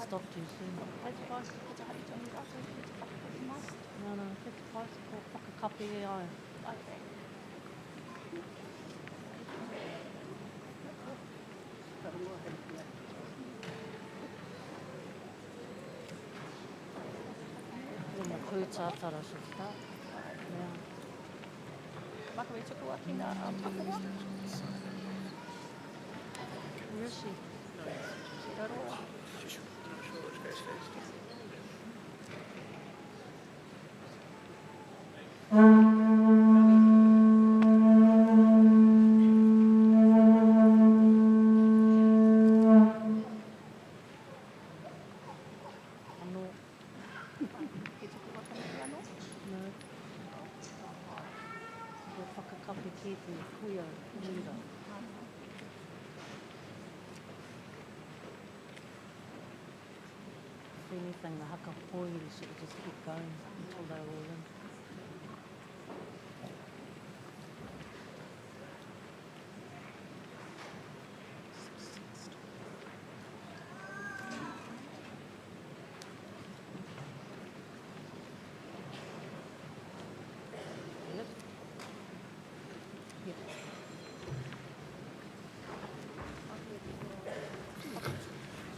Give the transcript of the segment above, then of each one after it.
stop too soon. No, hit the bicycle, fuck a copy of the eye. Lima kūtātara shita. Yeah. Where is she? Anything, the haka poi, you should just keep going until they're all in.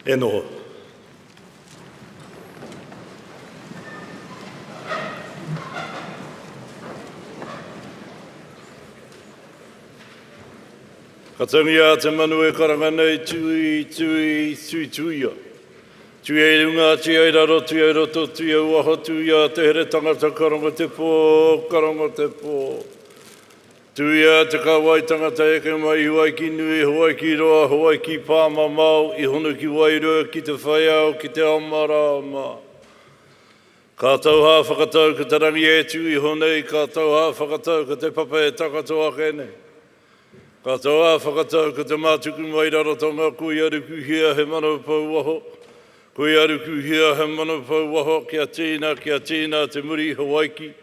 E noho. Katangia te manu e karanga nei tui tuia. Tui e runga, tui e raro, tui e roto, tui e uaho, tui a te here tangata karanga te pō. Tui a te kawai tangata e ke mai huai ki nui, huai ki roa, huai ki pāma mau, I hono ki wairua, ki te whaiau, ki te amara ma. Ka tau hā whakatau ka te rangi e tui honei, ka tau hā whakatau ka te papa e takatoa kene. Ka tau a whakatau ka te mātuku mai rarotonga, kui aruku hia he mano pau waho. Kui aruku hia he mano pau waho, kia tīna te muri Hawaiki.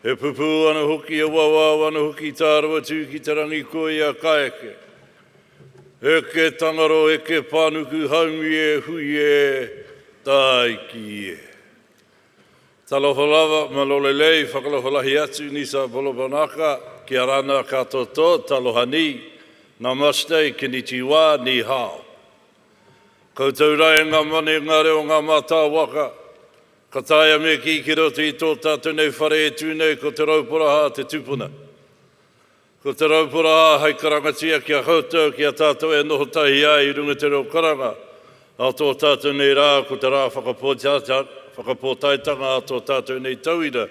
He pupu ana hoki a wawa, ana hoki tārawa tū ki te rangi koe a kaeke. E ke tangaro, e ke pānuku, haumi e, hui e, tai ki e. Talofa lava, malolelei, whakalofalahi atu, nisa polopanaka, kia rana katoto, talohani, namaste, konnichiwa, ni hao. Koutou rai ngā mane, ngā reo, ngā mātā waka. Ka taia me ki roti I tō tātou nei whare e tūnei ko te raupuraha te tupuna. Ko te raupuraha hei karangatia kia hautau, kia tātou e noho tahi ai I runga te reo karanga. A tō tātou nei rā, ko te rā whakapōtaitanga a tō tātou nei tauira.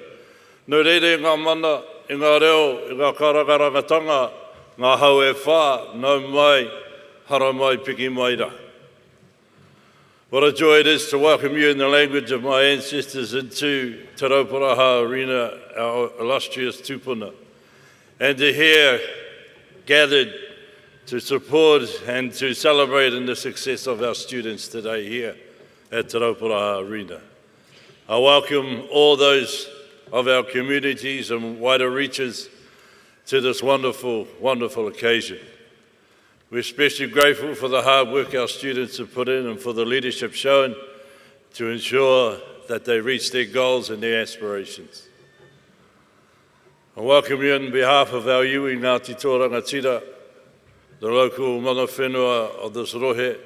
Nō reire ngā mana, I ngā reo, I ngā karagarangatanga, ngā hau e whā, nau mai, hara mai, piki mai rā. What a joy it is to welcome you in the language of my ancestors into Te Rauparaha Arena, our illustrious tupuna, and to hear gathered to support and to celebrate in the success of our students today here at Te Rauparaha Arena. I welcome all those of our communities and wider reaches to this wonderful, wonderful occasion. We're especially grateful for the hard work our students have put in and for the leadership shown to ensure that they reach their goals and their aspirations. I welcome you on behalf of our iwi Ngāti Tōrangatira, the local mana whenua of this rohe,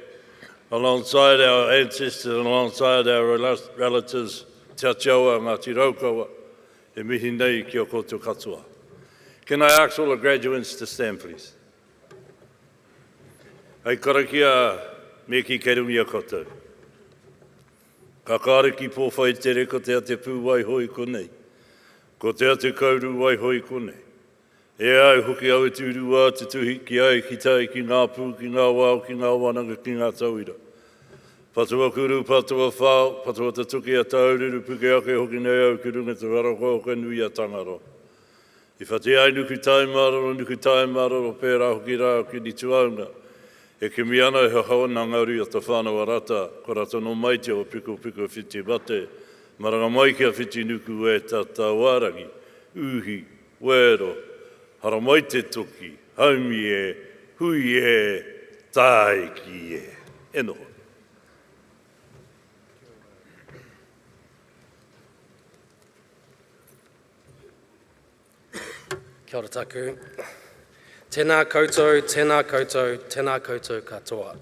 alongside our ancestors and alongside our relatives, Te Atiaua, Ngāti Raukawa, e mihi nei ki o koutou katoa. Can I ask all the graduates to stand, please? Hei karakia me ki kerungi a koutou. Ka kāre ki pōwhai tere ko te ate pū wai hoi konei. Ko te ate kauru wai hoi konei. E ai hoki au e tūru wā te tuhi ki ai ki tai ki ngā pū, ki ngā wāo, ki ngā wananga, ki ngā tauira. Patua kuru, patua whao, patua te tuki a taururu, puke ake hoki nei au ki runga te warakoa koe nui a tangaro. I whati ai nuku tai mararo, pērā hoki rā ki ni tuaunga. E ke mi ana he haona ngauri o te whānau rata, ko rata no maite o piko whiti bate, maranga mai kia whiti nuku e tata warangi, uhi, wero, hara mai te toki, haumi e, hui e, tai ki e. E noho. Kia ora taku. Tēnā koutou, tēnā koutou, tēnā koutou katoa.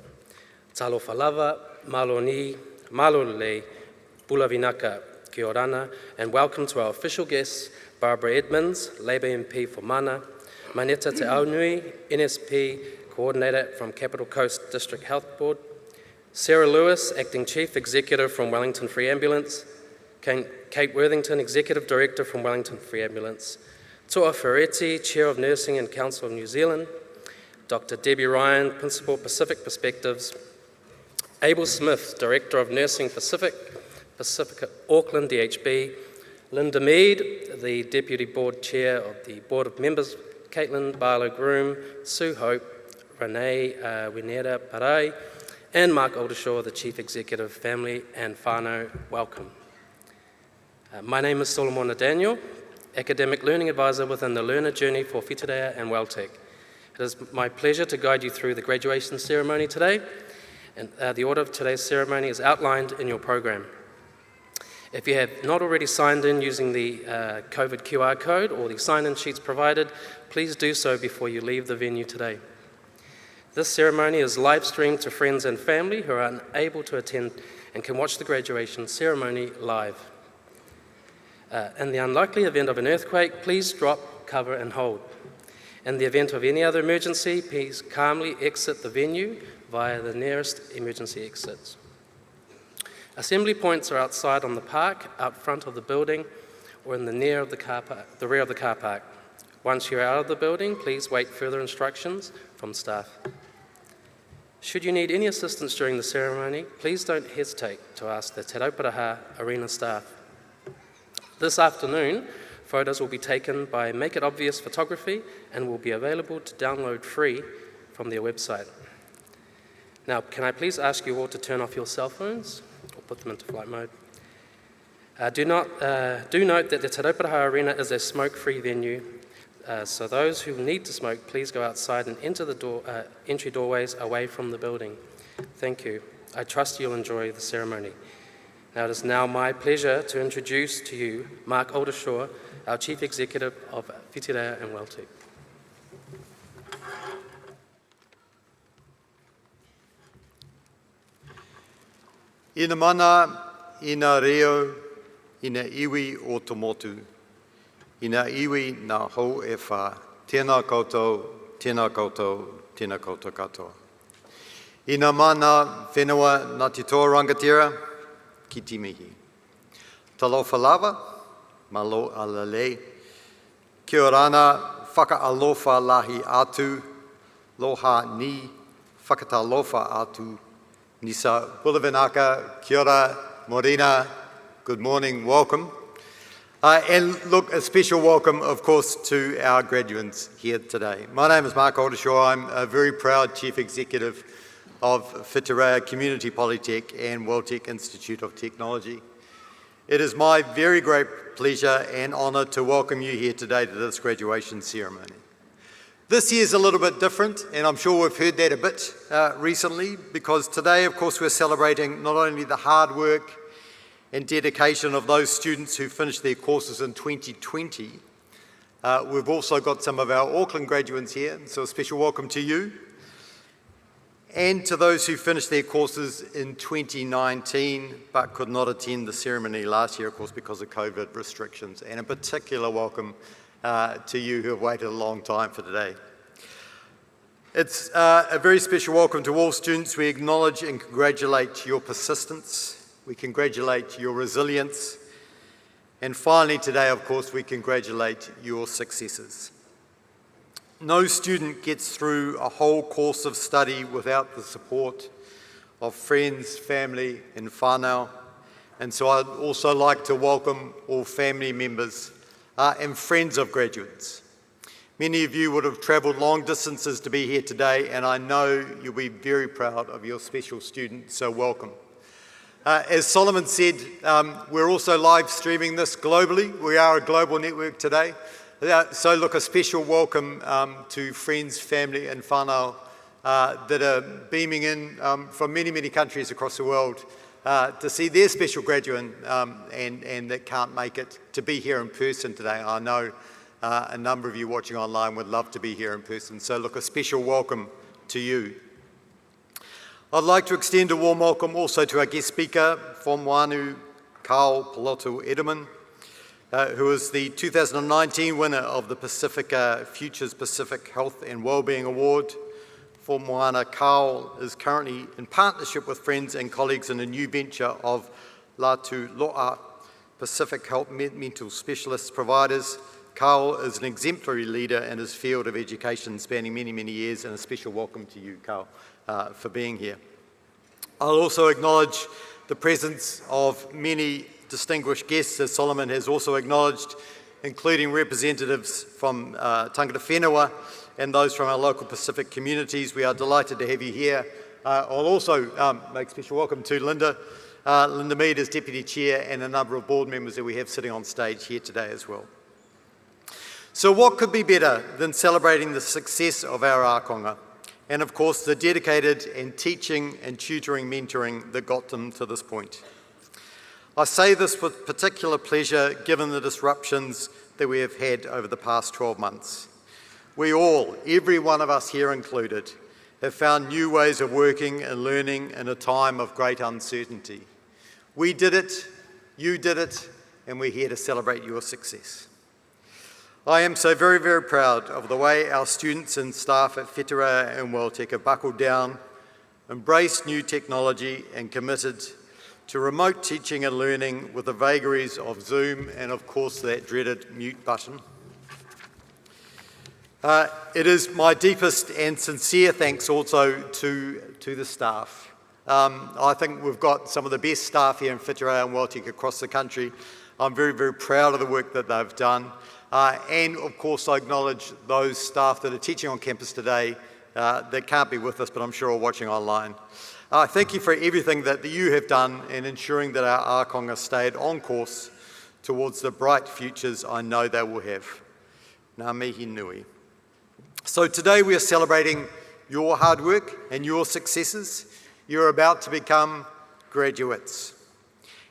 Talofa lava, malo ni, malo lei, bula vinaka, kia orana, and welcome to our official guests, Barbara Edmonds, Labour MP for Mana, Maneta Te Aunui, NSP Coordinator from Capital Coast District Health Board, Sarah Lewis, Acting Chief Executive from Wellington Free Ambulance, Kate Worthington, Executive Director from Wellington Free Ambulance, Toa Ferretti, Chair of Nursing and Council of New Zealand, Dr. Debbie Ryan, Principal Pacific Perspectives, Abel Smith, Director of Nursing Pacific Auckland DHB, Linda Mead, the Deputy Board Chair of the Board of Members, Caitlin Barlow-Groom, Sue Hope, Renee Winera Parai, and Mark Aldershaw, the Chief Executive, Family and Whānau. Welcome. My name is Solomona Daniel, Academic Learning Advisor within the Learner Journey for Whitireia and WelTec. It is my pleasure to guide you through the graduation ceremony today, and the order of today's ceremony is outlined in your program. If you have not already signed in using the COVID QR code or the sign-in sheets provided, please do so before you leave the venue today. This ceremony is live streamed to friends and family who are unable to attend and can watch the graduation ceremony live. In the unlikely event of an earthquake, please drop, cover and hold. In the event of any other emergency, please calmly exit the venue via the nearest emergency exits. Assembly points are outside on the park, out front of the building, or in the rear of the car park. Once you're out of the building, please wait further instructions from staff. Should you need any assistance during the ceremony, please don't hesitate to ask the Te Rauparaha Arena staff. This afternoon, photos will be taken by Make It Obvious Photography and will be available to download free from their website. Now, can I please ask you all to turn off your cell phones or put them into flight mode? Do note that the Te Rauparaha Arena is a smoke-free venue, so those who need to smoke, please go outside and enter the entry doorways away from the building. Thank you. I trust you'll enjoy the ceremony. Now, it is now my pleasure to introduce to you Mark Aldershaw, our Chief Executive of Whitireia and WelTec. Ina mana, ina reo, ina iwi o tomotu. Ina iwi na hou e wha, tēnā koutou, tēnā koutou, tēnā koutou katoa. Ina mana whenua Ngāti Toa Rangatira, ki te mihi. Talofa lava, malo alalei. Kia orana, whakaalofa lahi atu, loha ni, whakatalofa atu, nisa bulavinaka, kia ora, morena, good morning, welcome. And look, a special welcome, of course, to our graduates here today. My name is Mark Aldershaw. I'm a very proud Chief Executive of Whitireia Community Polytech and WelTec Institute of Technology. It is my very great pleasure and honour to welcome you here today to this graduation ceremony. This year is a little bit different, and I'm sure we've heard that a bit recently, because today, of course, we're celebrating not only the hard work and dedication of those students who finished their courses in 2020, we've also got some of our Auckland graduates here, so a special welcome to you. And to those who finished their courses in 2019 but could not attend the ceremony last year, of course, because of COVID restrictions. And a particular welcome to you who have waited a long time for today. It's a very special welcome to all students. We acknowledge and congratulate your persistence. We congratulate your resilience. And finally today, of course, we congratulate your successes. No student gets through a whole course of study without the support of friends, family and whānau. And so I'd also like to welcome all family members and friends of graduates. Many of you would have travelled long distances to be here today, and I know you'll be very proud of your special student, so welcome. As Solomon said, we're also live streaming this globally. We are a global network today. So look, a special welcome to friends, family and whānau that are beaming in from many, many countries across the world to see their special graduate and that can't make it to be here in person today. I know a number of you watching online would love to be here in person. So look, a special welcome to you. I'd like to extend a warm welcome also to our guest speaker from Wānu, Kao Piloto Edelman, who is the 2019 winner of the Futures Pacific Health and Wellbeing Award. For Moana, Kao is currently in partnership with friends and colleagues in a new venture of Latu Loa Pacific Health Mental Specialists Providers. Kao is an exemplary leader in his field of education spanning many, many years, and a special welcome to you, Kao, for being here. I'll also acknowledge the presence of many distinguished guests, as Solomon has also acknowledged, including representatives from Tangata Whenua and those from our local Pacific communities. We are delighted to have you here. I'll also make special welcome to Linda Mead as Deputy Chair, and a number of board members that we have sitting on stage here today as well. So what could be better than celebrating the success of our ākonga, and of course the dedicated and teaching and tutoring mentoring that got them to this point. I say this with particular pleasure given the disruptions that we have had over the past 12 months. We all, every one of us here included, have found new ways of working and learning in a time of great uncertainty. We did it, you did it, and we're here to celebrate your success. I am so very, very proud of the way our students and staff at Whitireia and WelTec have buckled down, embraced new technology and committed to remote teaching and learning with the vagaries of Zoom and of course that dreaded mute button. It is my deepest and sincere thanks also to the staff. I think we've got some of the best staff here in Whitireia and WelTec across the country. I'm very, very proud of the work that they've done. And of course I acknowledge those staff that are teaching on campus today that can't be with us, but I'm sure are watching online. Thank you for everything that you have done in ensuring that our ākonga stayed on course towards the bright futures I know they will have. Ngā mihi nui. So today we are celebrating your hard work and your successes. You're about to become graduates.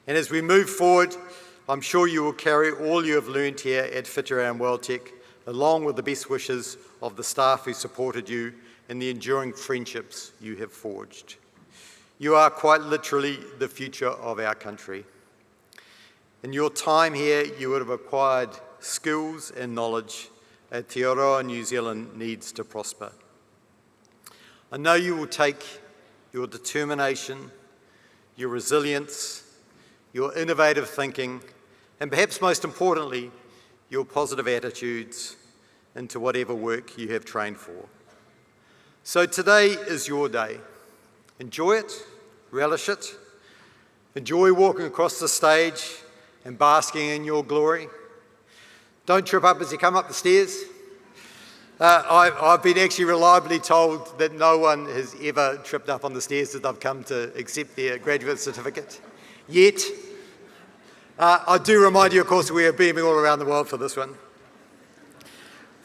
And as we move forward, I'm sure you will carry all you have learned here at Whitireia and WelTec, along with the best wishes of the staff who supported you and the enduring friendships you have forged. You are quite literally the future of our country. In your time here, you would have acquired skills and knowledge that Te Aroa New Zealand needs to prosper. I know you will take your determination, your resilience, your innovative thinking, and perhaps most importantly, your positive attitudes into whatever work you have trained for. So today is your day. Enjoy it, relish it, enjoy walking across the stage and basking in your glory. Don't trip up as you come up the stairs. I've been actually reliably told that no one has ever tripped up on the stairs as they've come to accept their graduate certificate. Yet, I do remind you, of course, we are beaming all around the world for this one.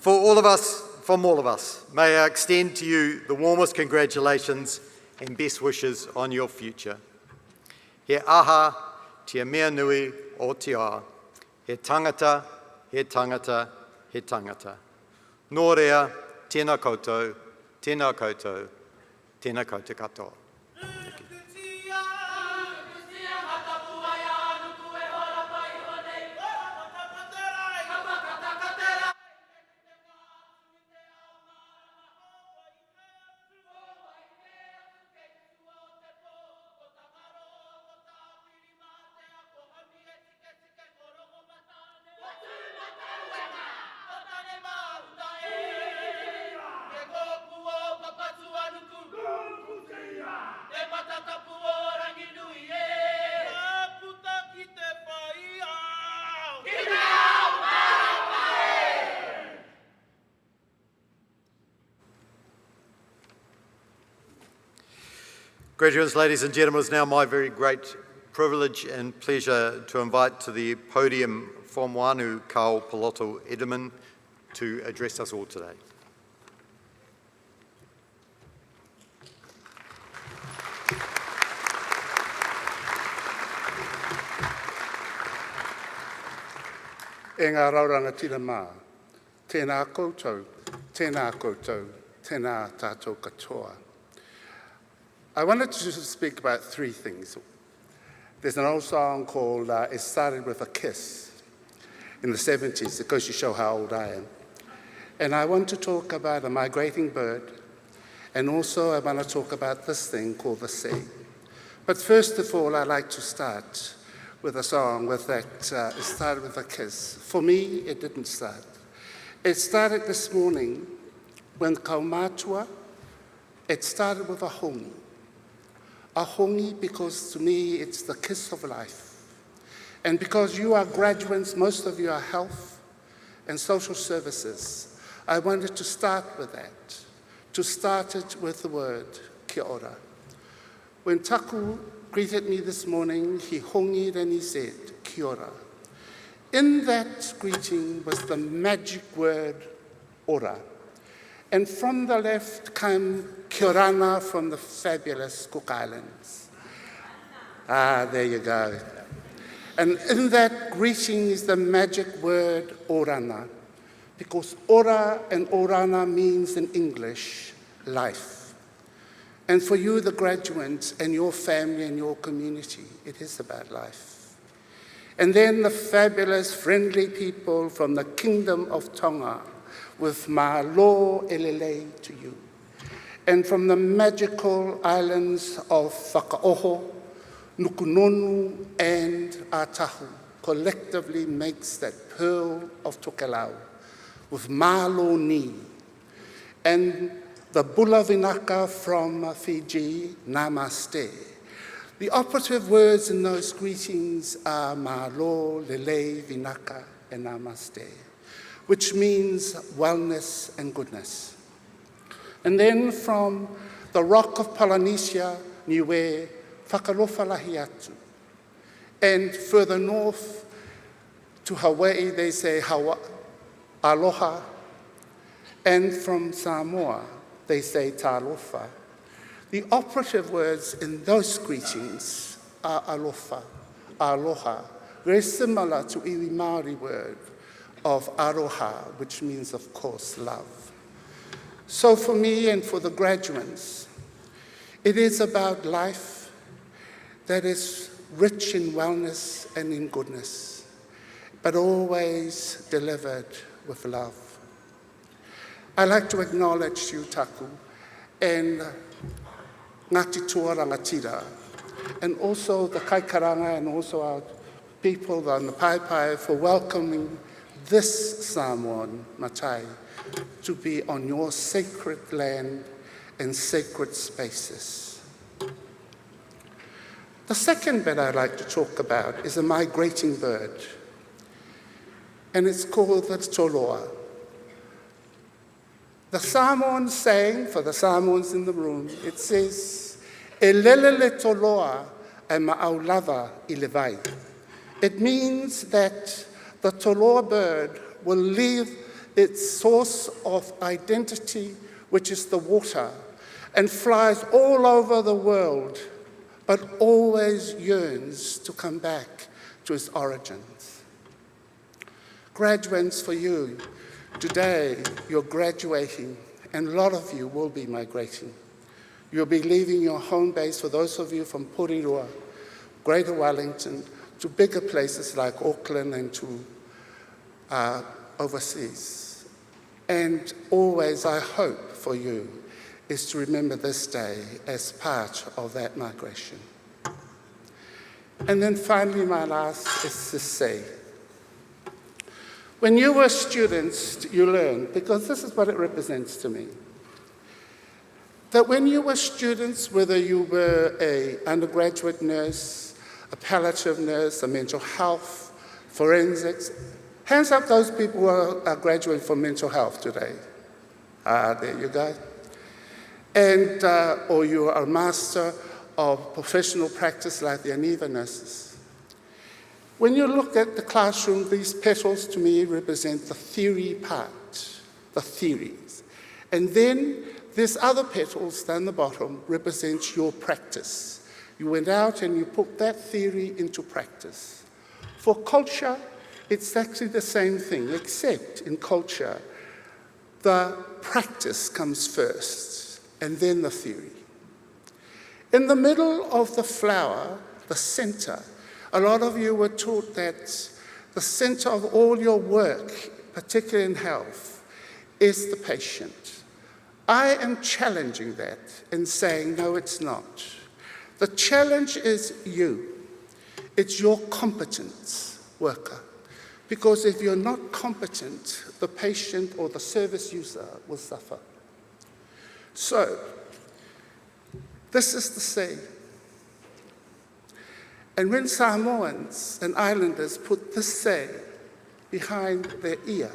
From all of us, may I extend to you the warmest congratulations and best wishes on your future. He aha, te mea nui o te ao. He tangata, he tangata, he tangata. Nō rea, tēnā koutou, tēnā koutou, tēnā koutou katoa. Graduates, ladies and gentlemen, it's now my very great privilege and pleasure to invite to the podium from Wānu Kao Piloto Edelman to address us all today. E ngā rauranga tira mā, Tēnā koutou, tēnā koutou, tēnā tātou katoa. I wanted to speak about three things. There's an old song called It Started With a Kiss in the 70s. It goes to show how old I am. And I want to talk about a migrating bird, and also I want to talk about this thing called the sea. But first of all, I'd like to start with a song with that, it started with a kiss. For me, it didn't start. It started this morning when Kaumatua, it started with a hongi. A hongi because to me, it's the kiss of life. And because you are graduates, most of you are health and social services, I wanted to start with that, to start it with the word kia ora. When Taku greeted me this morning, he hongied and he said, kia ora. In that greeting was the magic word ora. And from the left came kia orana from the fabulous Cook Islands. There you go. And in that greeting is the magic word orana, because ora and orana means in English, life. And for you, the graduates, and your family and your community, it is about life. And then the fabulous, friendly people from the Kingdom of Tonga with Malo Elelei to you. And from the magical islands of Whakaoho, Nukunonu and Atahu collectively makes that pearl of Tokelau with Malo Ni. And the Bulavinaka from Fiji, Namaste. The operative words in those greetings are Malo, Lele, Vinaka, and Namaste, which means wellness and goodness. And then from the rock of Polynesia, Niue, Whakalofa lahi atu. And further north to Hawaii, they say aloha. And from Samoa, they say talofa. The operative words in those greetings are alofa, aloha, very similar to iwi Māori word of aroha, which means, of course, love. So for me and for the graduates, it is about life that is rich in wellness and in goodness, but always delivered with love. I'd like to acknowledge you, Taku, and Ngāti Toa Rangatira, and also the Kaikaranga and also our people on the Pai Pai for welcoming this Samoan Matai to be on your sacred land and sacred spaces. The second bit I'd like to talk about is a migrating bird, and it's called the toloa. The Samoan saying, for the Samoans in the room, it says, e lelele toloa e ma'aulava I le vai. It means that the toloa bird will leave its source of identity, which is the water, and flies all over the world, but always yearns to come back to its origins. Graduates, for you, today you're graduating, and a lot of you will be migrating. You'll be leaving your home base, for those of you from Porirua, Greater Wellington, to bigger places like Auckland and to overseas. And always, I hope for you, is to remember this day as part of that migration. And then finally, my last is to say, when you were students, you learned, because this is what it represents to me, that when you were students, whether you were an undergraduate nurse, a palliative nurse, a mental health, forensics, hands up those people who are graduating from mental health today. There you go. And, or you are a master of professional practice like the Aniva nurses. When you look at the classroom, these petals to me represent the theory part, the theories. And then this other petals down the bottom represents your practice. You went out and you put that theory into practice. For culture, it's actually the same thing, except in culture, the practice comes first, and then the theory. In the middle of the flower, the center, a lot of you were taught that the center of all your work, particularly in health, is the patient. I am challenging that and saying, no, it's not. The challenge is you. It's your competence, worker. Because if you're not competent, the patient or the service user will suffer. So, this is the saying. And when Samoans and Islanders put this saying behind their ear,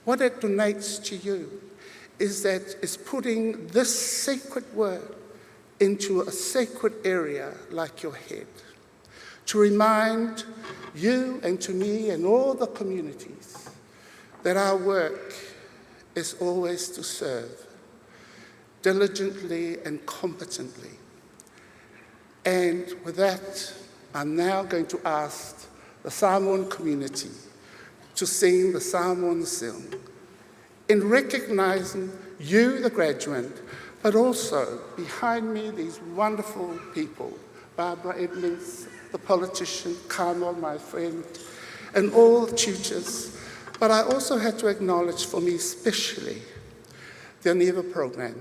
what it donates to you is that it's putting this sacred word into a sacred area like your head, to remind you and to me and all the communities that our work is always to serve diligently and competently. And with that, I'm now going to ask the Samoan community to sing the Samoan song in recognizing you, the graduate, but also behind me, these wonderful people, Barbara Edmonds, the politician, Carmel, my friend, and all the tutors. But I also had to acknowledge for me especially the ANIVA program,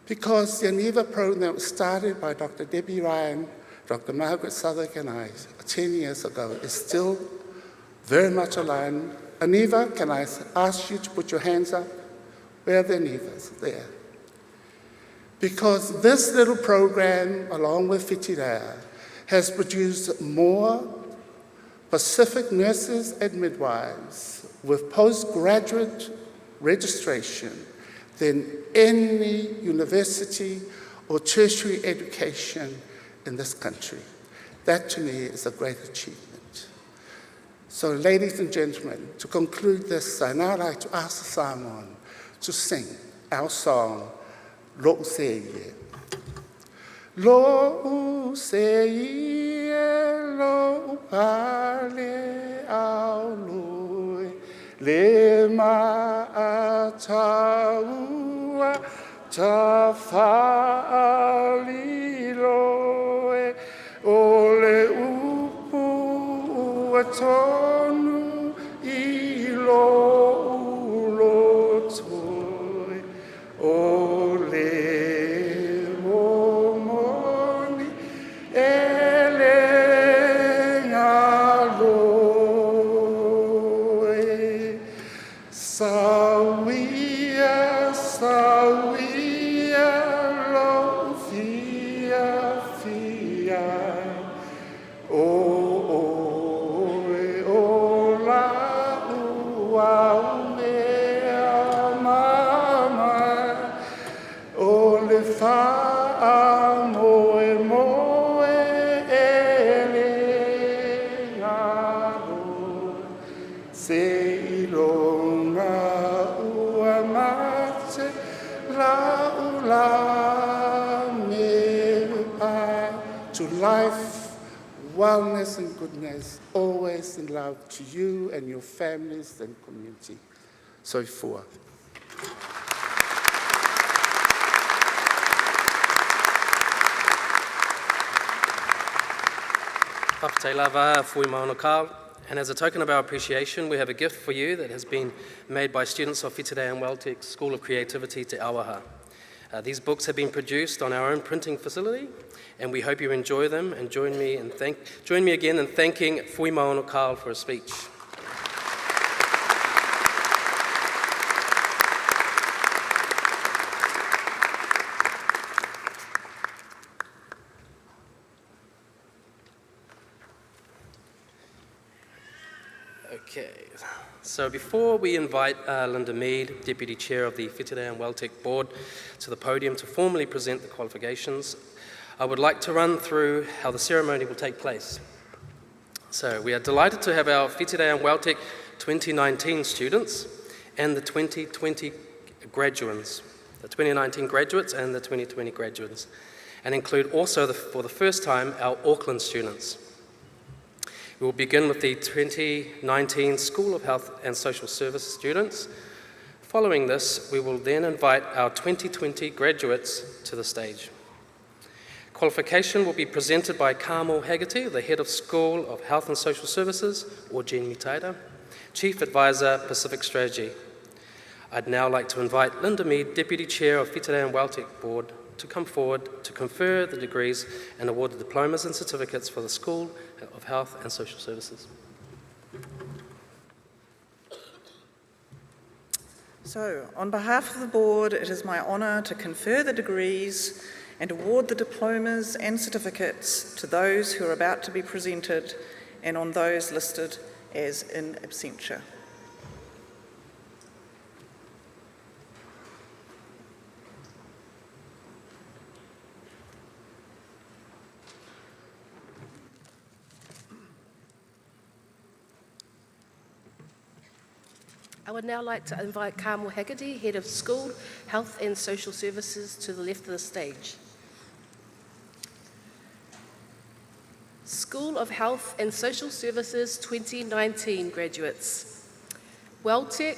because the ANIVA program was started by Dr. Debbie Ryan, Dr. Margaret Southwick and I 10 years ago is still very much alive. ANIVA, can I ask you to put your hands up? Where are the ANIVAs? There. Because this little program, along with Whitireia, has produced more Pacific nurses and midwives with postgraduate registration than any university or tertiary education in this country. That, to me, is a great achievement. So, ladies and gentlemen, to conclude this, I now like to ask the Samoan to sing our song, Whitireia. Whitireia, lo pale au lui, le ma'ataua, ta whaali loe, o le upu atonu i lo ulotoi, o le momoni ele ngaloe. Sawia, sawia, lo fia, fia, o oe, o la ua mea mama, o le wha moe moe ele ngalo, se ilonga ua mate la ula me pai. To life, wellness and goodness, always in love to you and your families and community. So for. Whapatei lava, fui mauna Carl. And as a token of our appreciation, we have a gift for you that has been made by students of Whitireia and WelTec School of Creativity Te Awaha. These books have been produced on our own printing facility, and we hope you enjoy them and join me again in thanking Fui Mauna Carl for his speech. Okay, so before we invite Linda Mead, Deputy Chair of the Whitireia and WelTec Board, to the podium to formally present the qualifications, I would like to run through how the ceremony will take place. So we are delighted to have our Whitireia and WelTec 2019 students and the 2020 graduates, the 2019 graduates and the 2020 graduates, and include also, for the first time, our Auckland students. We will begin with the 2019 School of Health and Social Services students. Following this, we will then invite our 2020 graduates to the stage. Qualification will be presented by Carmel Haggerty, the Head of School of Health and Social Services, or Jen Mitaida, Chief Advisor, Pacific Strategy. I'd now like to invite Linda Mead, Deputy Chair of Whitireia and WelTec Board, to come forward to confer the degrees and award the diplomas and certificates for the School of Health and Social Services. So, on behalf of the Board, it is my honour to confer the degrees and award the diplomas and certificates to those who are about to be presented and on those listed as in absentia. I would now like to invite Carmel Haggerty, Head of School, Health and Social Services, to the left of the stage. School of Health and Social Services 2019 graduates. WelTec,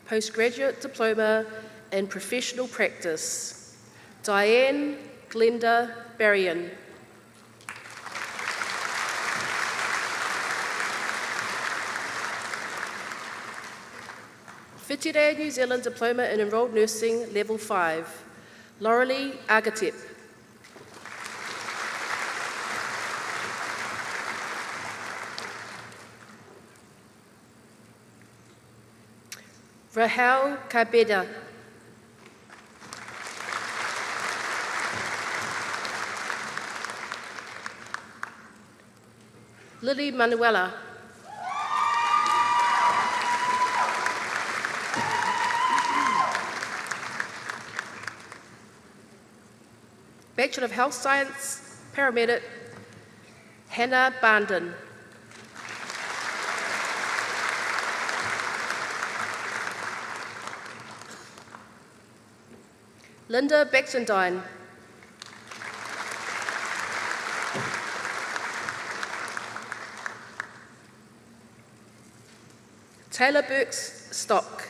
Postgraduate Diploma in Professional Practice. Diane Glenda Berrien. Whitireia New Zealand Diploma in Enrolled Nursing, Level 5. Laurelie Agatep. Rahel Kabeda. Lily Manuela. Bachelor of Health Science, Paramedic, Hannah Bandon. Linda Baxendine. Taylor Burks Stock.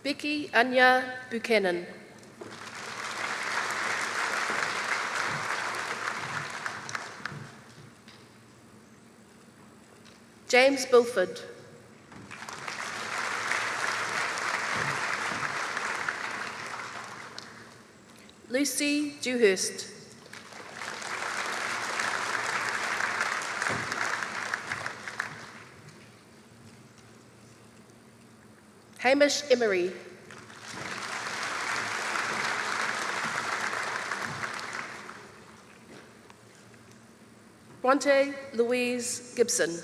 Becky Anya Buchanan. James Bilford. Lucy Dewhurst. Hamish Emery. Bronte Louise Gibson.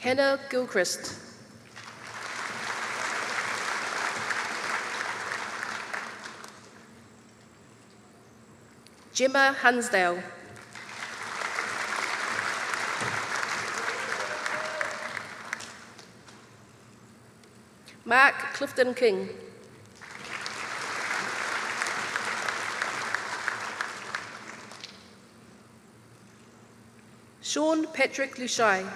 Hannah Gilchrist. Gemma Hunsdale. Mark Clifton King. Sean Patrick Lushai.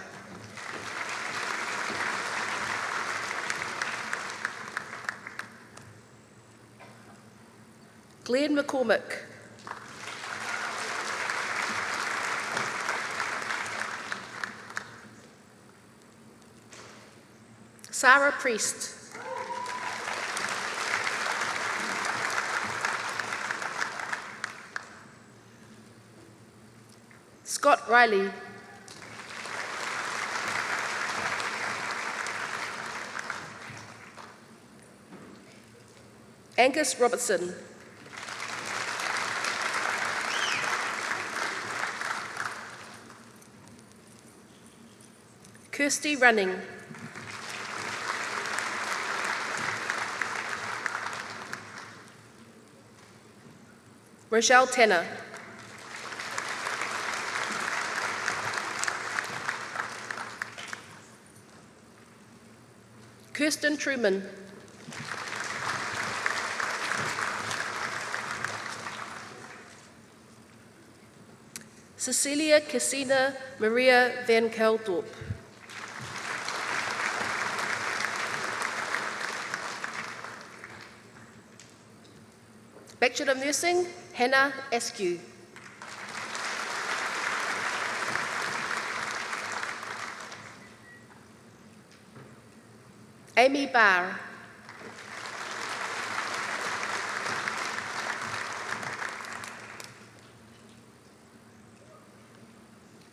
Glenn McCormick. Sarah Priest. Scott Riley. Angus Robertson. Kirsty Running. Rochelle Tanner. Kirsten Truman. Cecilia Cassina Maria van Keldorp. Bachelor of Nursing, Hannah Askew. Amy Barr.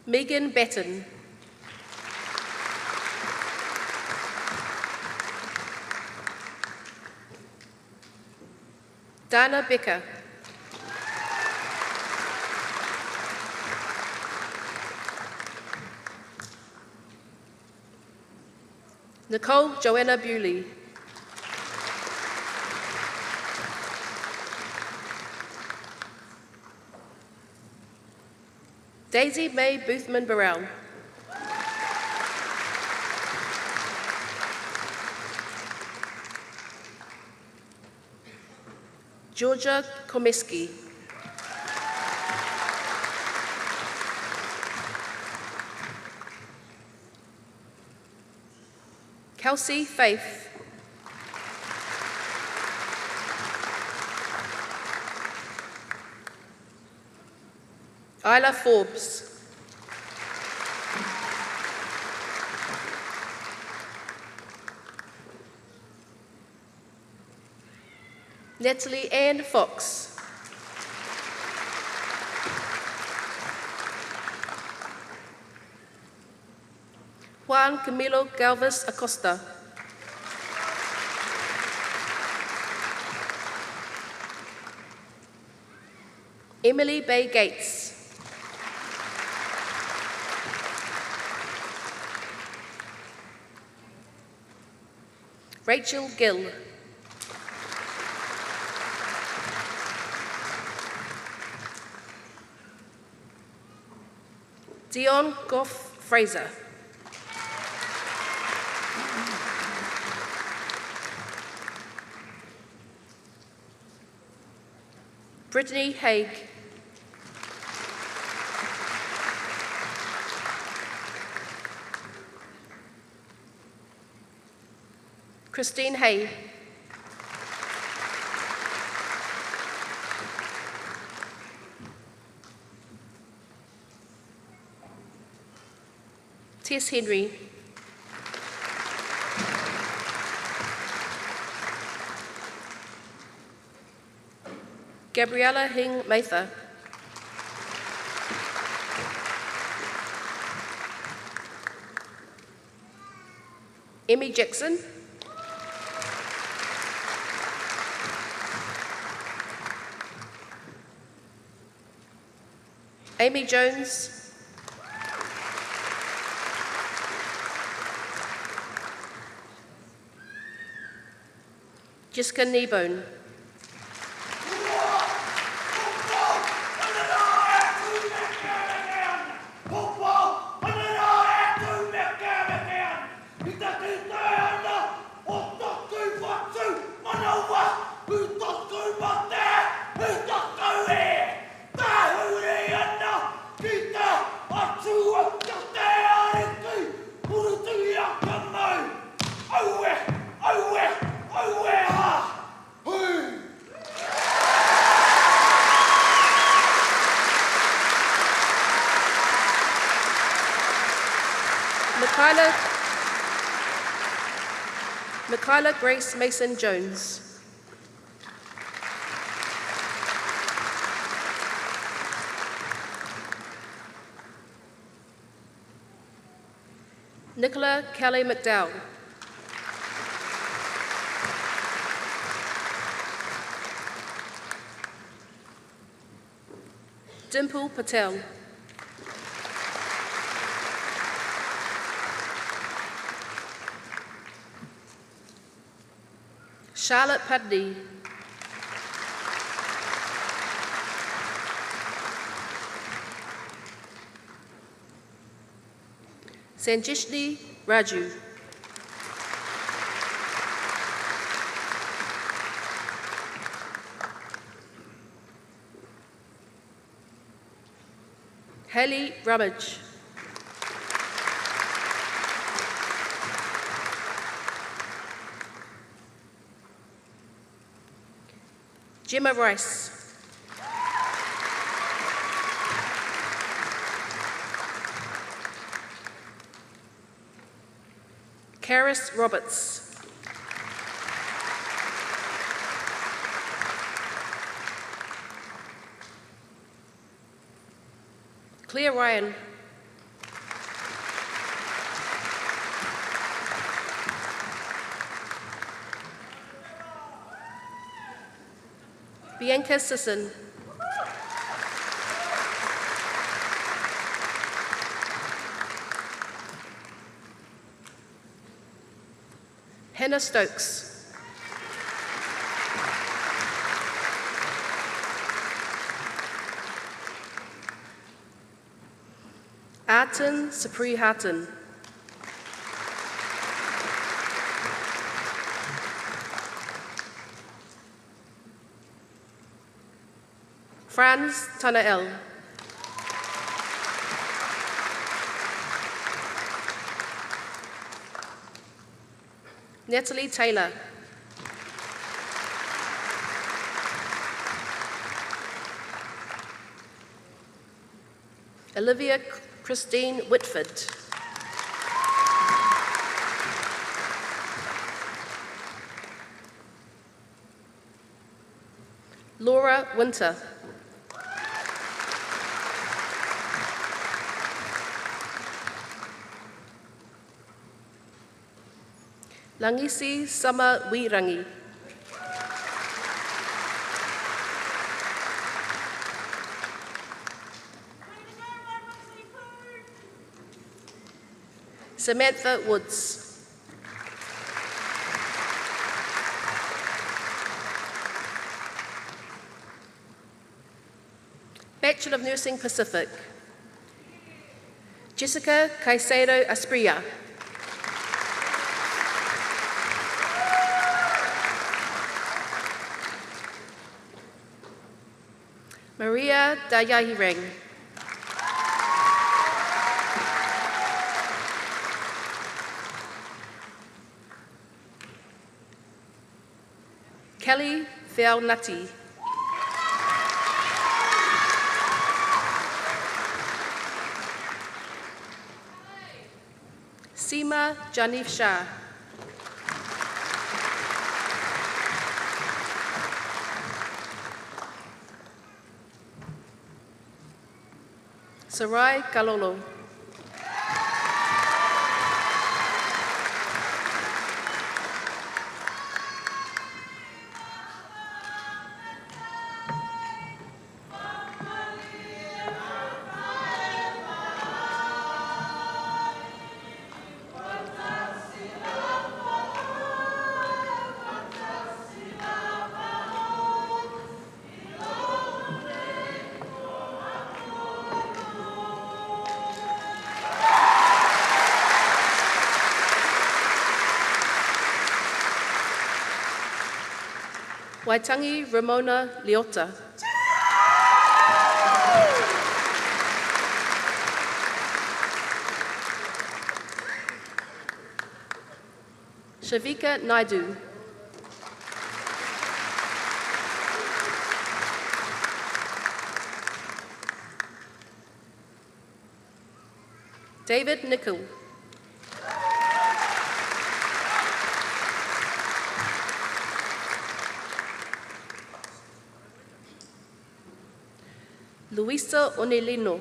Megan Batten. Dana Becker. Nicole Joanna Bewley. Daisy May Boothman Burrell. Georgia Komiski. Kelsey Faith. Isla Forbes. Natalie Ann Fox. Juan Camilo Galvez Acosta. Emily Bay Gates. Rachel Gill. Dion Goff Fraser. Brittany Haig. Christine Hay. Tess Henry. Gabriella Hing Mather. Emmy Jackson. Amy Jones. Jessica Kneebone. Michaela Grace Mason Jones. Nicola Kelly McDowell. Dimple Patel. Charlotte Pudney. Sanjishni Raju. Haley Rummage. Gemma Rice. Karis Roberts. Claire Ryan. Bianca Sisson. Hannah Stokes. Artin Sapri Hartin. Franz Tanael. Natalie Taylor. Olivia Christine Whitford. Laura Winter. Langisi Sama Wirangi. Samantha Woods. Bachelor of Nursing Pacific. Jessica Caicedo Asprilla. Maria Dayahireng. Kelly Fealnati. Seema Janif Shah. Sarai Kalolo. Waitangi Ramona Leota. Shavika Naidu. David Nickel. Luisa Onelino.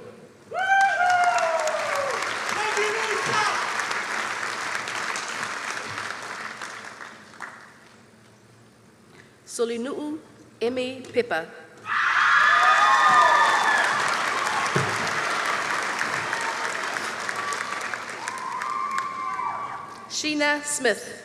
Solinuu Emi Pepper. Sheena Smith.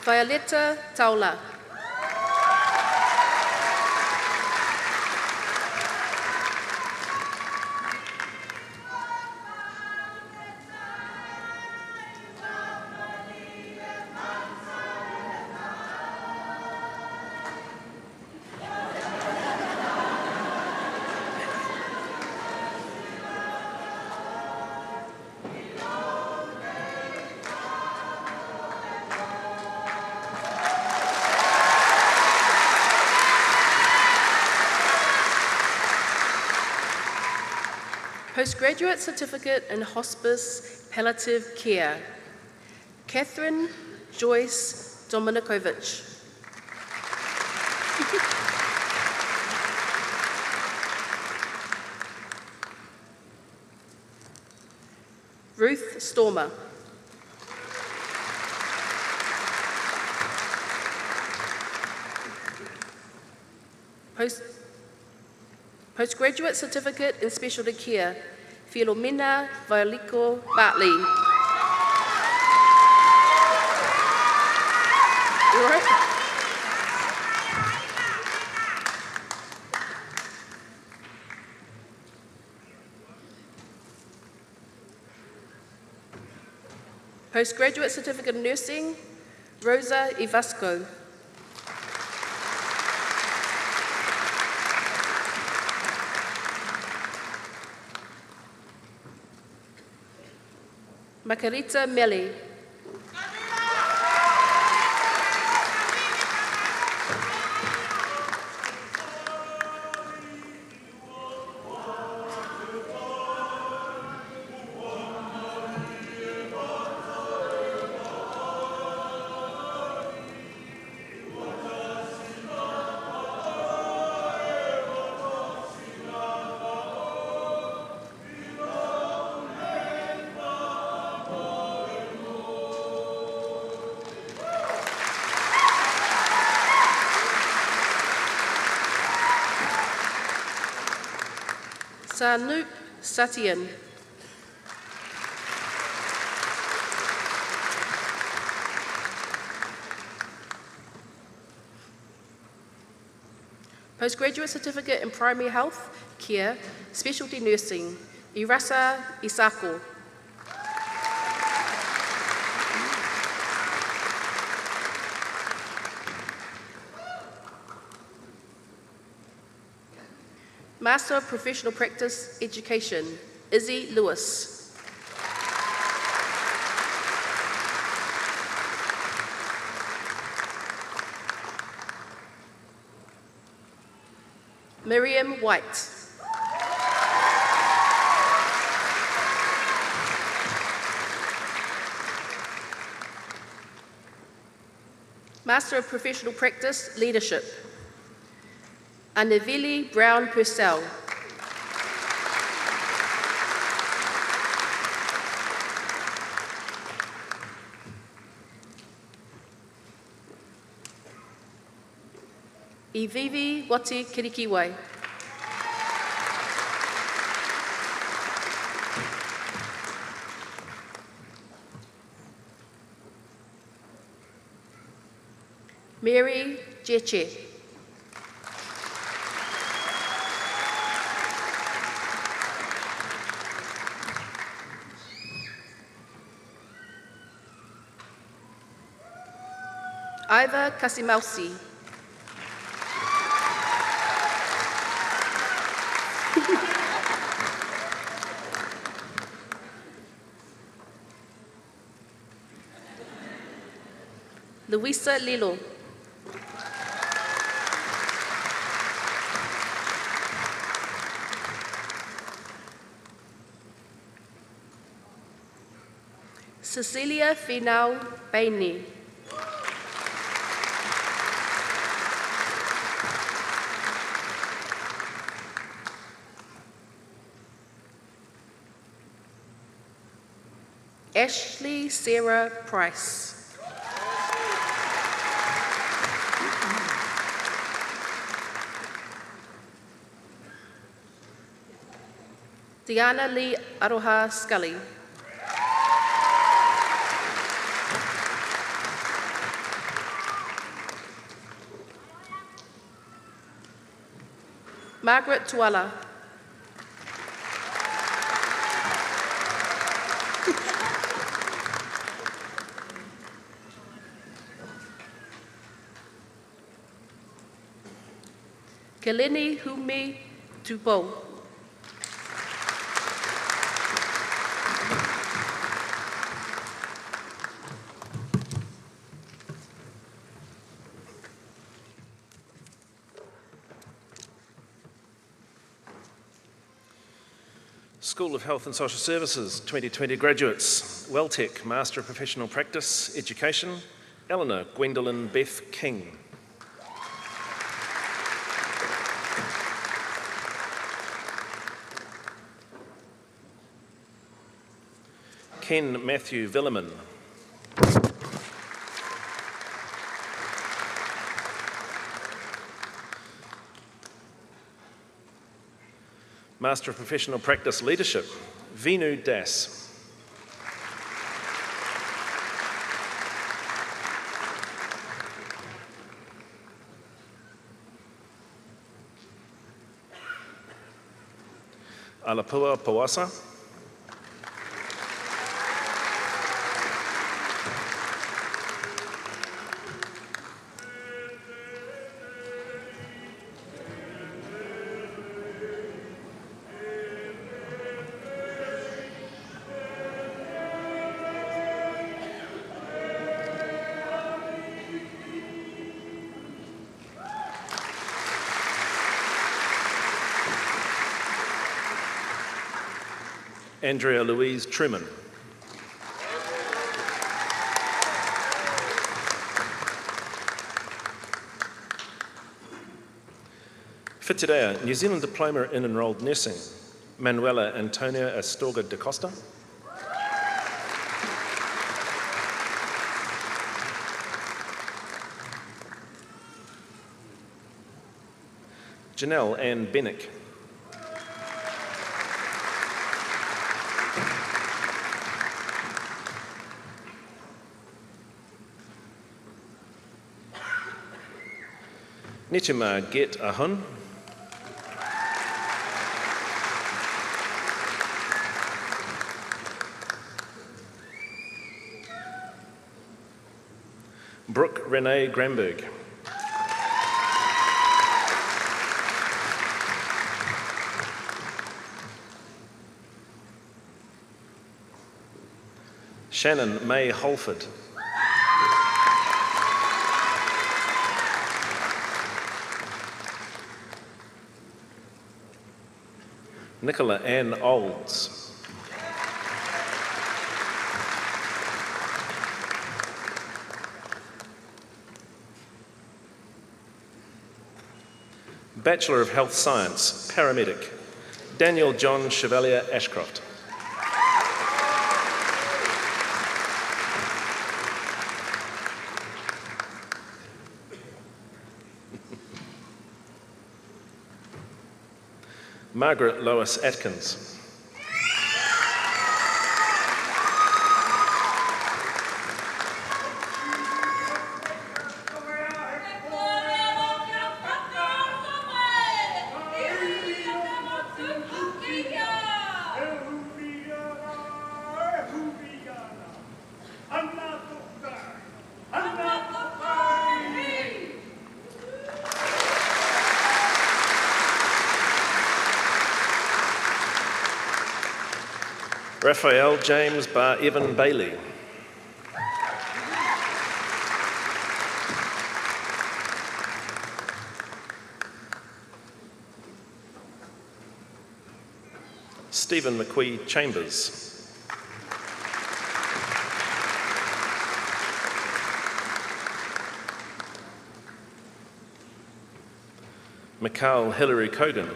Violeta Taula. Postgraduate Certificate in Hospice Palliative Care, Catherine Joyce Dominikovic. Ruth Stormer. Postgraduate Certificate in Specialty Care, Philomena Violiko Bartley. You all right? Postgraduate Certificate in Nursing, Rosa Ivasco. Margarita Melli. Sanup Satyan. Postgraduate Certificate in Primary Health Care, Specialty Nursing, Irasa Isako. Master of Professional Practice Education, Izzy Lewis. Miriam White. Master of Professional Practice Leadership, Anavili Brown Purcell. Ivivi Wati Kirikiwai. Mary Jeche. Iva Kasimausi. Luisa Lilo. Cecilia Finau Baini. Ashley Sarah Price. Diana Lee Aroha Scully. Margaret Tuala. Keleni Humi Tupo. School of Health and Social Services 2020 graduates, WelTec, Master of Professional Practice, Education, Eleanor Gwendolyn Beth King. Ken Matthew Villeman. Master of Professional Practice Leadership, Vinu Das. Alapua Pawasa. Andrea Louise Truman. Whitireia, New Zealand Diploma in Enrolled Nursing, Manuela Antonia Astorga da Costa. Janelle Ann Bennick. Nichima Get Ahun. Brooke Renee Gramberg. Shannon May Holford. Nicola Ann Olds. Bachelor of Health Science, Paramedic, Daniel John Chevalier Ashcroft. Margaret Lois Atkins. Raphael James Bar Evan Bailey. Stephen McQuee Chambers. Mikhail Hillary Kogan.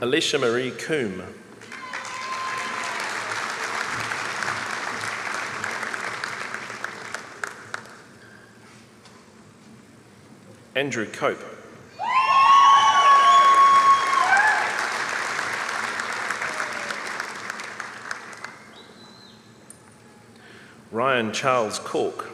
Alicia Marie Coombe. Andrew Cope. Brian Charles Cork.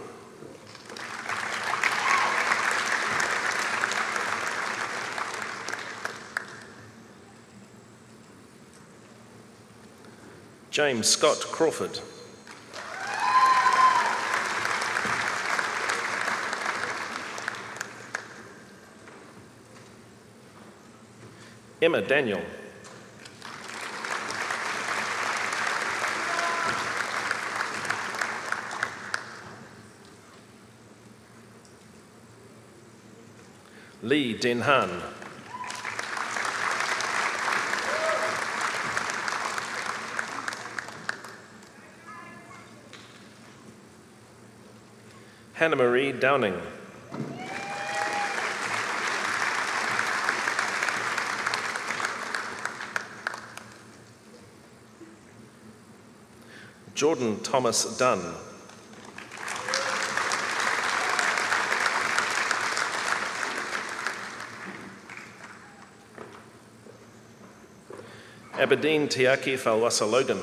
James Scott Crawford. Emma Daniel. Lee Denhan. Hannah Marie Downing. Jordan Thomas Dunn. Aberdeen Tiaki Falwasa Logan.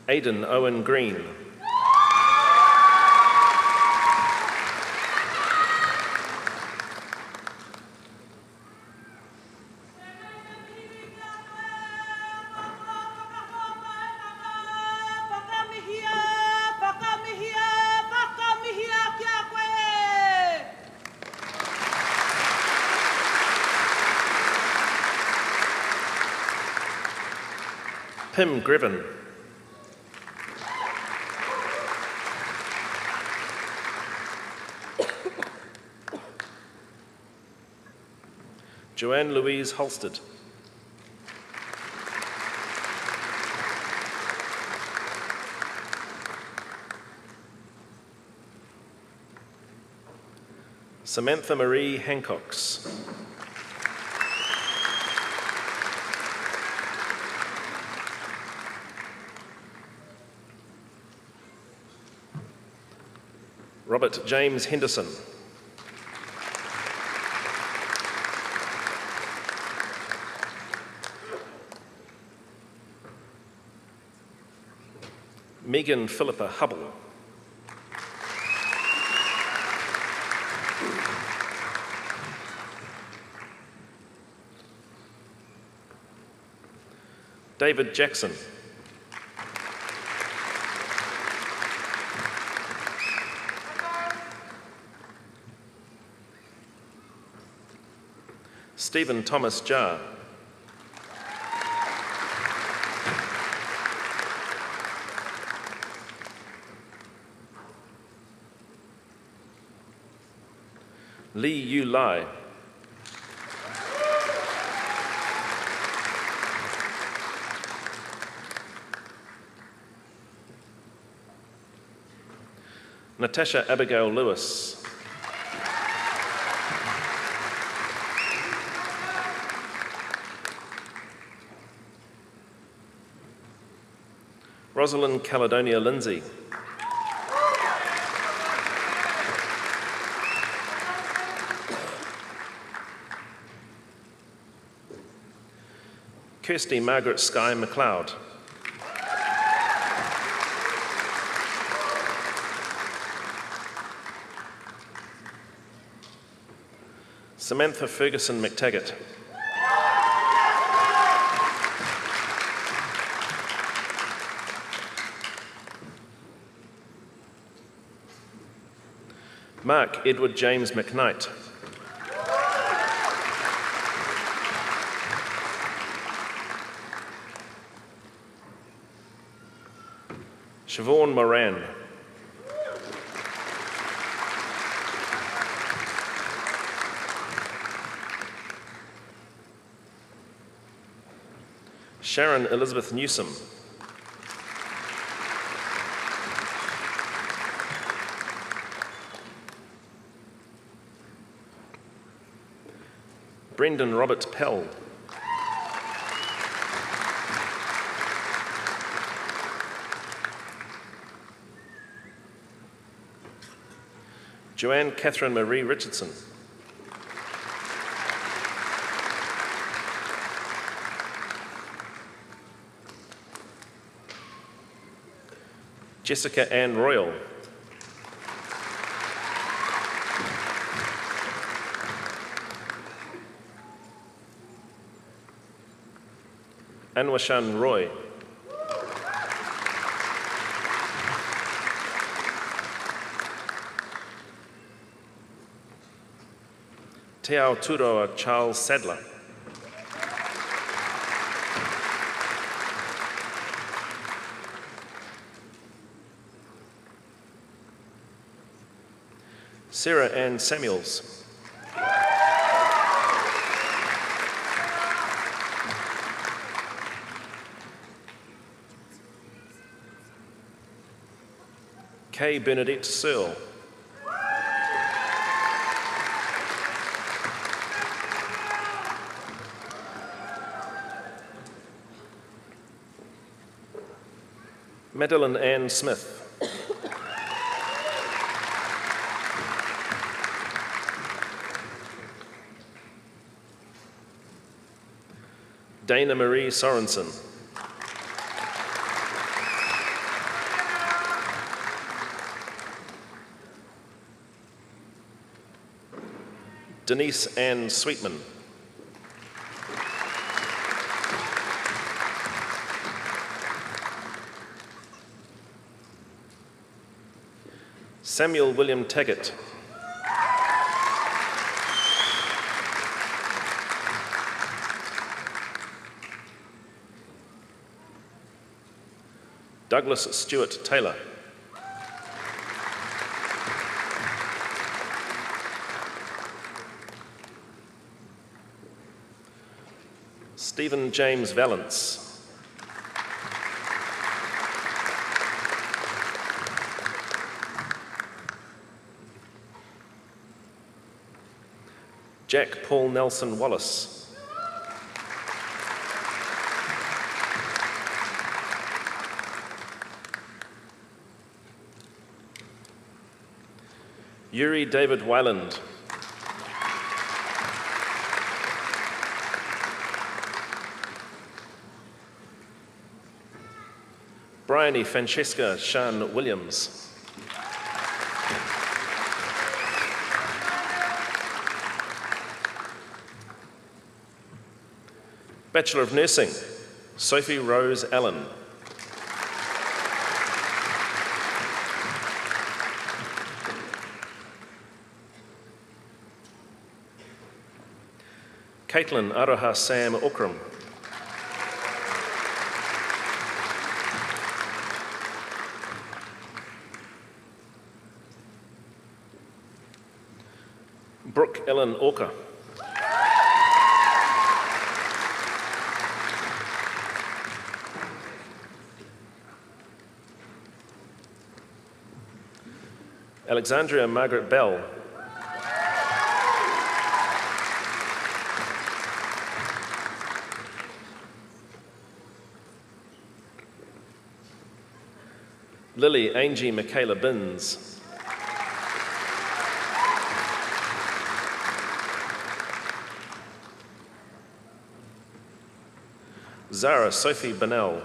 Aidan Owen Green. Pim Griven. Joanne Louise Holstead. Samantha Marie Hancocks. Robert James Henderson. Megan Philippa Hubble. David Jackson. Stephen Thomas Jarr. Lee Yu Lai. Natasha Abigail Lewis. Rosalind Caledonia Lindsay. Kirsty Margaret Skye MacLeod. Samantha Ferguson McTaggart. Mark Edward James McKnight. Siobhan Moran. Sharon Elizabeth Newsom. Brendan Robert Pell. Joanne Catherine Marie Richardson. Jessica Ann Royal. Anwashan Roy. Te Aotearoa Charles Sadler. Sarah Ann Samuels. Kay Bernadette Searle. Madeline Ann Smith. Dana Marie Sorensen. Denise Ann Sweetman. Samuel William Taggart. Douglas Stewart Taylor. Stephen James Valance. Jack Paul Nelson Wallace. Yuri David Weiland. Bryony Francesca Sean Williams. Bachelor of Nursing, Sophie Rose Allen. Caitlin Aroha Sam Okram. Brooke Ellen Orker. Alexandria Margaret Bell. Lily Angie Michaela Binns. Zara Sophie Bonnell.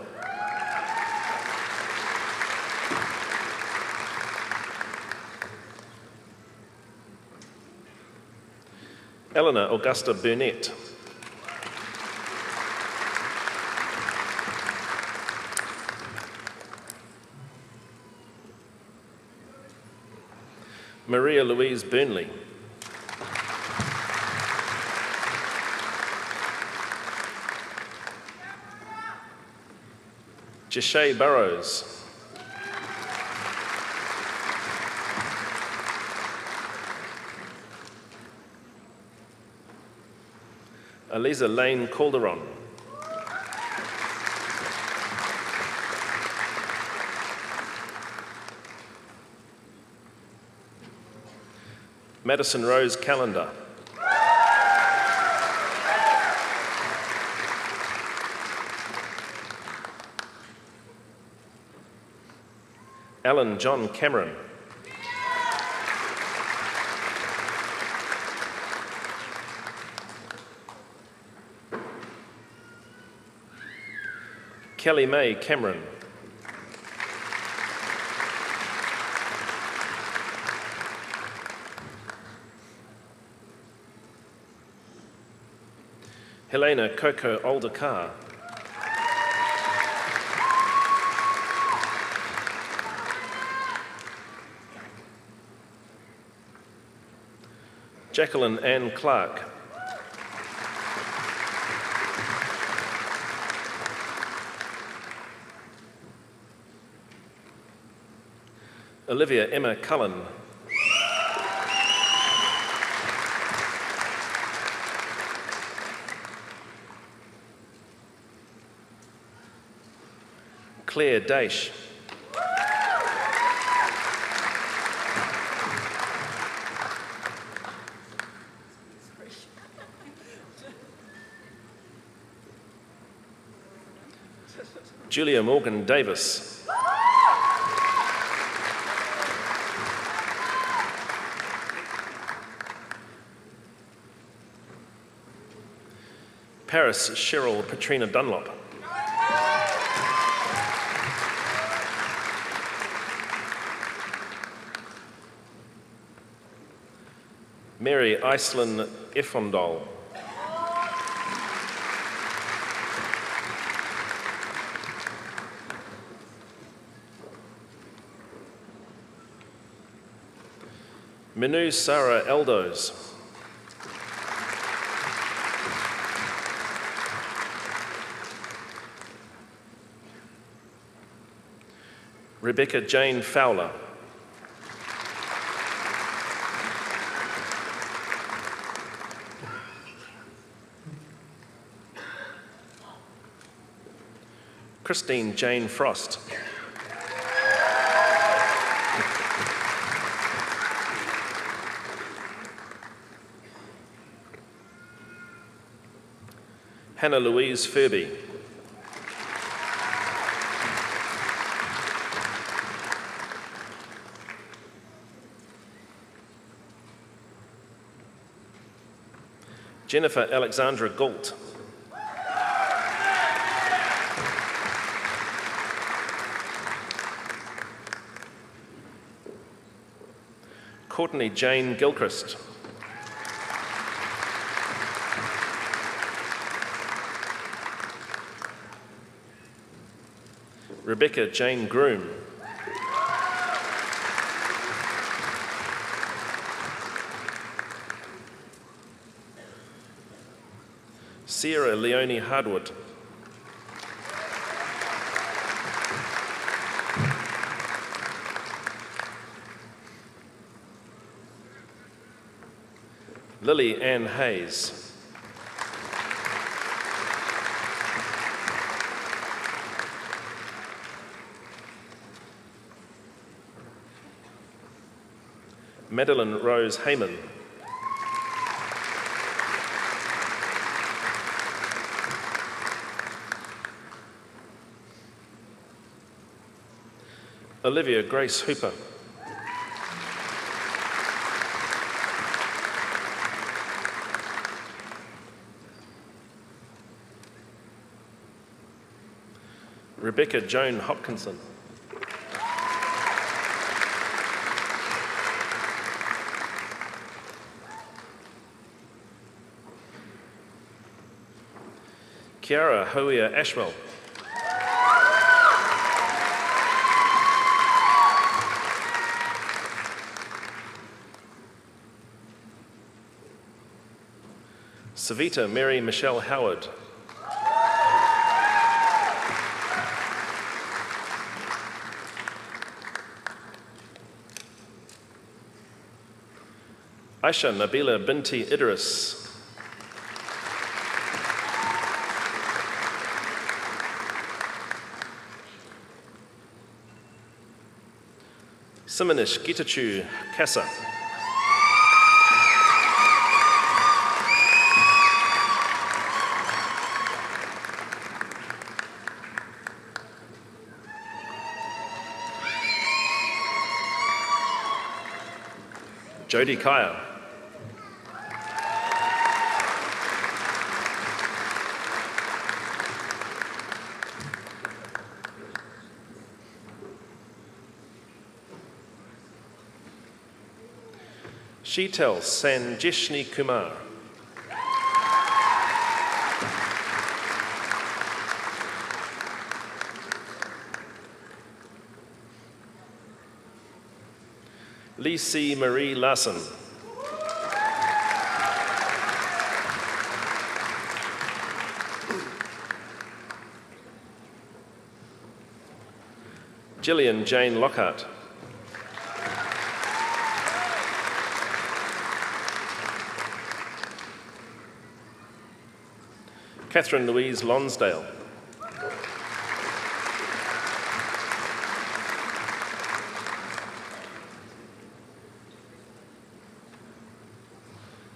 Eleanor Augusta Burnett. Maria Louise Burnley. Jashay Burrows. Eliza Lane Calderon. Madison Rose Calendar. Alan John Cameron. Kelly May Cameron. Helena Coco Aldershaw. Jacqueline Ann Clark. Olivia Emma Cullen. Claire Daish. Julia Morgan Davis. Paris Cheryl Patrina Dunlop. Mary Iceland Effondal. Minu Sarah Eldos. Rebecca Jane Fowler. Christine Jane Frost. Hannah Louise Furby. Jennifer Alexandra Gault. Courtney Jane Gilchrist. Rebecca Jane Groom. Sarah Leonie Hardwood. Lily Ann Hayes. Madeline Rose Heyman. Olivia Grace Hooper. Rebecca Joan Hopkinson. Kiara Hoia Ashwell. Savita Mary Michelle Howard. Aisha Nabila Binti Idris. Simonish Gitachu Kassa. Jodie Kaya. Sheetal Sanjeshni Kumar. Lisi Marie Larson. Gillian Jane Lockhart. Catherine Louise Lonsdale.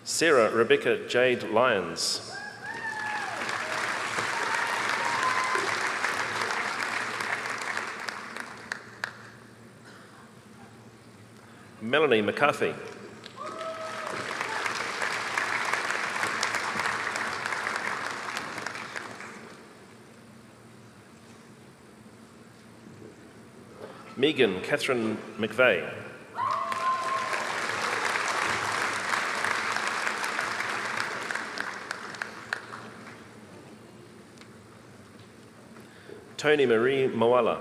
Sarah Rebecca Jade Lyons. Melanie McCarthy. Megan Catherine McVeigh. Tony Marie Moala.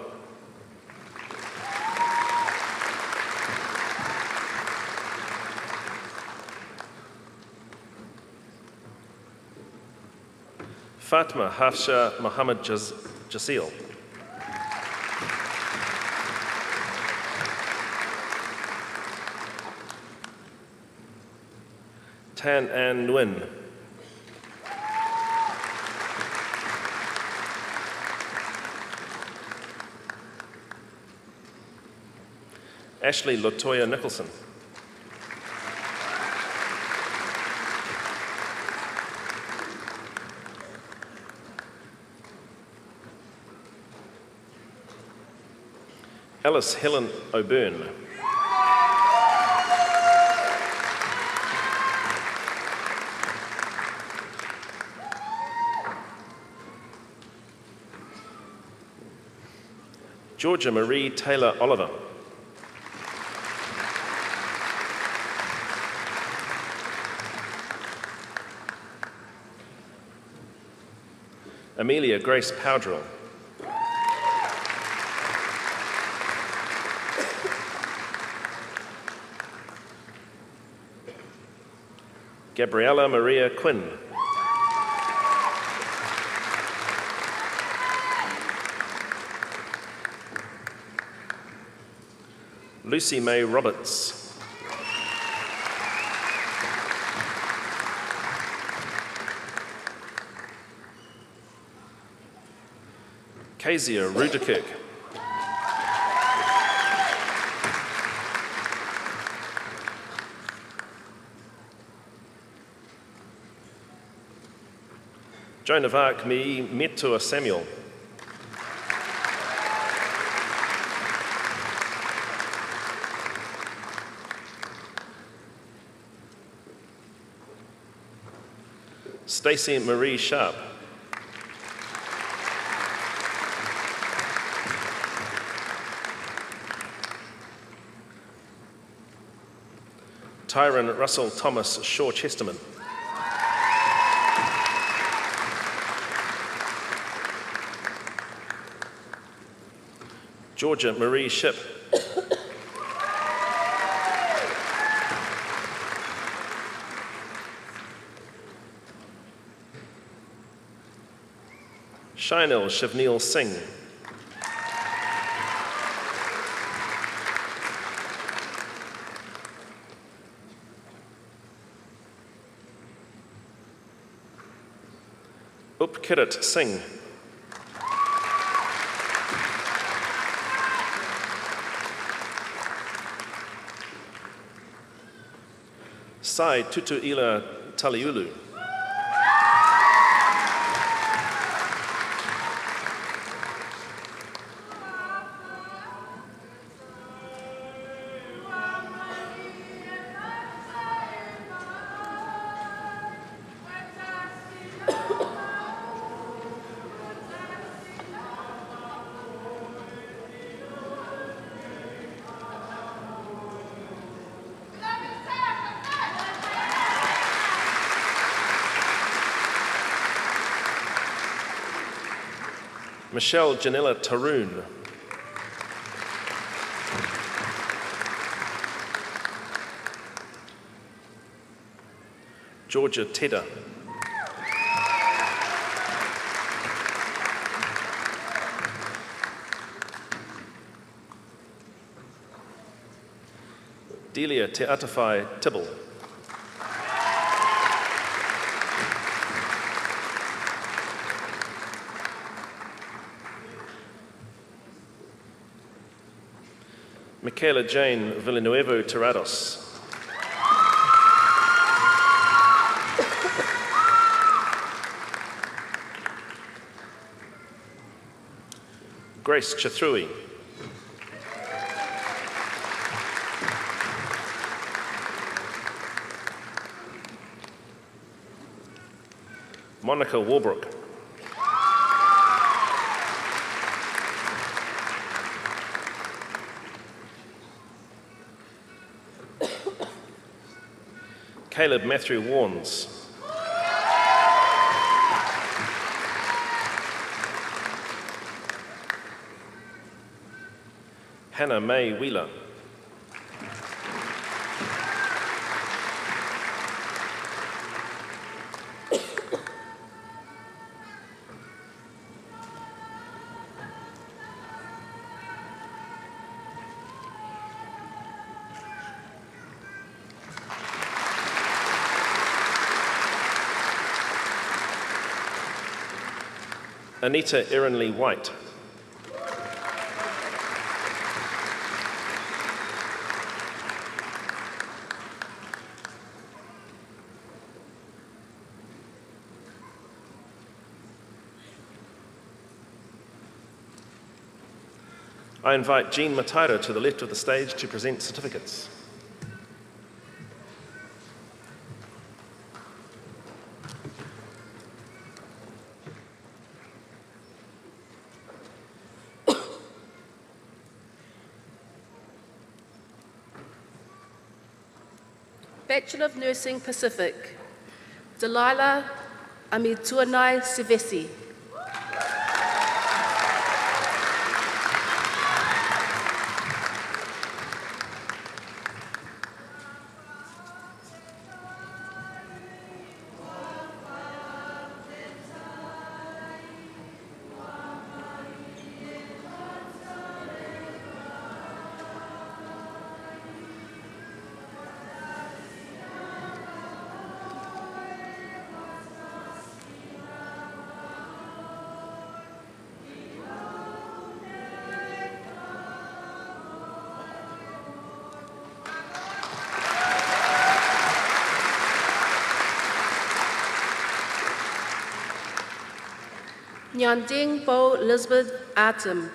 Fatma Hafsha Mohammed Jasil. Tan An Nguyen. Ashley Latoya Nicholson. Alice Helen O'Byrne. Georgia Marie Taylor Oliver. Amelia Grace Powdrill. Gabriella Maria Quinn. Lucy May Roberts. Kezia Ruderkirk. Joan of Arc Mi Metua Samuel. Stacey Marie Sharp. Tyron Russell Thomas Shaw Chesterman. Georgia Marie Ship. Shainil Shivneel Singh. Upkirat Singh. Sai Tutuila Taliulu. Michelle Janella Taroon. Georgia Tedder. Delia Te Atawhai Tibble. Michaela Jane Villanueva Terrados. Grace Chathrui. Monica Warbrook. Caleb Matthew Warnes. Hannah May Wheeler. Anita Erinley White. I invite Jean Mataira to the left of the stage to present certificates. Bachelor of Nursing Pacific, Delilah Amituanai Sivesi. Nyanding Bo Elizabeth Atom.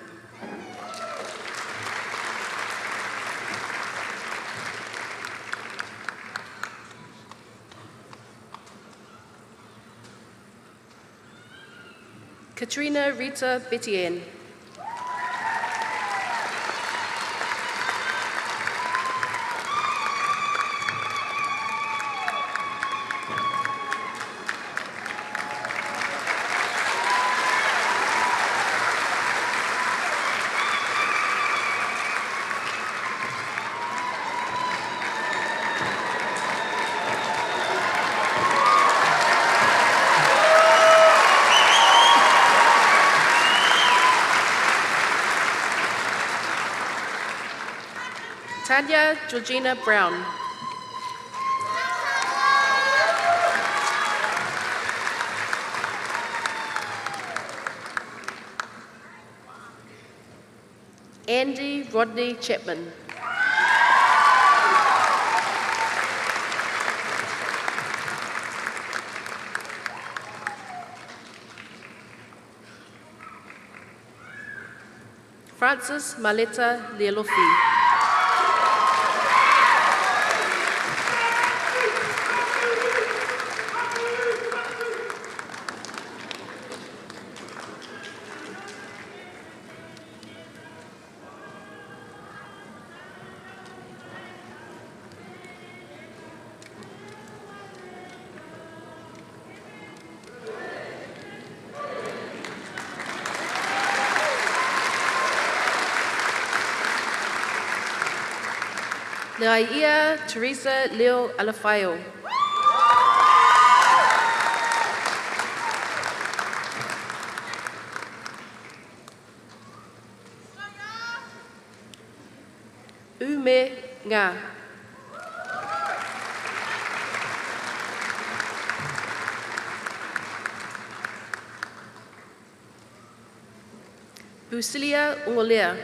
Katrina Rita Bettienne. Tanya Georgina Brown. Andy Rodney Chapman. Francis Maleta Lealofi. Leaia Teresa Leo Alafayo. me ngā. Busilia Ungolea.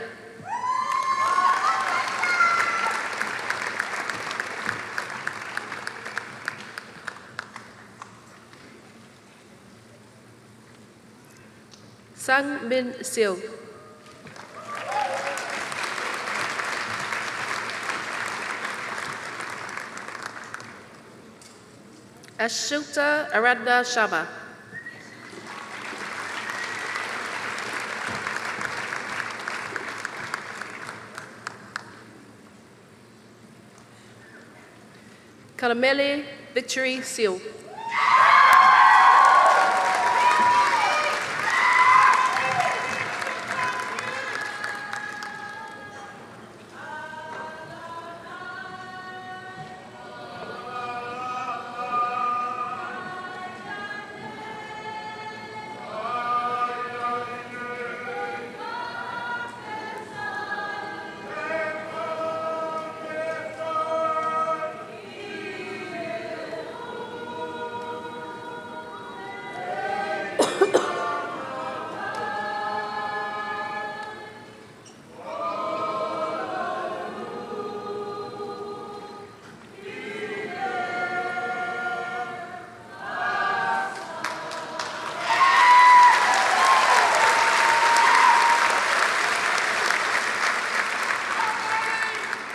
Sang Min Seo. Ashilta Aradna Sharma. Kalamele Victory Seal.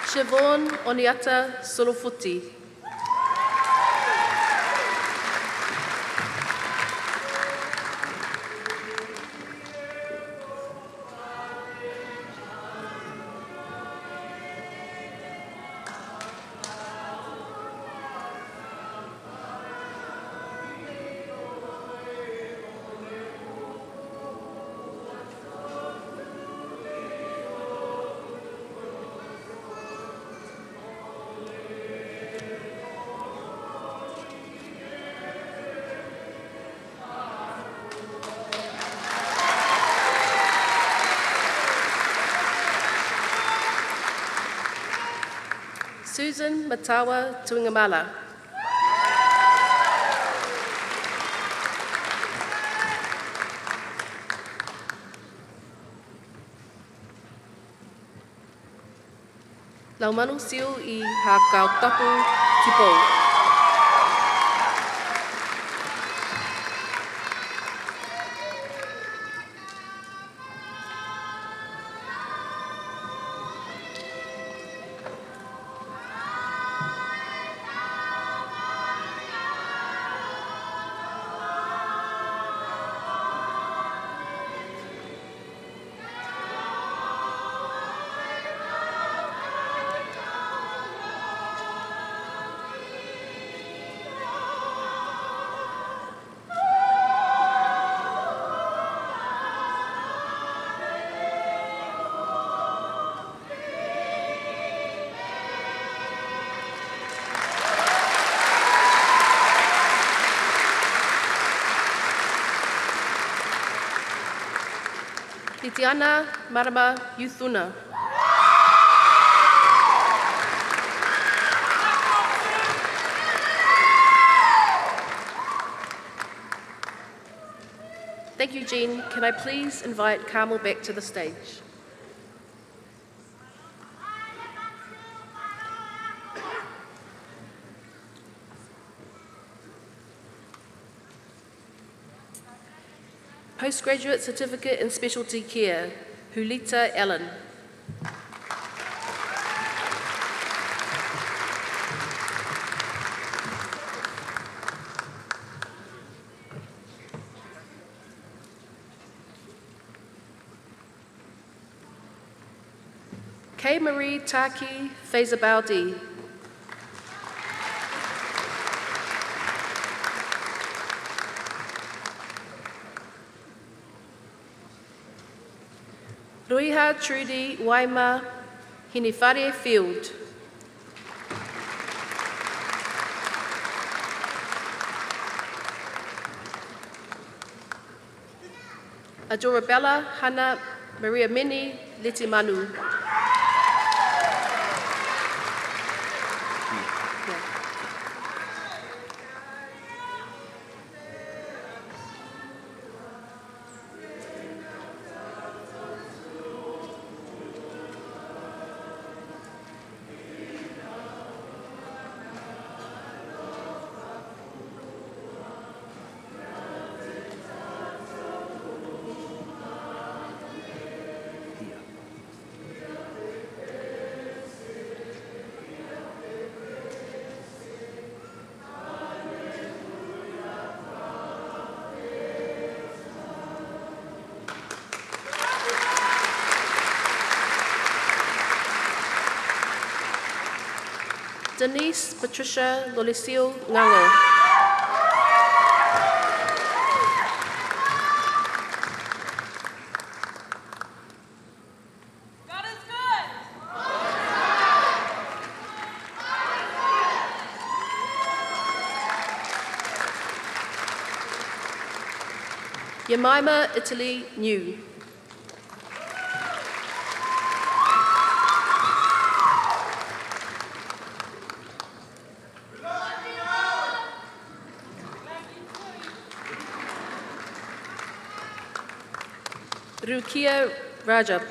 Siobhan Oniata Solofuti. Susan Matawa Tuingamala. Laumanu Sil I Hakautapu Tipo. Titiana Marama Youthuna. Thank you, Jean. Can I please invite Carmel back to the stage? Postgraduate Certificate in Specialty Care, Hulita Allen. Kay Marie Taki Faizabaldi. Ruiha Trudy Waima Hinifare Field. Adorabella Hannah Maria Mini Litimanu. Denise Patricia Lolisio Ngango. God is good. Yemaima Italy New. Rukia Rajab.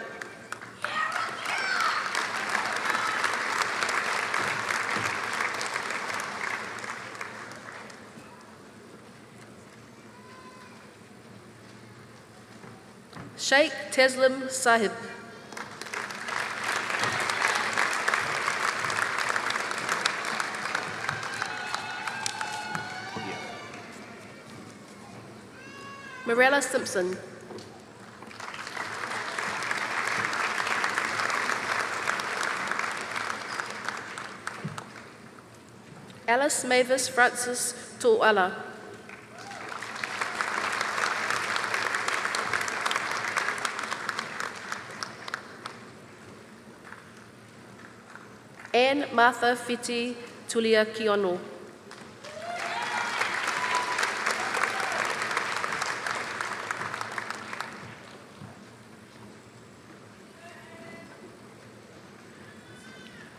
Sheikh Teslim Sahib. Mirella Simpson. Alice Mavis Francis Tuala. Anne Martha Fiti Tulia Kiono.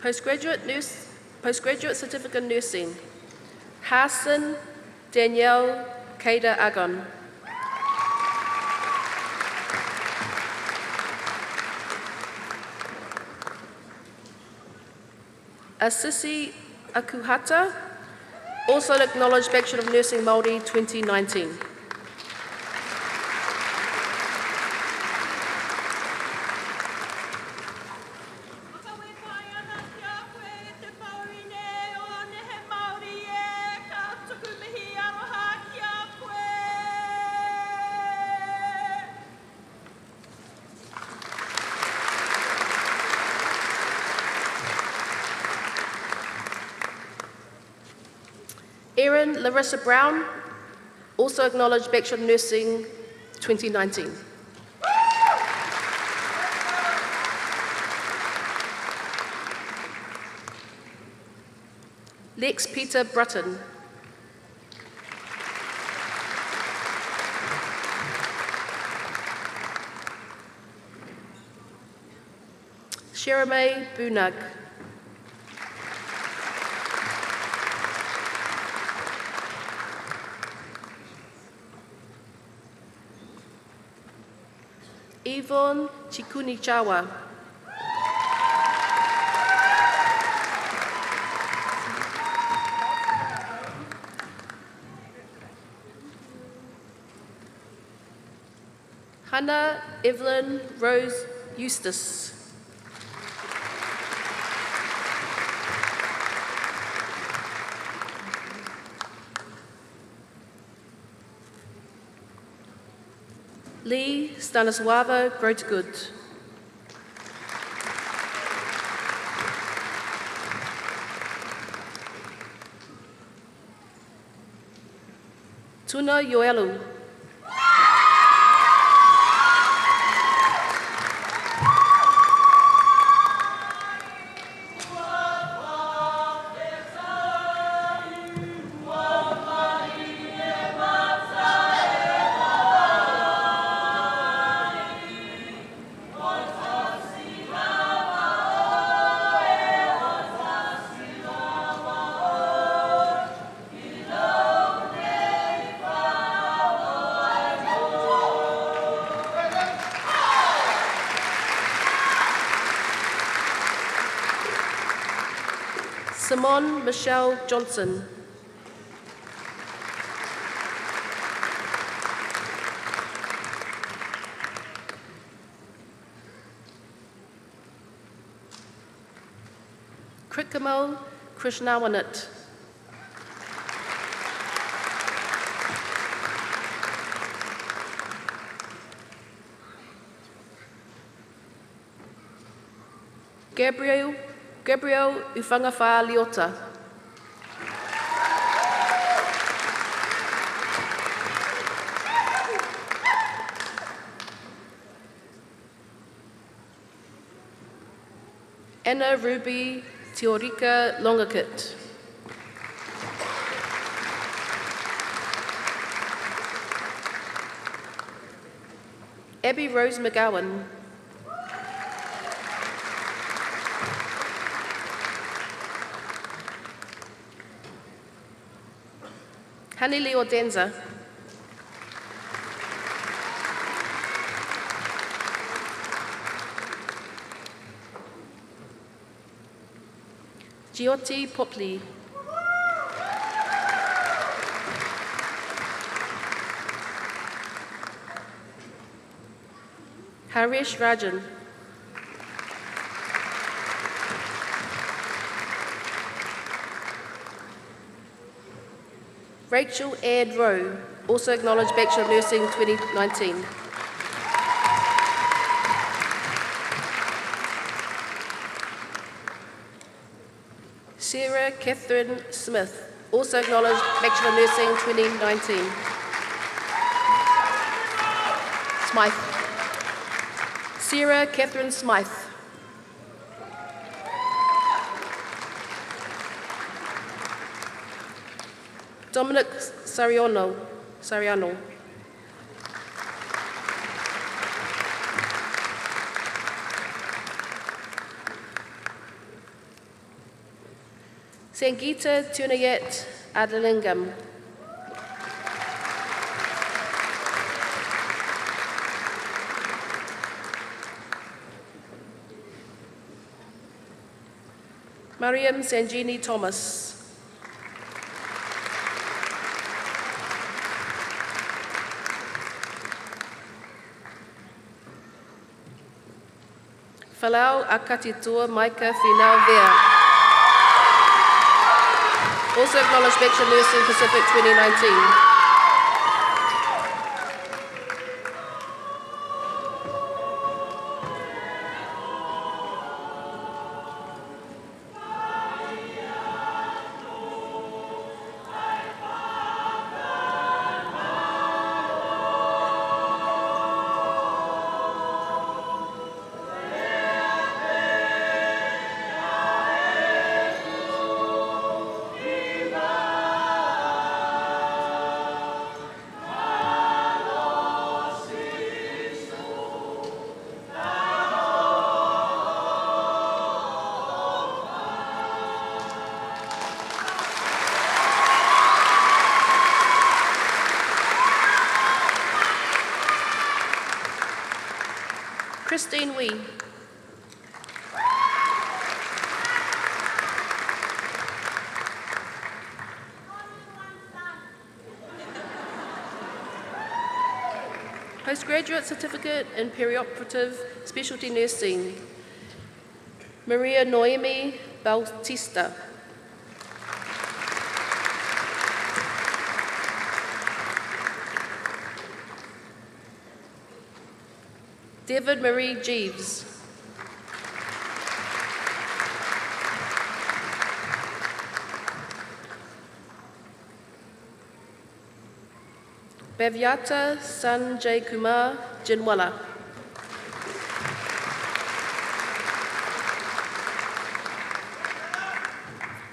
Postgraduate Certificate in Nursing. Hassan Danielle Kaida Agon. Asisi Akuhata, also acknowledged Bachelor of Nursing Māori 2019. Erin Larissa Brown, also acknowledged Bachelor of Nursing 2019. Lex Peter Brutton. Sheramay Bunag. Yvonne Chikunichawa. Hannah Evelyn Rose Eustace. Lee Stanisława Grotegood. Tuna Yoelu. Simone Michelle Johnson. Krikamal Krishnawanat. Gabriel Gabriel Ufangawha Liota. Anna Ruby Teorika Longakit. Abby Rose McGowan. Hanili Ordenza. Gioti Popley. Harish Rajan. Rachel Ed Rowe, also acknowledged Bachelor of Nursing 2019. Sarah Catherine Smith, also acknowledged Bachelor of Nursing 2019. Smythe. Sarah Catherine Smythe. Dominic Sariano. Sangita Tunayet Adalingam. Mariam Sanjini Thomas. Falau Akatitua Maika Finau Vea. Also acknowledged Bachelor Nursing Pacific 2019. Christine Wee. Postgraduate Certificate in Perioperative Specialty Nursing, Maria Noemi Bautista. David Marie Jeeves. Bhavyata Sanjay Kumar Jinwala.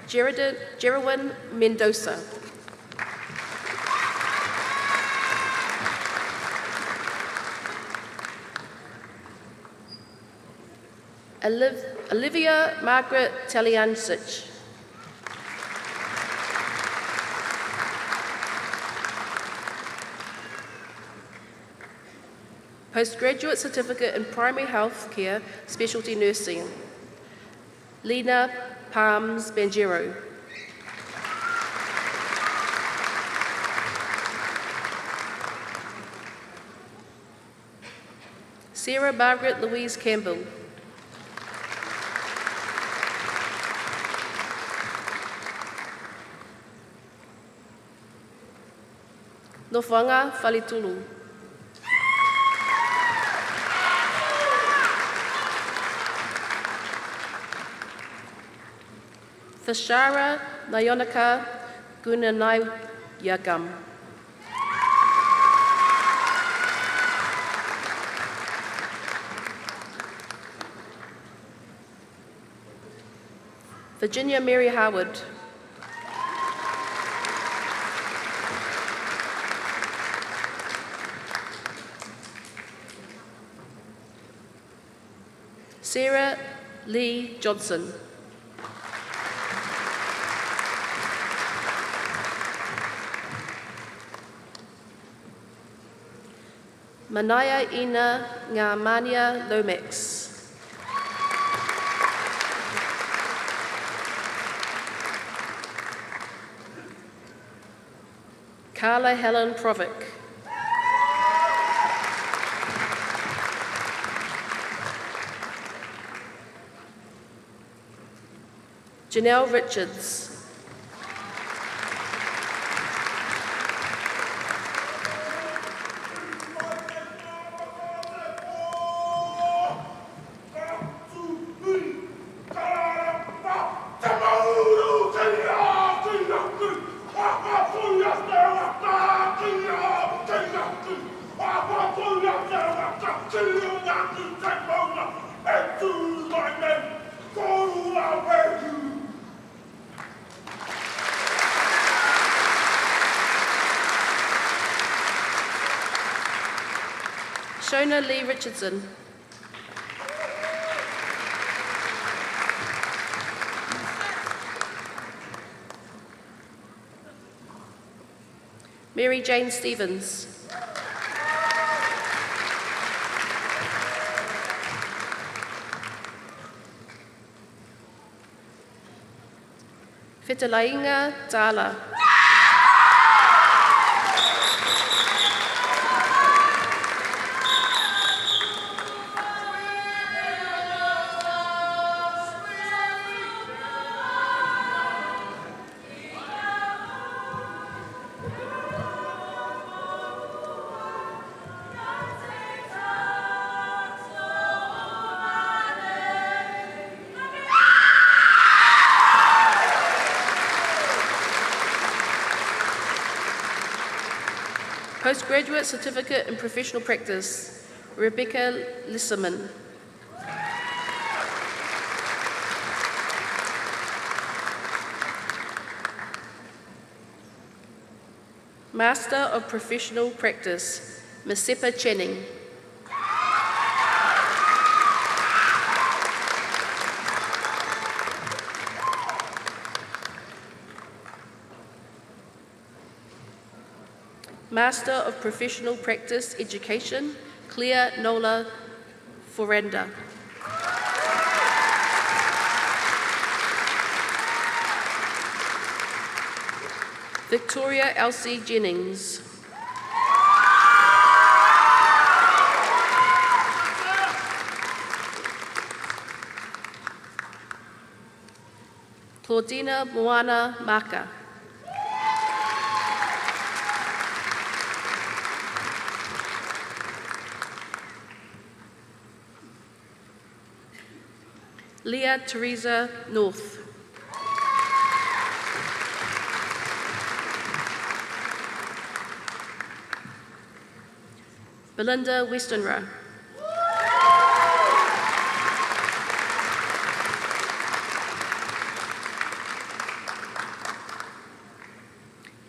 Jerwin Mendoza. Olivia Margaret Taliancic. Postgraduate Certificate in Primary Health Care Specialty Nursing, Lena Palms Banjero. Sarah Margaret Louise Campbell. Nofanga Falitulu. Thashara Nayonaka Gunanayagam. Virginia Mary Harwood. Sarah Lee Johnson. Manaya Ina Ngamania Lomax. Carla Helen Provic. Janelle Richards. Shona Lee Richardson. Mary Jane Stevens. Fitalainga Dala. Postgraduate Certificate in Professional Practice, Rebecca Lisserman. Master of Professional Practice, Masepa Chenning. Master of Professional Practice Education, Claire Nola Forenda. Victoria Elsie Jennings. Claudina Moana Maka. Leah Teresa North. Belinda Westenra.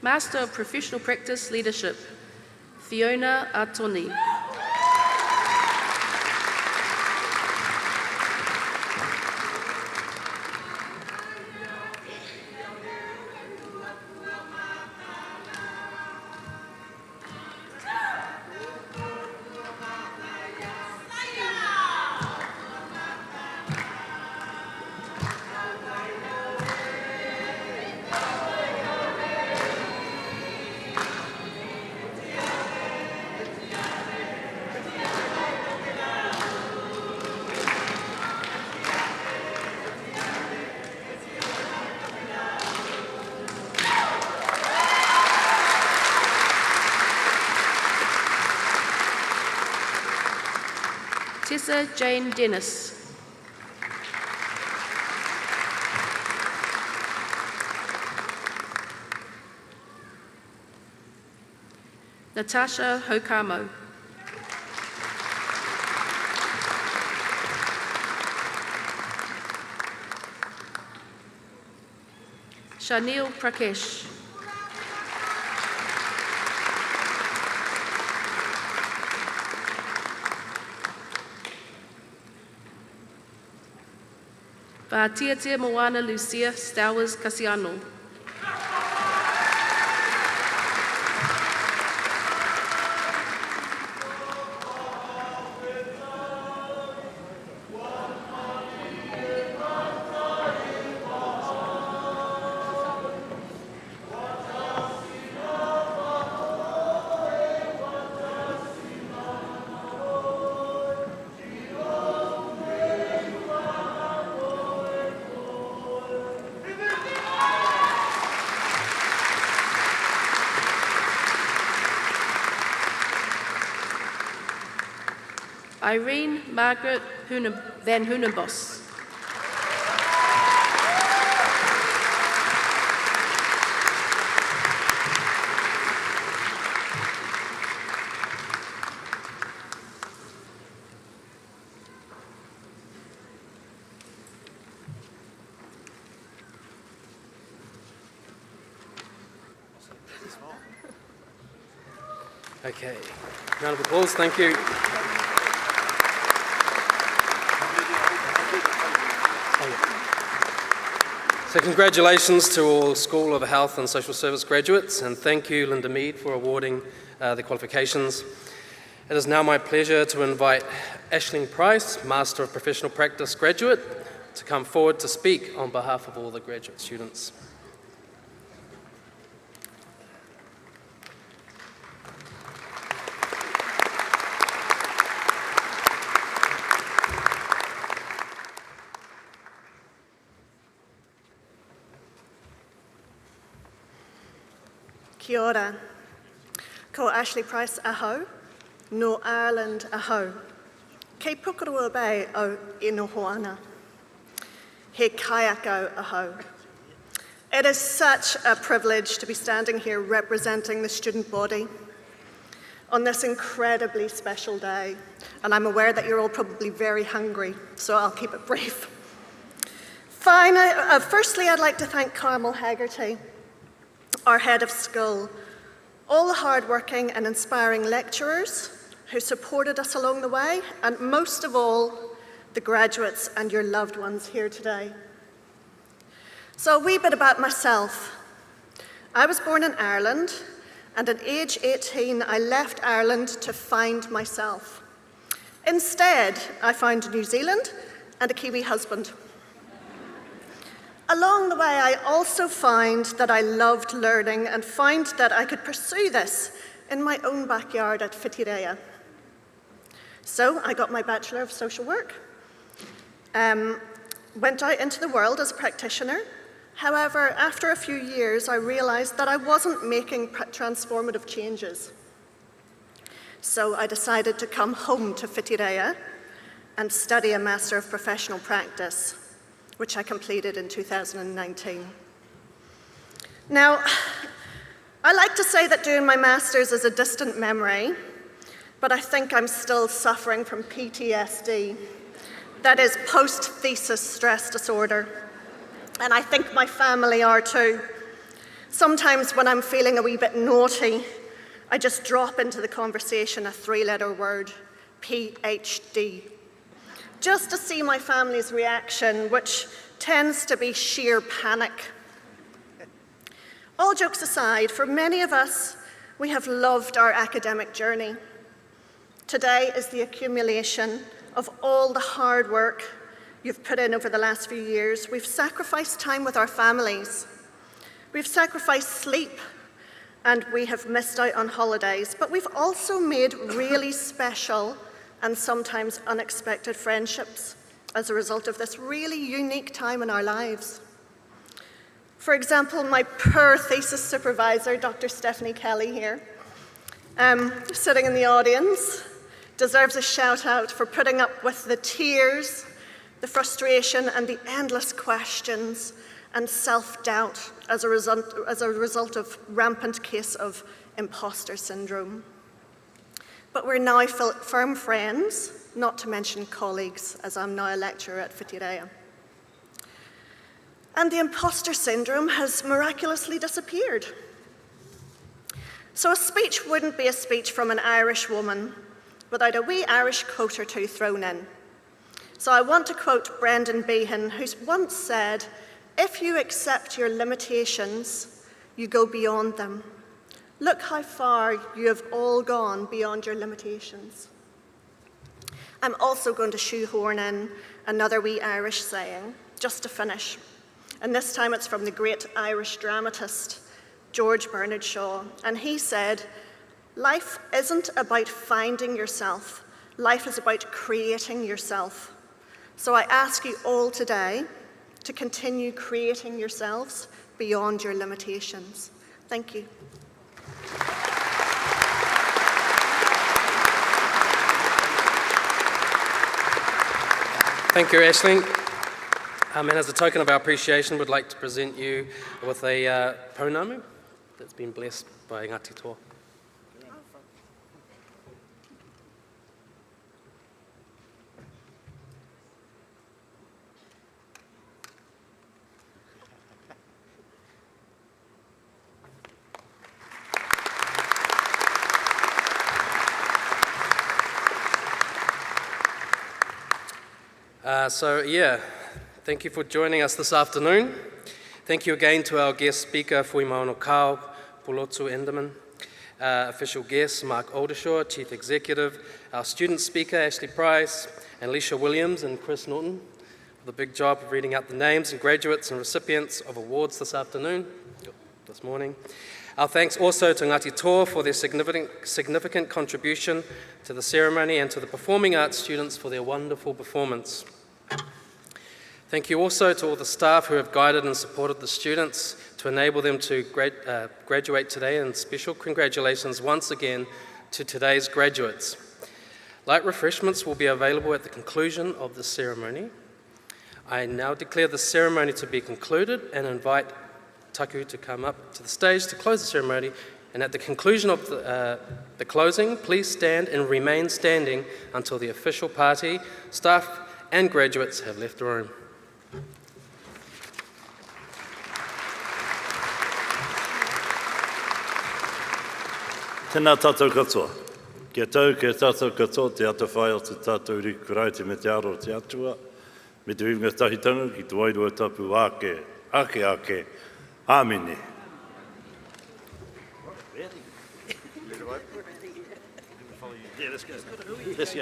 Master of Professional Practice Leadership, Fiona Atoni. Tessa Jane Dennis. Natasha Hokamo. Shanil Prakesh. Va'atiatia Moana Lucia Stowers Casiano. Irene Margaret Van Hoenenbos. Okay, round of applause, thank you. So congratulations to all School of Health and Social Service graduates, and thank you, Linda Mead, for awarding the qualifications. It is now my pleasure to invite Aisling Price, Master of Professional Practice graduate, to come forward to speak on behalf of all the graduate students. Kia ora. Ko Ashley Price aho, no Ireland aho. Kei pukurua bay o inohoana. He kayako aho. It is such a privilege to be standing here representing the student body on this incredibly special day. And I'm aware that you're all probably very hungry, so I'll keep it brief. Firstly, I'd like to thank Carmel Haggerty, our head of school, all the hardworking and inspiring lecturers who supported us along the way, and most of all, the graduates and your loved ones here today. So a wee bit about myself. I was born in Ireland, and at age 18, I left Ireland to find myself. Instead, I found New Zealand and a Kiwi husband. Along the way, I also found that I loved learning and found that I could pursue this in my own backyard at Whitireia. So I got my Bachelor of Social Work, went out into the world as a practitioner. However, after a few years, I realized that I wasn't making transformative changes. So I decided to come home to Whitireia and study a Master of Professional Practice, which I completed in 2019. Now, I like to say that doing my master's is a distant memory, but I think I'm still suffering from PTSD. That is post-thesis stress disorder. And I think my family are too. Sometimes when I'm feeling a wee bit naughty, I just drop into the conversation a 3-letter word, PhD. Just to see my family's reaction, which tends to be sheer panic. All jokes aside, for many of us, we have loved our academic journey. Today is the accumulation of all the hard work you've put in over the last few years. We've sacrificed time with our families. We've sacrificed sleep, and we have missed out on holidays, but we've also made really special and sometimes unexpected friendships as a result of this really unique time in our lives. For example, my poor thesis supervisor, Dr. Stephanie Kelly here, sitting in the audience, deserves a shout out for putting up with the tears, the frustration, and the endless questions and self-doubt as a result of rampant case of imposter syndrome. But we're now firm friends, not to mention colleagues, as I'm now a lecturer at Whitireia. And the imposter syndrome has miraculously disappeared. So a speech wouldn't be a speech from an Irish woman without a wee Irish quote or two thrown in. So I want to quote Brendan Behan, who once said, "If you accept your limitations, you go beyond them. Look how far you have all gone beyond your limitations." I'm also going to shoehorn in another wee Irish saying, just to finish. And this time it's from the great Irish dramatist, George Bernard Shaw. And he said, "Life isn't about finding yourself. Life is about creating yourself." So I ask you all today to continue creating yourselves beyond your limitations. Thank you. Thank you, Aisling. And as a token of our appreciation, we'd like to present you with a pounamu that's been blessed by Ngāti Toa. Thank you for joining us this afternoon. Thank you again to our guest speaker, Fui Maono Kao, Pulotu Enderman, official guests, Mark Aldershaw, Chief Executive, our student speaker, Ashley Price, and Alicia Williams and Chris Norton, for the big job of reading out the names and graduates and recipients of awards this morning. Our thanks also to Ngāti Toa for their significant contribution to the ceremony and to the performing arts students for their wonderful performance. Thank you also to all the staff who have guided and supported the students to enable them to graduate today, and special congratulations once again to today's graduates. Light refreshments will be available at the conclusion of the ceremony. I now declare the ceremony to be concluded and invite Taku to come up to the stage to close the ceremony. And at the conclusion of the closing, please stand and remain standing until the official party, staff and graduates have left the room. Tēnā tātou katoa. Kia tau, kia tātou katoa, te ata whai o te tātou rikurai te me te aro o te atua, me te winga tahitangu ki te wairua tapu ake, āmene. Yeah, let's go. Let's go.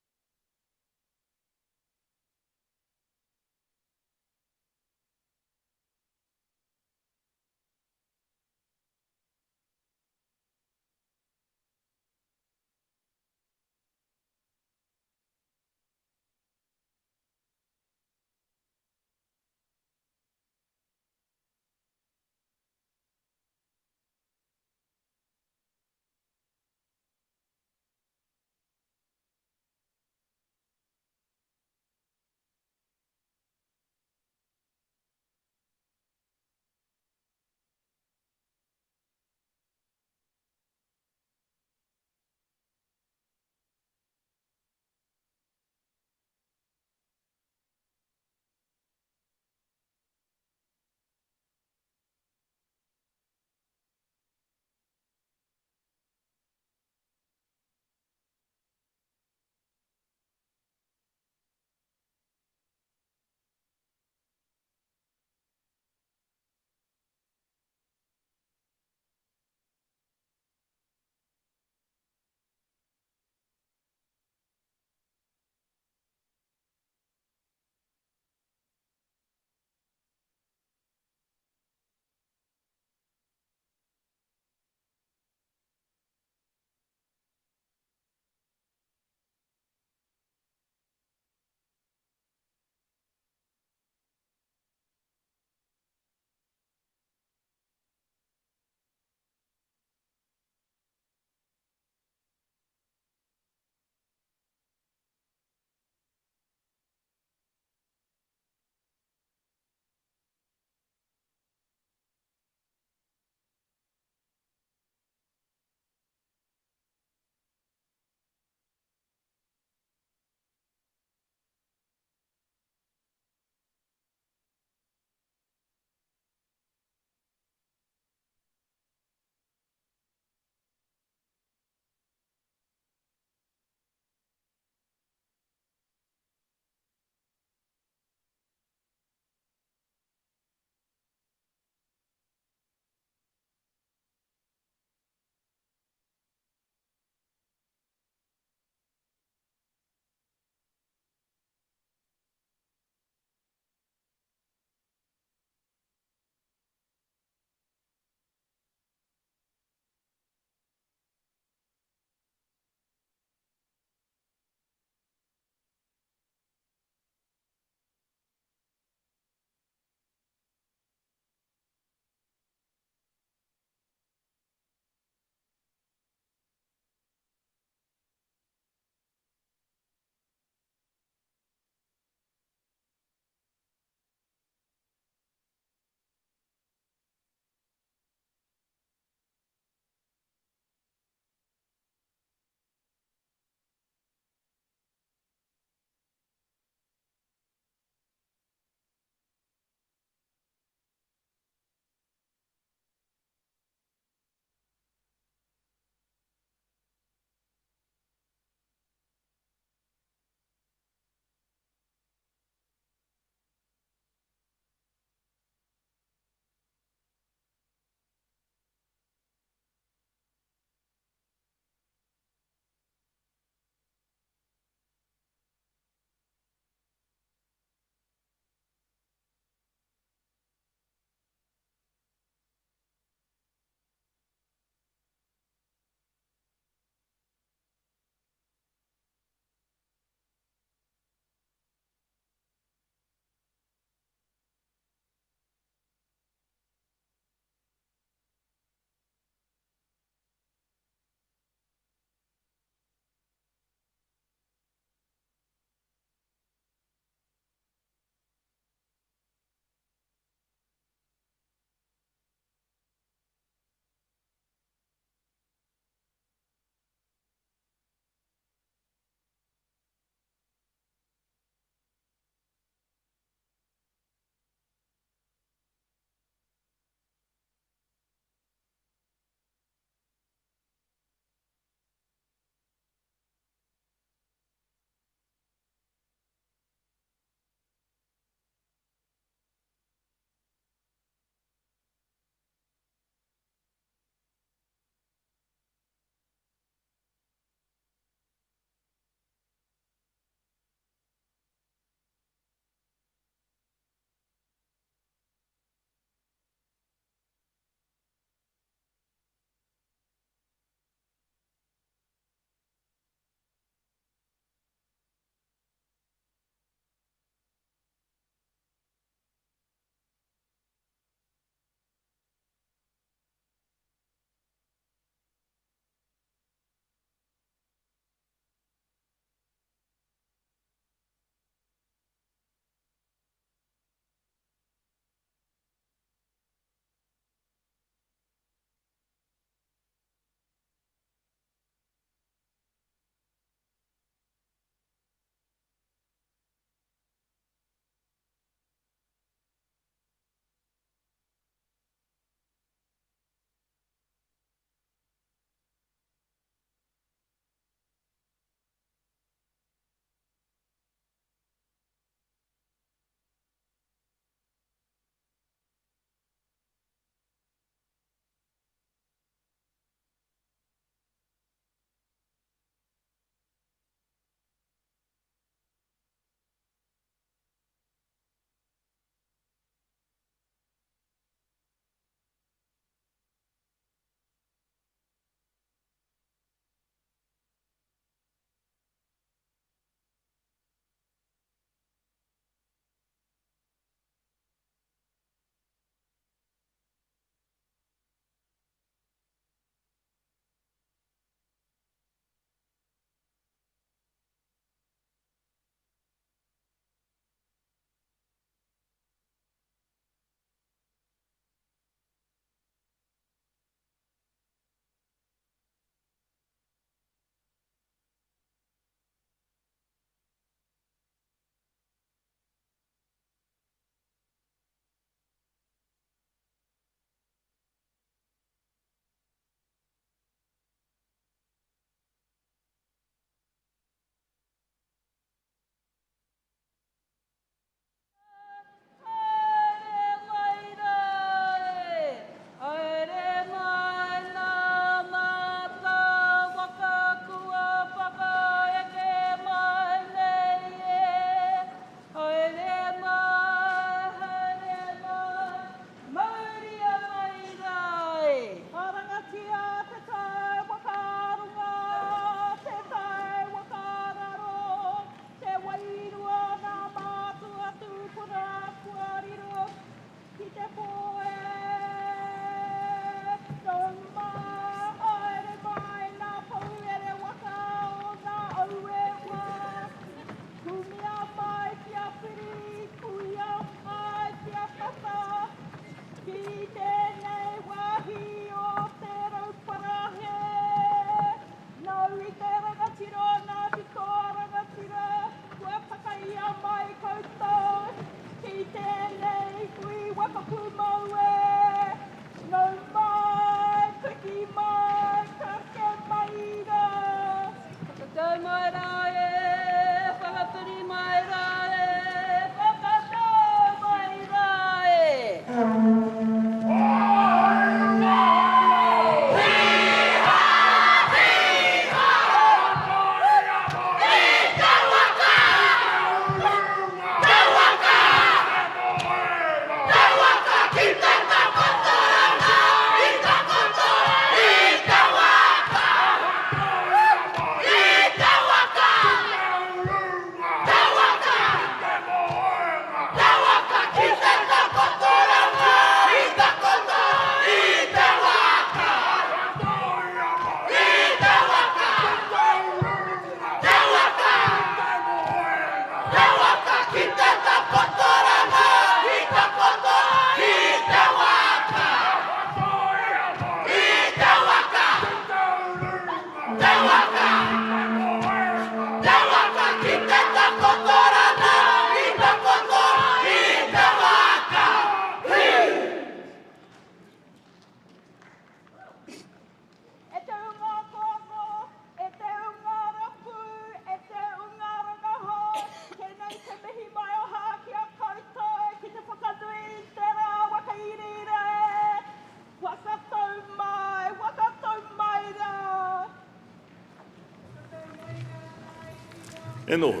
E noho.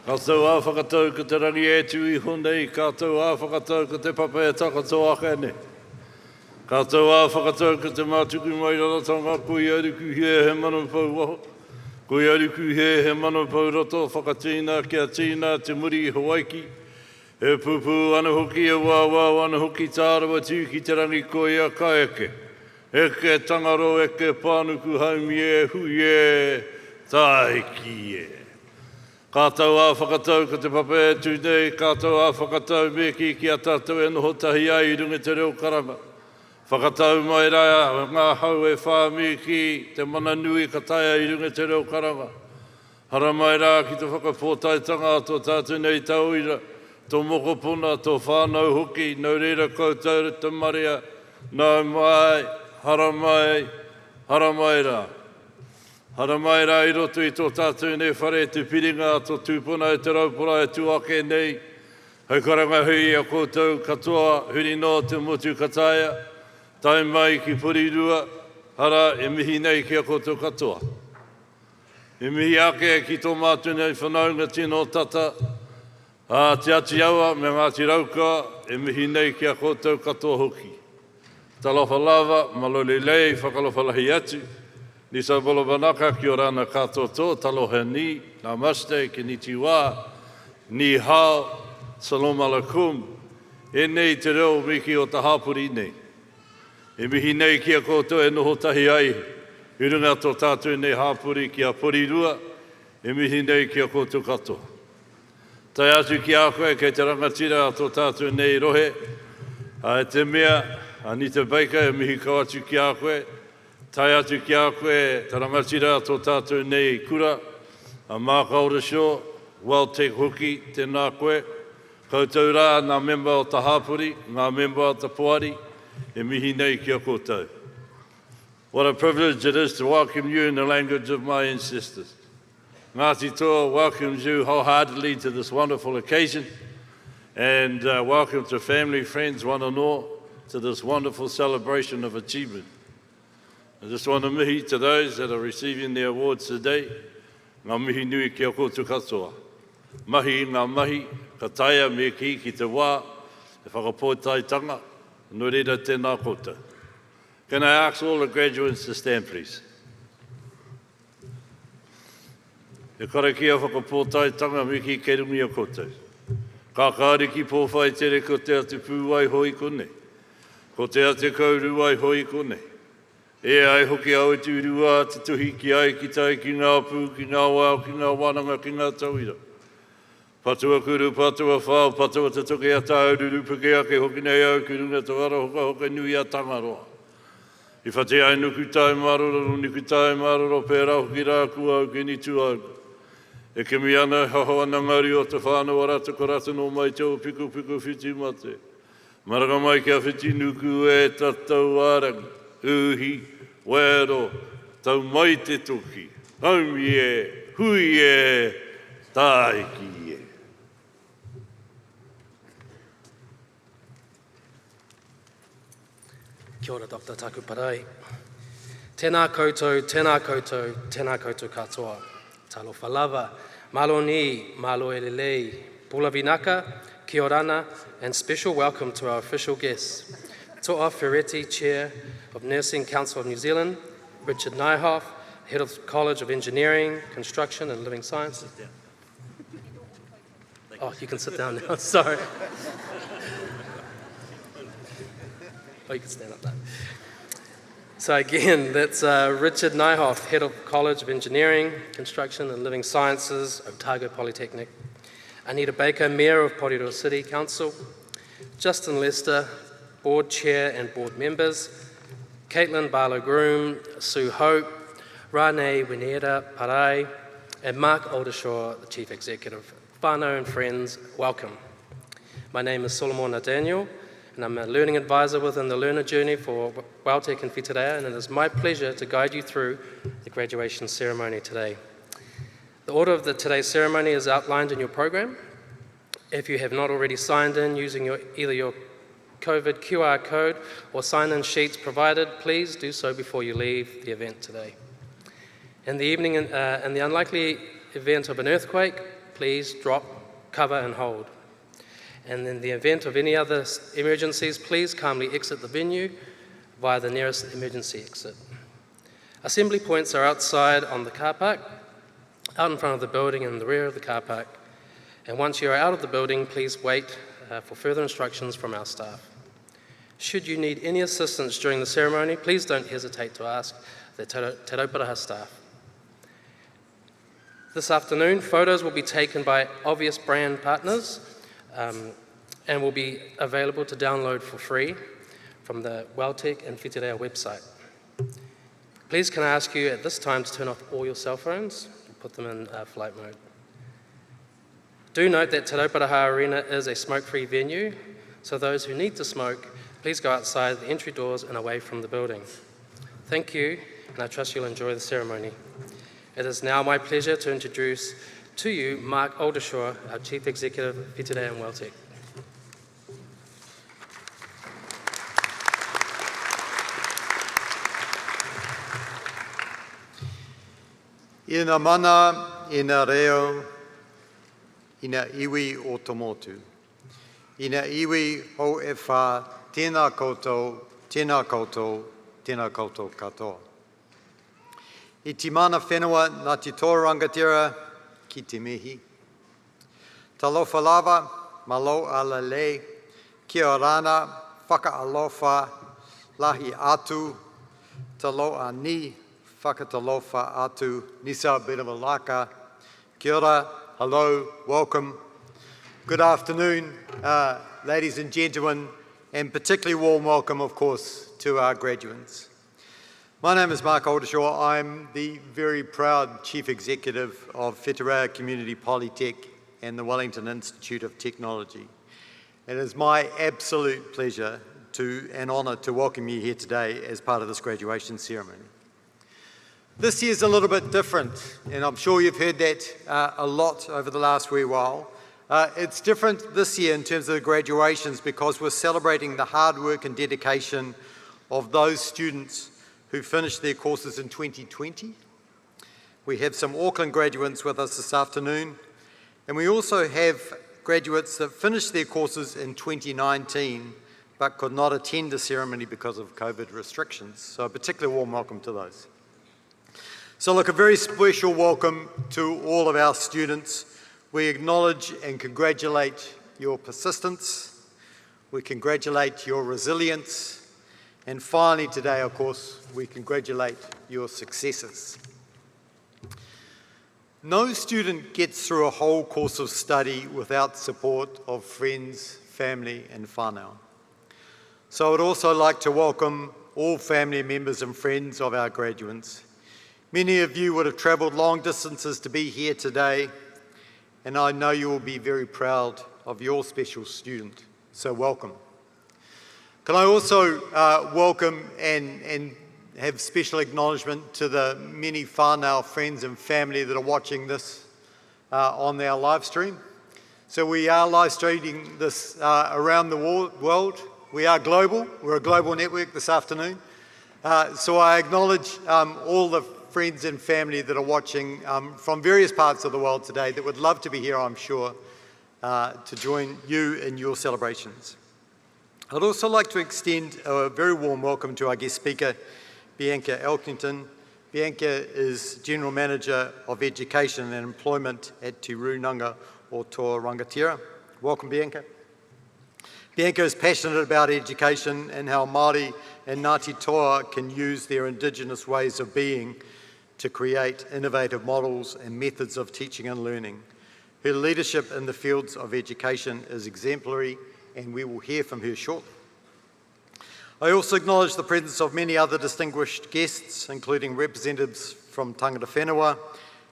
Kātou ā whakatau ko te rangi e tui honei, kātou ā whakatau ko te papa e takatoa ake Kātou ā whakatau ko te mātuku mai raratanga, koe aruku he manu pau waho. Koe aruku he manu pau roto, whakatīna kia tīna te muri Hawaiki. E pupu ana hoki e wāwā ana hoki tārawa tū ki te rangi koe a kaeke. Eke tangaro, eke pānuku haumi e hui e taiki e. Kātou ā whakatau ko te papa e tūnei, kātou ā whakatau me ki a tātou e noho tahi ai I runga te reo karanga. Whakatau mai rai ngā hau e whāmi ki te mana nui ka taia I runga te reo karanga. Hara mai rā ki te whakapōtaitanga tō tātou nei tauira, tō mokopuna, tō whānau hoki, nau reira koutou te maria, nau mai, hara mai rā. Hara mai rā I roto I tō tātou nei whare te piringa, tō tūpuna e te raupura e tūake nei. Hei karanga hui a koutou katoa, huri no te motu kataia, tai mai ki purirua, hara e mihi nei ki a koutou katoa. E mihi ake ki tō mātu nei whanaunga tino tata, a te ati aua me Ngāti Rauka, e mihi nei ki a koutou katoa hoki. Talofa lava, malole lei, whakalofa lahi atu, ni sa bolo banaka ki o rana katoa tō, taloha ni, namaste, ki ni tiwa, ni hao, salam alaikum, e nei te reo miki o ta hapuri nei. E mihi nei ki a koutou e noho tahi ai, I runga tō tātou nei hapuri ki a porirua, e mihi nei ki a koutou katoa. Tai atu ki a koe kei te rangatira a tō tātou nei rohe, a e te mea, a ni te baika e mihi kau atu ki a koe, tai atu ki a koe te rangatira a tō tātou nei kura, a Bianca Elkington, WelTec hoki, tēnā koe, koutou rā ngā memba o ta hapuri, ngā memba o ta poari, e mihi nei ki a koutou. What a privilege it is to welcome you in the language of my ancestors. Ngāti Toa welcomes you wholeheartedly to this wonderful occasion, and welcome to family, friends, one and all, to this wonderful celebration of achievement. I just want to mihi to those that are receiving their awards today. Ngā mihi nui ki a koutou katoa. Mahi ngā mahi, ka taia me ki te wā, e whakapōtaitanga, no reira tēnā koutou. Can I ask all the graduates to stand, please? E kare ki a whakapōtaitanga me ki kei rungi a koutou. Ka kāre ki pōwhai tere ko te atu pūwai hoi kone. Ko te atu kauruai hoi kone. E ai hoki au e tūrua te tuhi ki ai ki tai ki ngā pū, ki ngā wao, ki ngā wānanga, ki ngā tauira. Patua kuru, patua whao, patua te toke a tāururu, puke ake hoki nei au ki runga te wara hoka hoka nui a tangaroa. I whate ai nuku tai maroro, nuku tai maroro, pēra hoki rā kua au ki ni tu au. E ke mi ana haho ana ngari o te whānau rata korata no mai tau piku piku whiti mate. Maranga mai kia whiti nuku e tatau arangi, uhi, wero, tau mai te toki, haumi e, hui e, taiki e. Kia ora, Dr. Taku Parai. Tēnā koutou, tēnā koutou, tēnā koutou katoa. Talofa lava, malo ni, malo elelei, pula vinaka, kia orana, and special welcome to our official guests. Toa Ferretti, Chair of Nursing Council of New Zealand, Richard Nyhoff, Head of College of Engineering, Construction and Living Sciences. Oh, you can sit down now, sorry. Oh, you can stand up there. So again, that's Richard Nyhoff, Head of College of Engineering, Construction and Living Sciences, Otago Polytechnic. Anita Baker, Mayor of Porirua City Council. Justin Lester, Board Chair and Board Members. Caitlin Barlow-Groom, Sue Hope, Rane Winera Parai, and Mark Aldershaw, the Chief Executive. Whānau and friends, welcome. My name is Solomona Daniel, and I'm a learning advisor within the Learner Journey for WelTec and Whitireia, and it is my pleasure to guide you through the graduation ceremony today. The order of today's ceremony is outlined in your program. If you have not already signed in using either your COVID QR code or sign-in sheets provided, please do so before you leave the event today. In the evening, in the unlikely event of an earthquake, please drop, cover and hold. And in the event of any other emergencies, please calmly exit the venue via the nearest emergency exit. Assembly points are outside on the car park, out in front of the building and in the rear of the car park. And once you are out of the building, please wait for further instructions from our staff. Should you need any assistance during the ceremony, please don't hesitate to ask the Te Rauparaha staff. This afternoon, photos will be taken by obvious brand partners and will be available to download for free from the WelTec and Whitireia website. Please can I ask you at this time to turn off all your cell phones and put them in flight mode. Do note that Te Rauparaha Arena is a smoke-free venue, so those who need to smoke, please go outside the entry doors and away from the building. Thank you, and I trust you'll enjoy the ceremony. It is now my pleasure to introduce to you Mark Aldershaw, our Chief Executive of Whitireia and WelTec. Ina mana, ina reo, ina iwi o tomotu. Ina iwi ho e wha, tēnā koutou, tēnā koutou, tēnā koutou katoa. I ti mana whenua nā te tō rangatira ki te mihi. Talofa lava, malo ala le, kia rana, whakaalofa, lahi atu, taloa ni, whakatalofa atu, nisa biramalaka, kia ora, hello, welcome. Good afternoon, ladies and gentlemen, and particularly warm welcome, of course, to our graduates. My name is Mark Aldershaw. I'm the very proud Chief Executive of Whitireia Community Polytech and the Wellington Institute of Technology. It is my absolute pleasure and honour to welcome you here today as part of this graduation ceremony. This year's a little bit different, and I'm sure you've heard that a lot over the last wee while. It's different this year in terms of the graduations because we're celebrating the hard work and dedication of those students who finished their courses in 2020. We have some Auckland graduates with us this afternoon, and we also have graduates that finished their courses in 2019 but could not attend the ceremony because of COVID restrictions. So a particularly warm welcome to those. So look, a very special welcome to all of our students. We acknowledge and congratulate your persistence. We congratulate your resilience. And finally today, of course, we congratulate your successes. No student gets through a whole course of study without support of friends, family and whānau. So I would also like to welcome all family members and friends of our graduates. Many of you would have travelled long distances to be here today, and I know you will be very proud of your special student, so welcome. Can I also welcome and have special acknowledgement to the many whānau friends and family that are watching this on our live stream. So we are live streaming this around the world. We are global. We're a global network this afternoon. So I acknowledge all the friends and family that are watching from various parts of the world today that would love to be here, I'm sure, to join you in your celebrations. I'd also like to extend a very warm welcome to our guest speaker, Bianca Elkington. Bianca is General Manager of Education and Employment at Te Runanga o Tō Rangatira. Welcome, Bianca. Bianca is passionate about education and how Māori and Ngāti Toa can use their Indigenous ways of being to create innovative models and methods of teaching and learning. Her leadership in the fields of education is exemplary, and we will hear from her shortly. I also acknowledge the presence of many other distinguished guests, including representatives from Tangata Whenua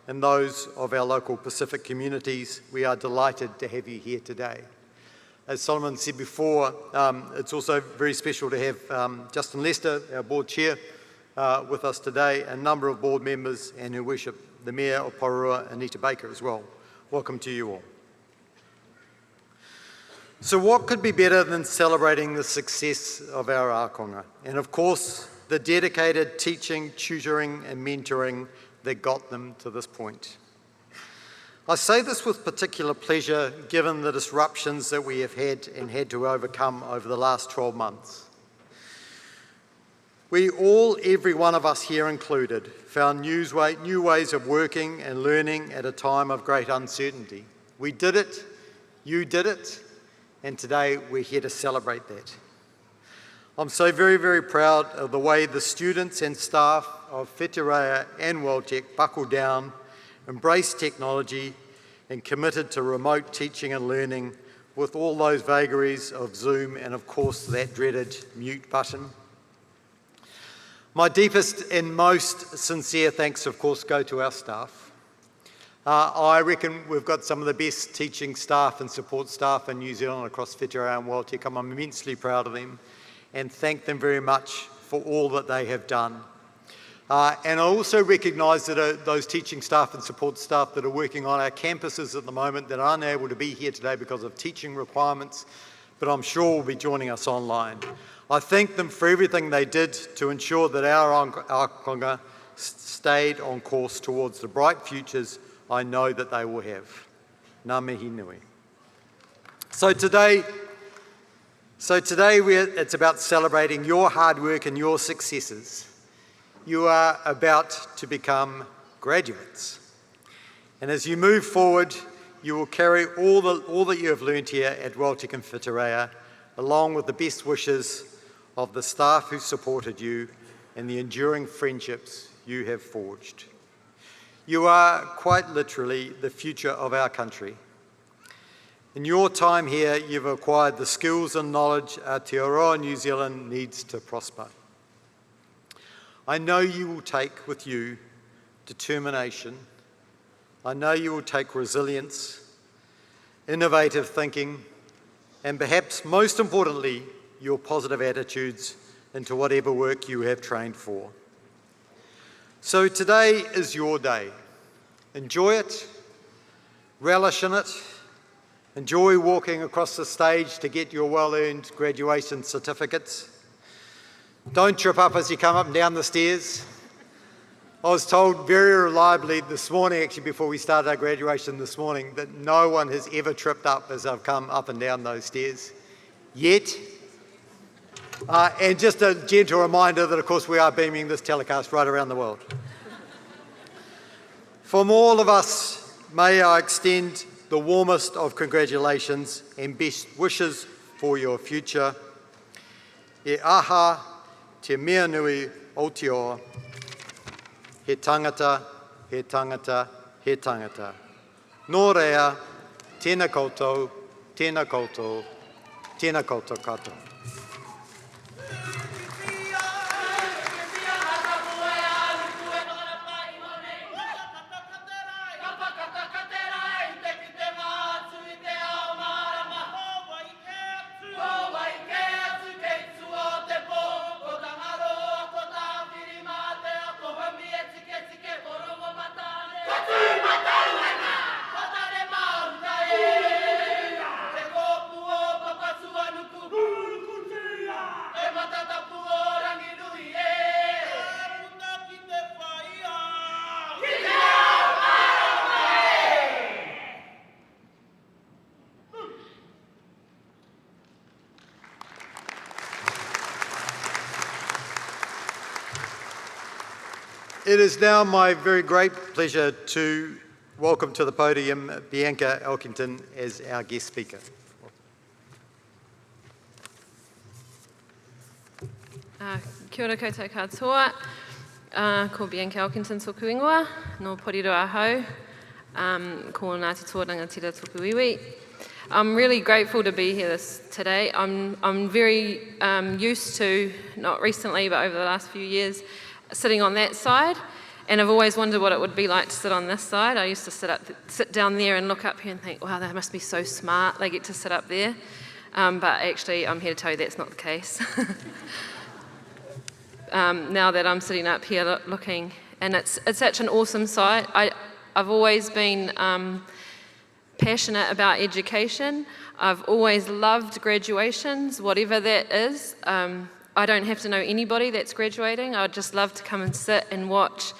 and those of our local Pacific communities. We are delighted to have you here today. As Solomon said before, it's also very special to have Justin Lester, our board chair, with us today, a number of board members, and Her Worship, the Mayor of Pororua, Anita Baker as well. Welcome to you all. So what could be better than celebrating the success of our ākonga? And of course, the dedicated teaching, tutoring and mentoring that got them to this point. I say this with particular pleasure given the disruptions that we have had and had to overcome over the last 12 months. We all, every one of us here included, found new ways of working and learning at a time of great uncertainty. We did it, you did it, and today we're here to celebrate that. I'm so very, very proud of the way the students and staff of Whitireia and WelTec buckled down, embraced technology and committed to remote teaching and learning with all those vagaries of Zoom and of course that dreaded mute button. My deepest and most sincere thanks of course go to our staff. I reckon we've got some of the best teaching staff and support staff in New Zealand across Whitireia and WelTec. I'm immensely proud of them and thank them very much for all that they have done. And I also recognise that those teaching staff and support staff that are working on our campuses at the moment that are unable to be here today because of teaching requirements, but I'm sure will be joining us online. I thank them for everything they did to ensure that our ākonga stayed on course towards the bright futures I know that they will have. Ngā mihi nui. So today it's about celebrating your hard work and your successes. You are about to become graduates. And as you move forward, you will carry all that you have learned here at WelTec and Whitireia, along with the best wishes of the staff who supported you and the enduring friendships you have forged. You are quite literally the future of our country. In your time here, you've acquired the skills and knowledge Aotearoa New Zealand needs to prosper. I know you will take with you determination. I know you will take resilience, innovative thinking, and perhaps most importantly, your positive attitudes into whatever work you have trained for. So today is your day. Enjoy it, relish in it, enjoy walking across the stage to get your well-earned graduation certificates. Don't trip up as you come up and down the stairs. I was told very reliably this morning, actually before we started our graduation this morning, that no one has ever tripped up as I've come up and down those stairs, yet. And just a gentle reminder that of course we are beaming this telecast right around the world. From all of us, may I extend the warmest of congratulations and best wishes for your future. E aha te mea nui o te o, he tangata, he tangata, he tangata. Nō rea, tēnā koutou, tēnā koutou, tēnā koutou katoa. It is now my very great pleasure to welcome to the podium Bianca Elkington as our guest speaker. Kia ora koutou katoa, ko Bianca Elkington tōku ingoa, no Porirua Ahau, ko Ngāti Tōranga Tira tōku iwi. I'm really grateful to be here today. I'm very used to, not recently, but over the last few years, sitting on that side, and I've always wondered what it would be like to sit on this side. I used to sit down there and look up here and think, wow, they must be so smart, they get to sit up there. But actually, I'm here to tell you that's not the case. Now that I'm sitting up here looking, and it's such an awesome sight. I've always been passionate about education. I've always loved graduations, whatever that is. I don't have to know anybody that's graduating. I'd just love to come and sit and watch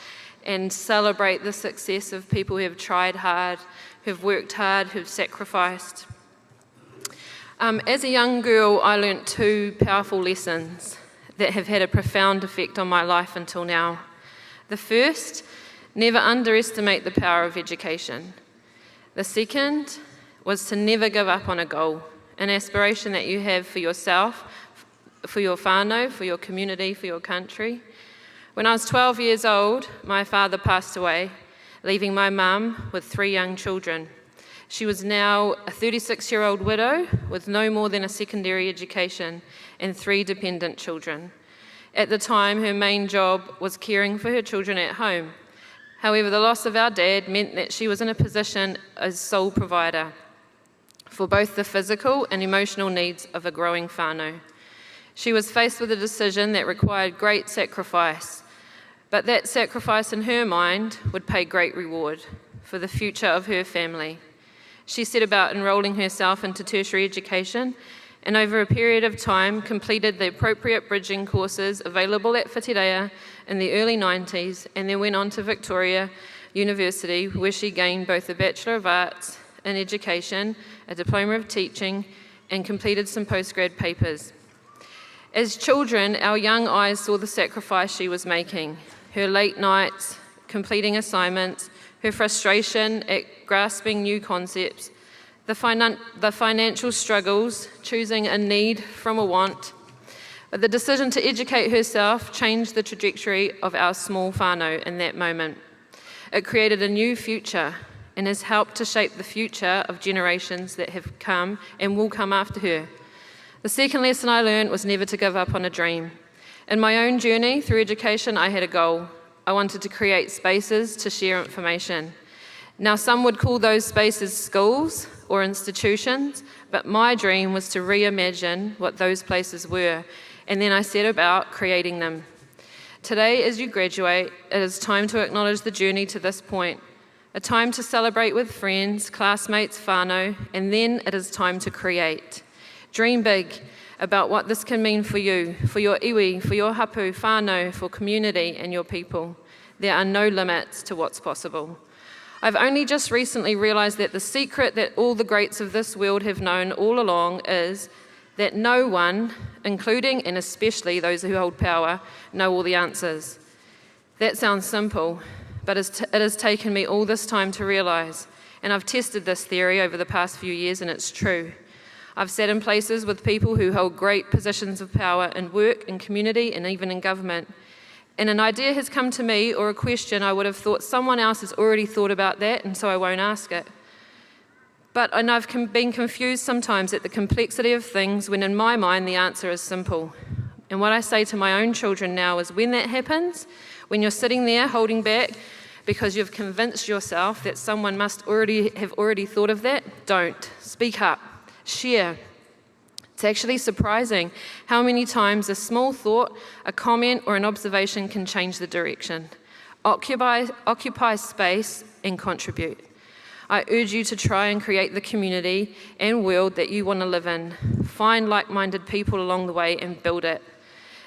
and celebrate the success of people who have tried hard, who've worked hard, who've sacrificed. As a young girl, I learnt two powerful lessons that have had a profound effect on my life until now. The first, never underestimate the power of education. The second was to never give up on a goal, an aspiration that you have for yourself, for your whānau, for your community, for your country. When I was 12 years old, my father passed away, leaving my mum with 3 young children. She was now a 36-year-old widow with no more than a secondary education and 3 dependent children. At the time, her main job was caring for her children at home. However, the loss of our dad meant that she was in a position as sole provider for both the physical and emotional needs of a growing whānau. She was faced with a decision that required great sacrifice, but that sacrifice in her mind would pay great reward for the future of her family. She set about enrolling herself into tertiary education and over a period of time completed the appropriate bridging courses available at Whitireia in the early 90s, and then went on to Victoria University, where she gained both a Bachelor of Arts in Education, a Diploma of Teaching, and completed some postgrad papers. As children, our young eyes saw the sacrifice she was making, her late nights, completing assignments, her frustration at grasping new concepts, the financial struggles, choosing a need from a want. But the decision to educate herself changed the trajectory of our small whānau in that moment. It created a new future and has helped to shape the future of generations that have come and will come after her. The second lesson I learned was never to give up on a dream. In my own journey through education, I had a goal. I wanted to create spaces to share information. Now, some would call those spaces schools or institutions, but my dream was to reimagine what those places were, and then I set about creating them. Today, as you graduate, it is time to acknowledge the journey to this point, a time to celebrate with friends, classmates, whānau, and then it is time to create. Dream big about what this can mean for you, for your iwi, for your hapu, whānau, for community and your people. There are no limits to what's possible. I've only just recently realised that the secret that all the greats of this world have known all along is that no one, including and especially those who hold power, know all the answers. That sounds simple, but it has taken me all this time to realise, and I've tested this theory over the past few years, and it's true. I've sat in places with people who hold great positions of power in work, in community, and even in government. And an idea has come to me, or a question, I would have thought someone else has already thought about that, and so I won't ask it. And I've been confused sometimes at the complexity of things when in my mind the answer is simple. And what I say to my own children now is when that happens, when you're sitting there holding back because you've convinced yourself that someone must have already thought of that, don't. Speak up. Share. It's actually surprising how many times a small thought, a comment, or an observation can change the direction. Occupy space and contribute. I urge you to try and create the community and world that you want to live in. Find like-minded people along the way and build it.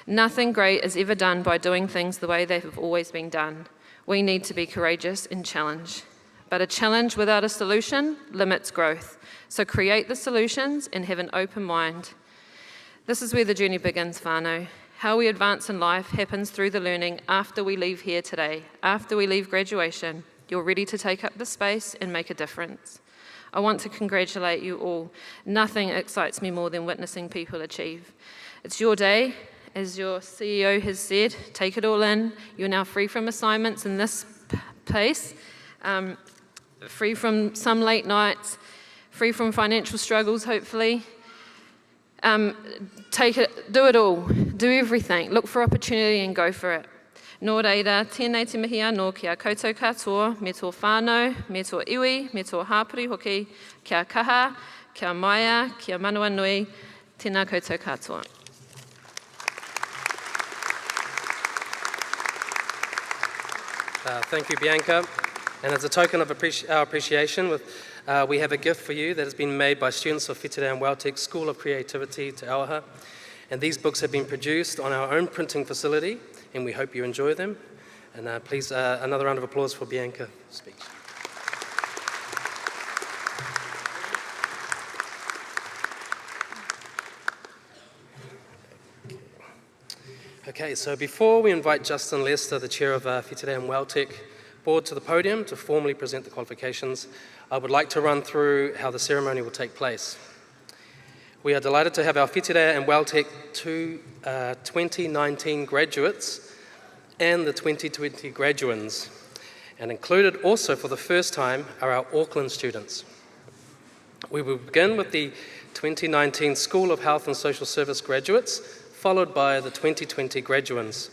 Nothing great is ever done by doing things the way they have always been done. We need to be courageous and challenge. But a challenge without a solution limits growth. So create the solutions and have an open mind. This is where the journey begins, whānau. How we advance in life happens through the learning after we leave here today, after we leave graduation. You're ready to take up the space and make a difference. I want to congratulate you all. Nothing excites me more than witnessing people achieve. It's your day, as your CEO has said, take it all in. You're now free from assignments in this place, free from some late nights, free from financial struggles, hopefully. Do it all, do everything, look for opportunity and go for it. Nō reira, tēnei te mihi anō kia koutou katoa, me tō whānau, me tō iwi, me tō hāpuri hoki, kia kaha, kia maia, kia manua nui, tēnā koutou katoa. Thank you, Bianca. And as a token of our appreciation, with we have a gift for you that has been made by students of Whitireia and WelTec School of Creativity Te Auaha. And these books have been produced on our own printing facility, and we hope you enjoy them. And please, another round of applause for Bianca's speech. Okay, so before we invite Justin Lester, the chair of Whitireia and WelTec board, to the podium to formally present the qualifications, I would like to run through how the ceremony will take place. We are delighted to have our Whitireia and WelTec 2019 graduates and the 2020 graduands. And included also for the first time are our Auckland students. We will begin with the 2019 School of Health and Social Service graduates, followed by the 2020 graduands.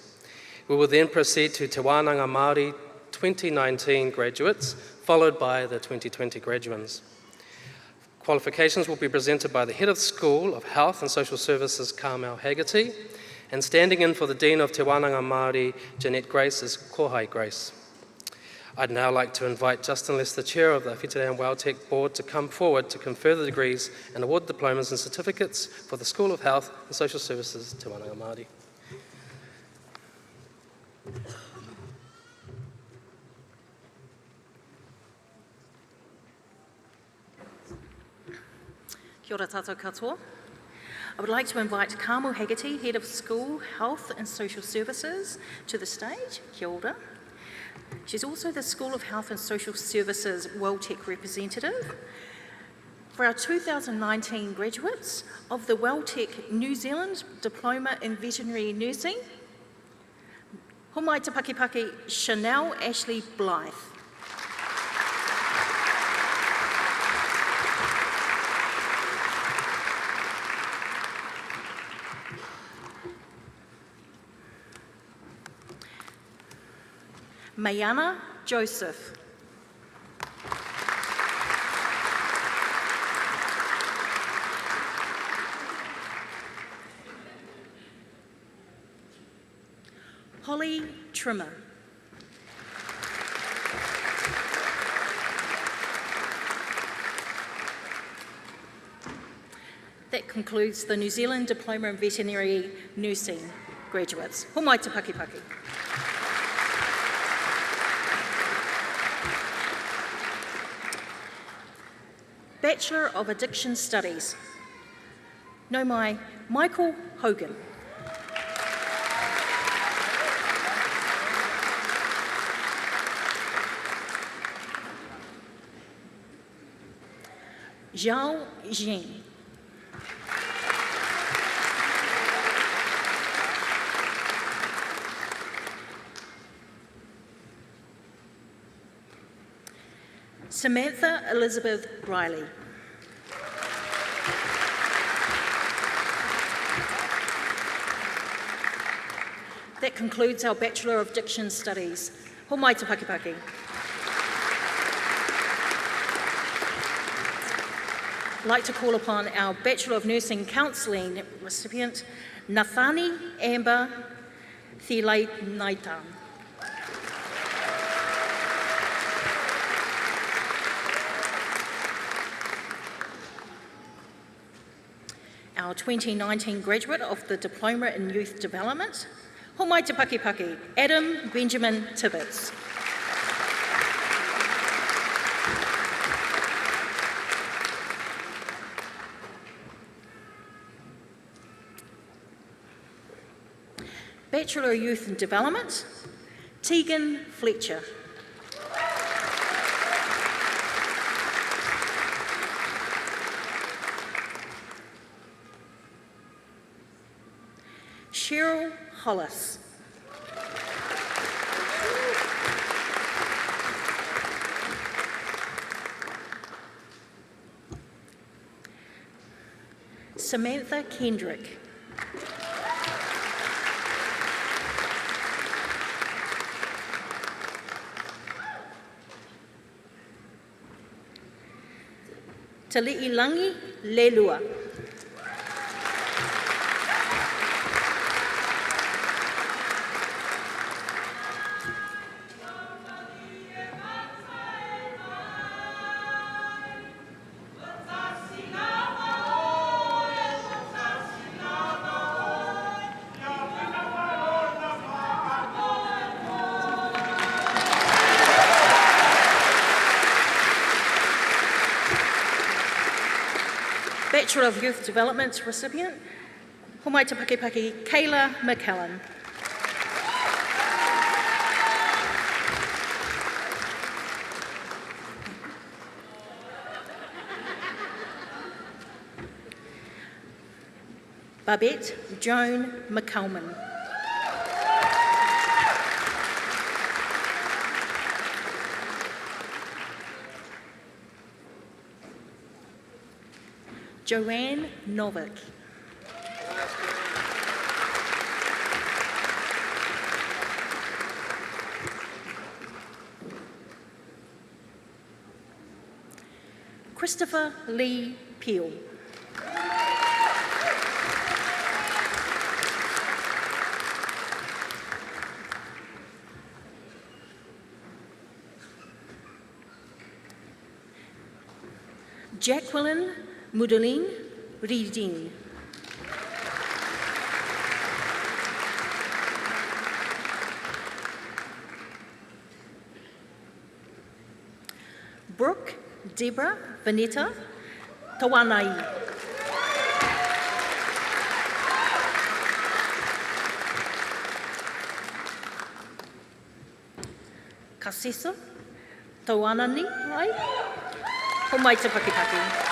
We will then proceed to Te Wānanga Māori 2019 graduates, followed by the 2020 graduands. Qualifications will be presented by the Head of School of Health and Social Services, Carmel Haggerty, and standing in for the Dean of Te Wānanga Māori, Jeanette Grace, is Kohai Grace. I'd now like to invite Justin Lester, chair of the Whitireia and WelTec board, to come forward to confer the degrees and award diplomas and certificates for the School of Health and Social Services, Te Wānanga Māori. Kia ora tātou katoa. I would like to invite Carmel Haggerty, Head of School, Health and Social Services, to the stage. Kia ora. She's also the School of Health and Social Services WelTec representative. For our 2019 graduates of the WelTec New Zealand Diploma in Veterinary Nursing, Homai Te Pakipaki, Chanel Ashley Blythe. Mayana Joseph. Holly Trimmer. That concludes the New Zealand Diploma in Veterinary Nursing graduates. Homai Te Pakipaki. Bachelor of Addiction Studies. No mai, Michael Hogan. Zhao Jing. Samantha Elizabeth Riley. That concludes our Bachelor of Addiction Studies. Homai Te Pakipaki. I'd like to call upon our Bachelor of Nursing Counselling recipient, Nathani Amber Thilai Naitan. Our 2019 graduate of the Diploma in Youth Development, Homai Te Pakipaki, Adam Benjamin Tibbets. Bachelor of Youth and Development, Tegan Fletcher. Cheryl Hollis. Samantha Kendrick. Tali'ilangi Lelua. Bachelor of Youth Development recipient, Homai Te Pakipaki, Kayla McKellen. Babette Joan McCalman. Joanne Novick. Christopher Lee Peel. Jacqueline Mudeline Reeding. Brooke Deborah Vanetta Tawanai. Kasesa Tawanani ai. Homai Te Pakipaki.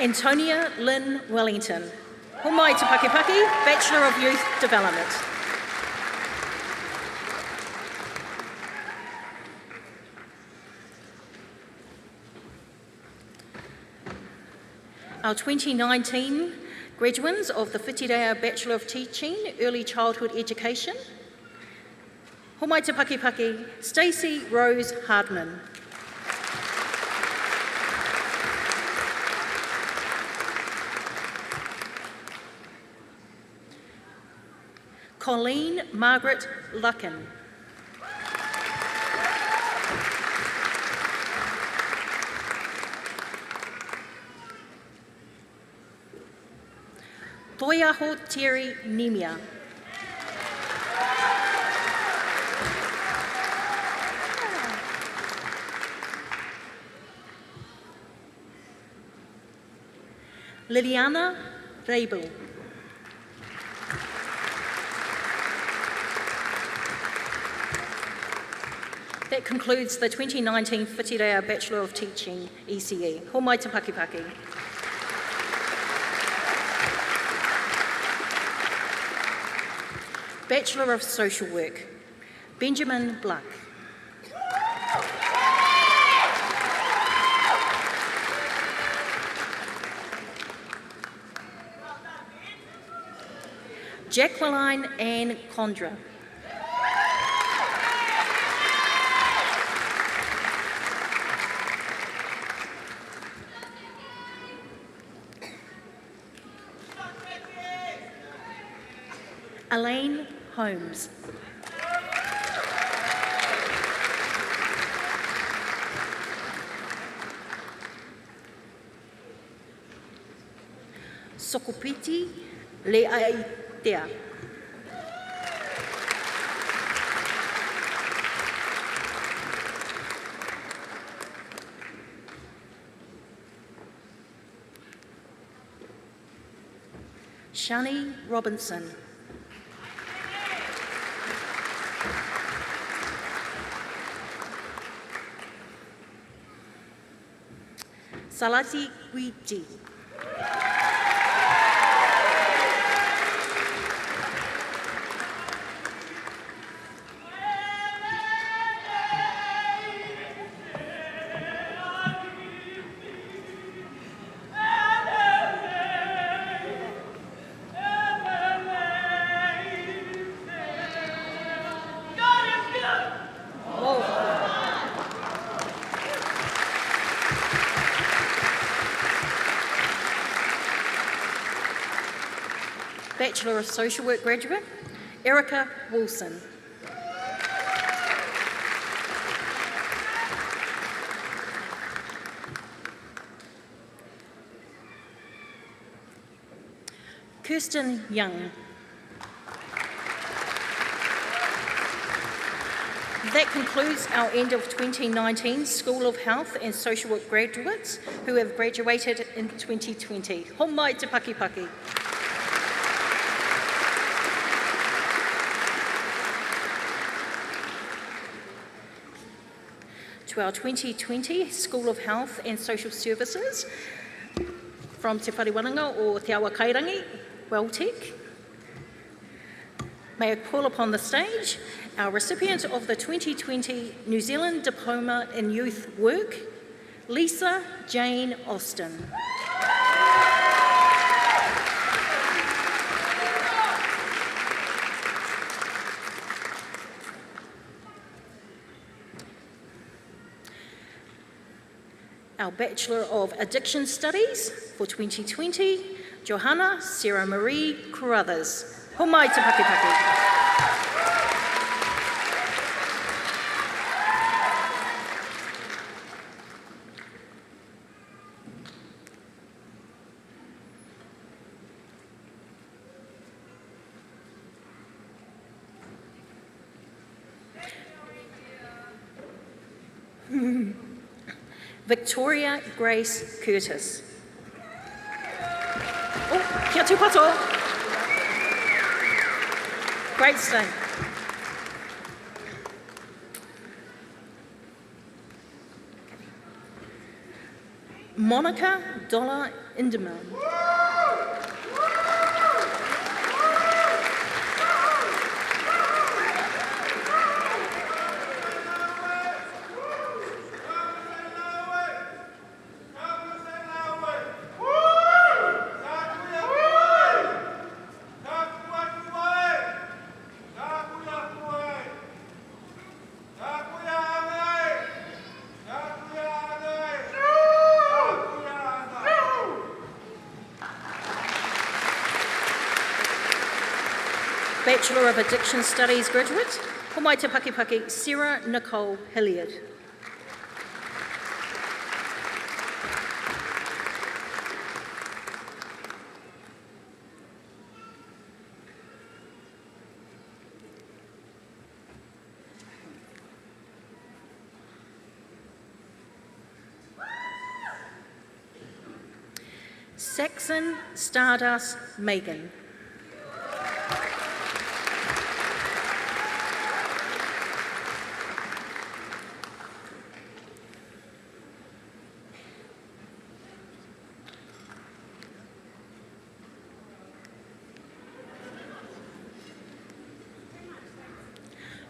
Antonia Lynn Wellington. Homai Te Pakipaki, Bachelor of Youth Development. Our 2019 graduates of the Whitireia Bachelor of Teaching, Early Childhood Education. Homai Te Pakipaki, Stacey Rose Hardman. Colleen Margaret Luckin. Toiaho Terry Nemia. Liliana Rabel. That concludes the 2019 Whitireia Bachelor of Teaching ECE. Homai Te Pakipaki. Bachelor of Social Work, Benjamin Bluck. Jacqueline Ann Condra. Elaine Holmes. Sokopiti Leaitea. Shani Robinson. Salati Wiji. Oh. Bachelor of Social Work graduate, Erica Wilson. Kirsten Young. That concludes our end of 2019 School of Health and Social Work graduates who have graduated in 2020. Homai te paki paki. To our 2020 School of Health and Social Services from Te Wharewananga o Te Awa Kairangi, WelTec. May I call upon the stage our recipient of the 2020 New Zealand Diploma in Youth Work, Lisa Jane Austin. Our Bachelor of Addiction Studies for 2020, Johanna Sarah Marie Carruthers. Homai te paki paki. Victoria Grace Curtis. Oh, kia tūpato. Great stay. Monica Dollar Inderman. Bachelor of Addiction Studies graduate, Homai te paki paki, Sarah Nicole Hilliard. Saxon Stardust Megan.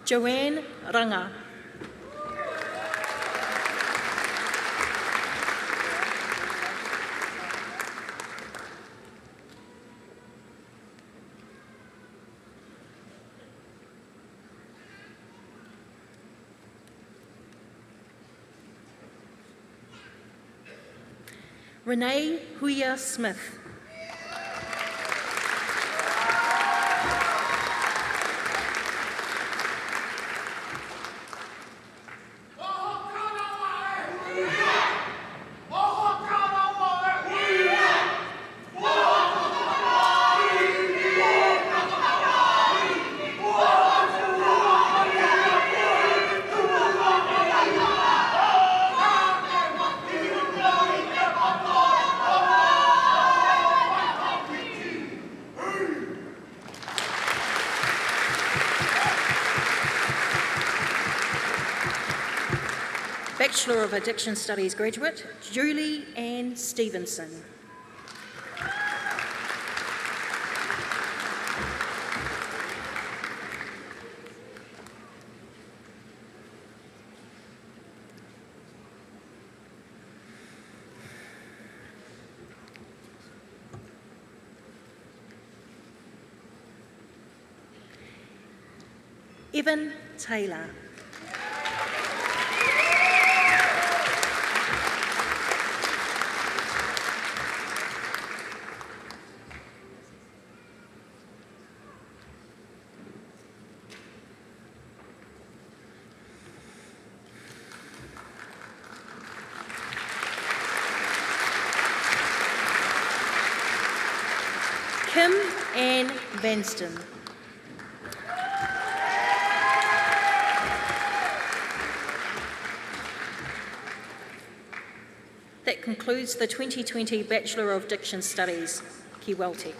Joanne Ranga. Renee Huya Smith. Bachelor of Addiction Studies graduate, Julie Ann Stevenson. Evan Taylor. Kim Ann Vanston. That concludes the 2020 Bachelor of Diction Studies, ki WelTec.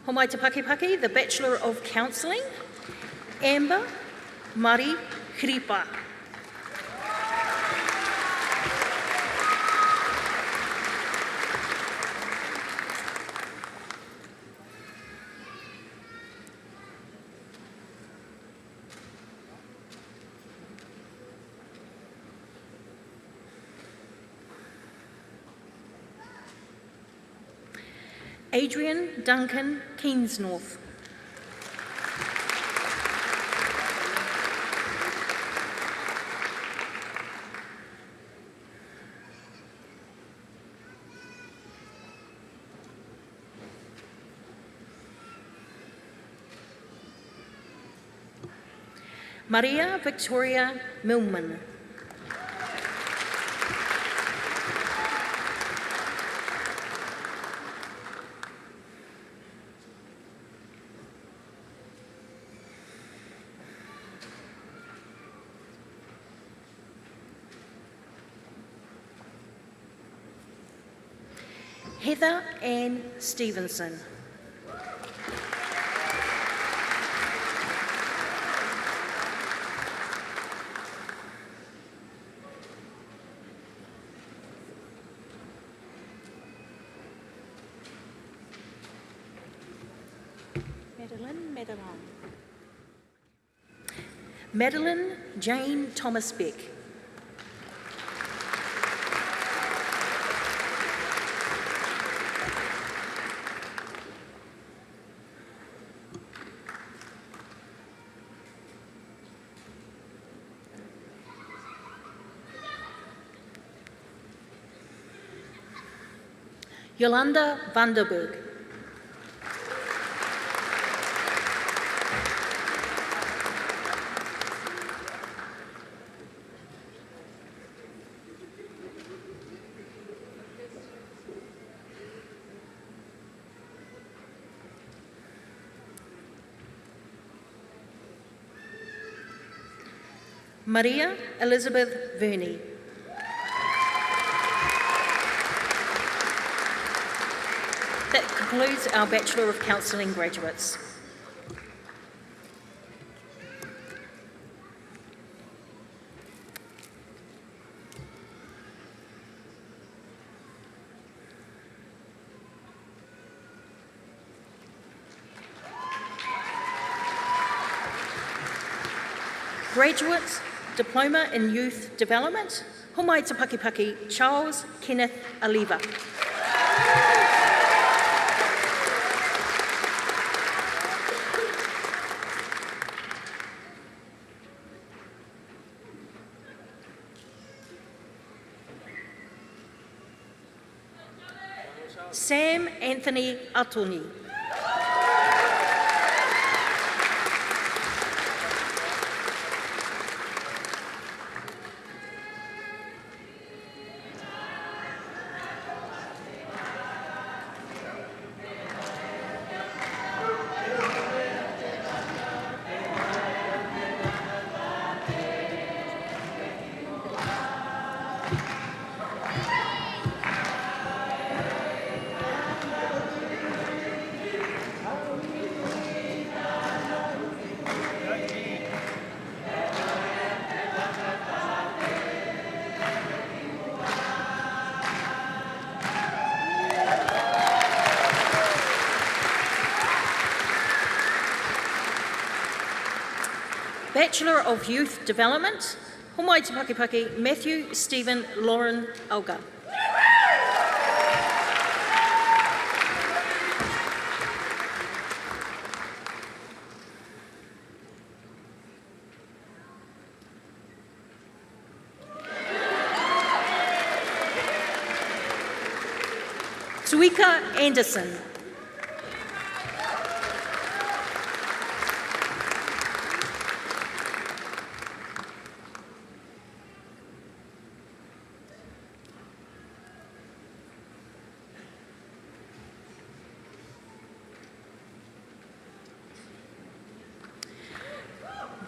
Ho mai te Pakipaki, the Bachelor of Counselling, Amber Mari Hiripa. Adrian Duncan Keensnorth. Maria Victoria Millman. Heather Ann Stevenson. Madeline Jane Thomas Beck. Yolanda Vanderberg. Maria Elizabeth Verney. That concludes our Bachelor of Counselling graduates. Graduates, Diploma in Youth Development, ho mai te Pakipaki, Charles Kenneth Aliva. Sam Anthony Atoni. Bachelor of Youth Development, ho mai te Pakipaki, Matthew Stephen Lauren Alga. Suika Anderson.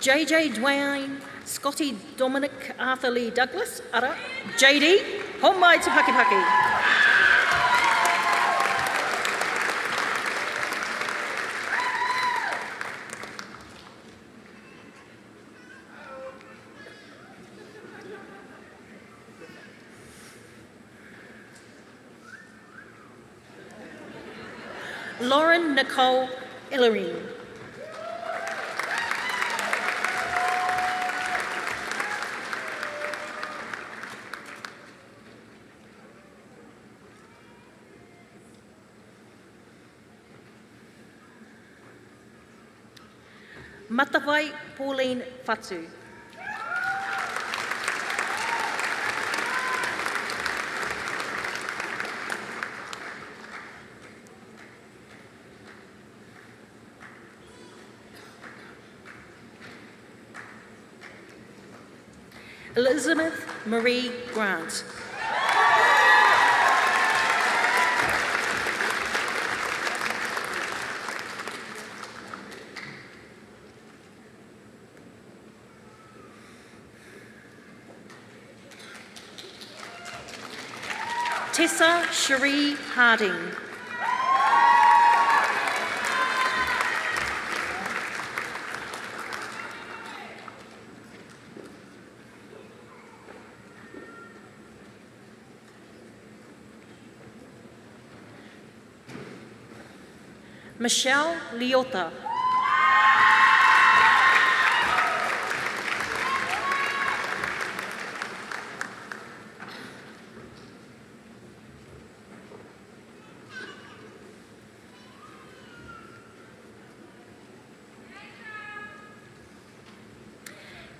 JJ Dwayne, Scotty Dominic Arthur Lee Douglas, ara, JD, homai te pakipaki. Lauren Nicole Illerine. Matawai Pauline Fatu. Elizabeth Marie Grant. Tessa Cherie Harding. Michelle Liotta.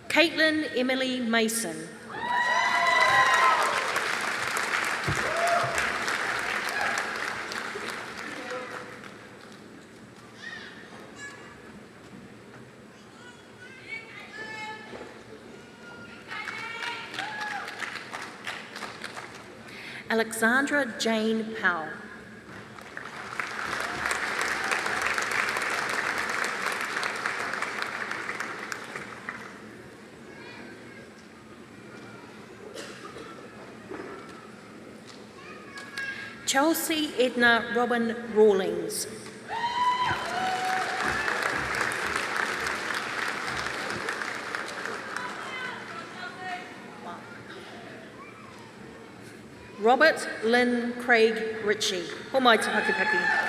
Caitlin Emily Mason. Alexandra Jane Powell. Chelsea Edna Robin Rawlings. Robert Lynn Craig Ritchie. Homai te pakipaki.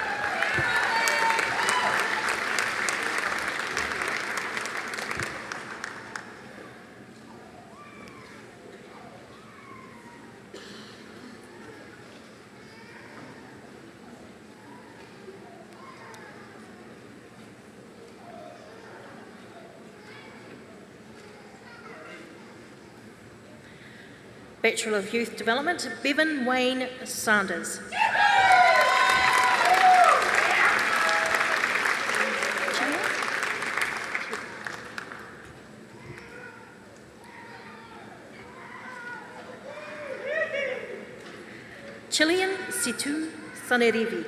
Bachelor of Youth Development, Bevan Wayne Sanders. Chilean Situ Sanerivi.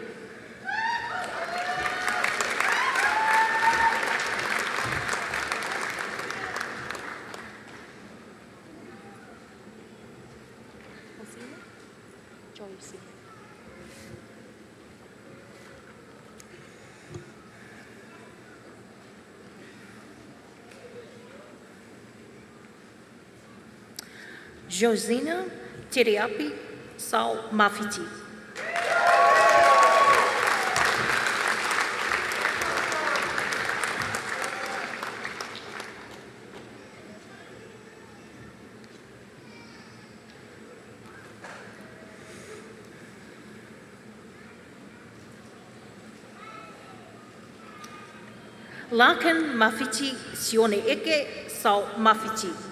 Josina Teriapi Sal Mafiti. Lakan Mafiti Sione Eke Sal Mafiti.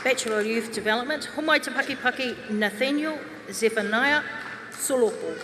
Bachelor of Youth Development, Homai Te Paki Nathaniel Zephaniah Solopo.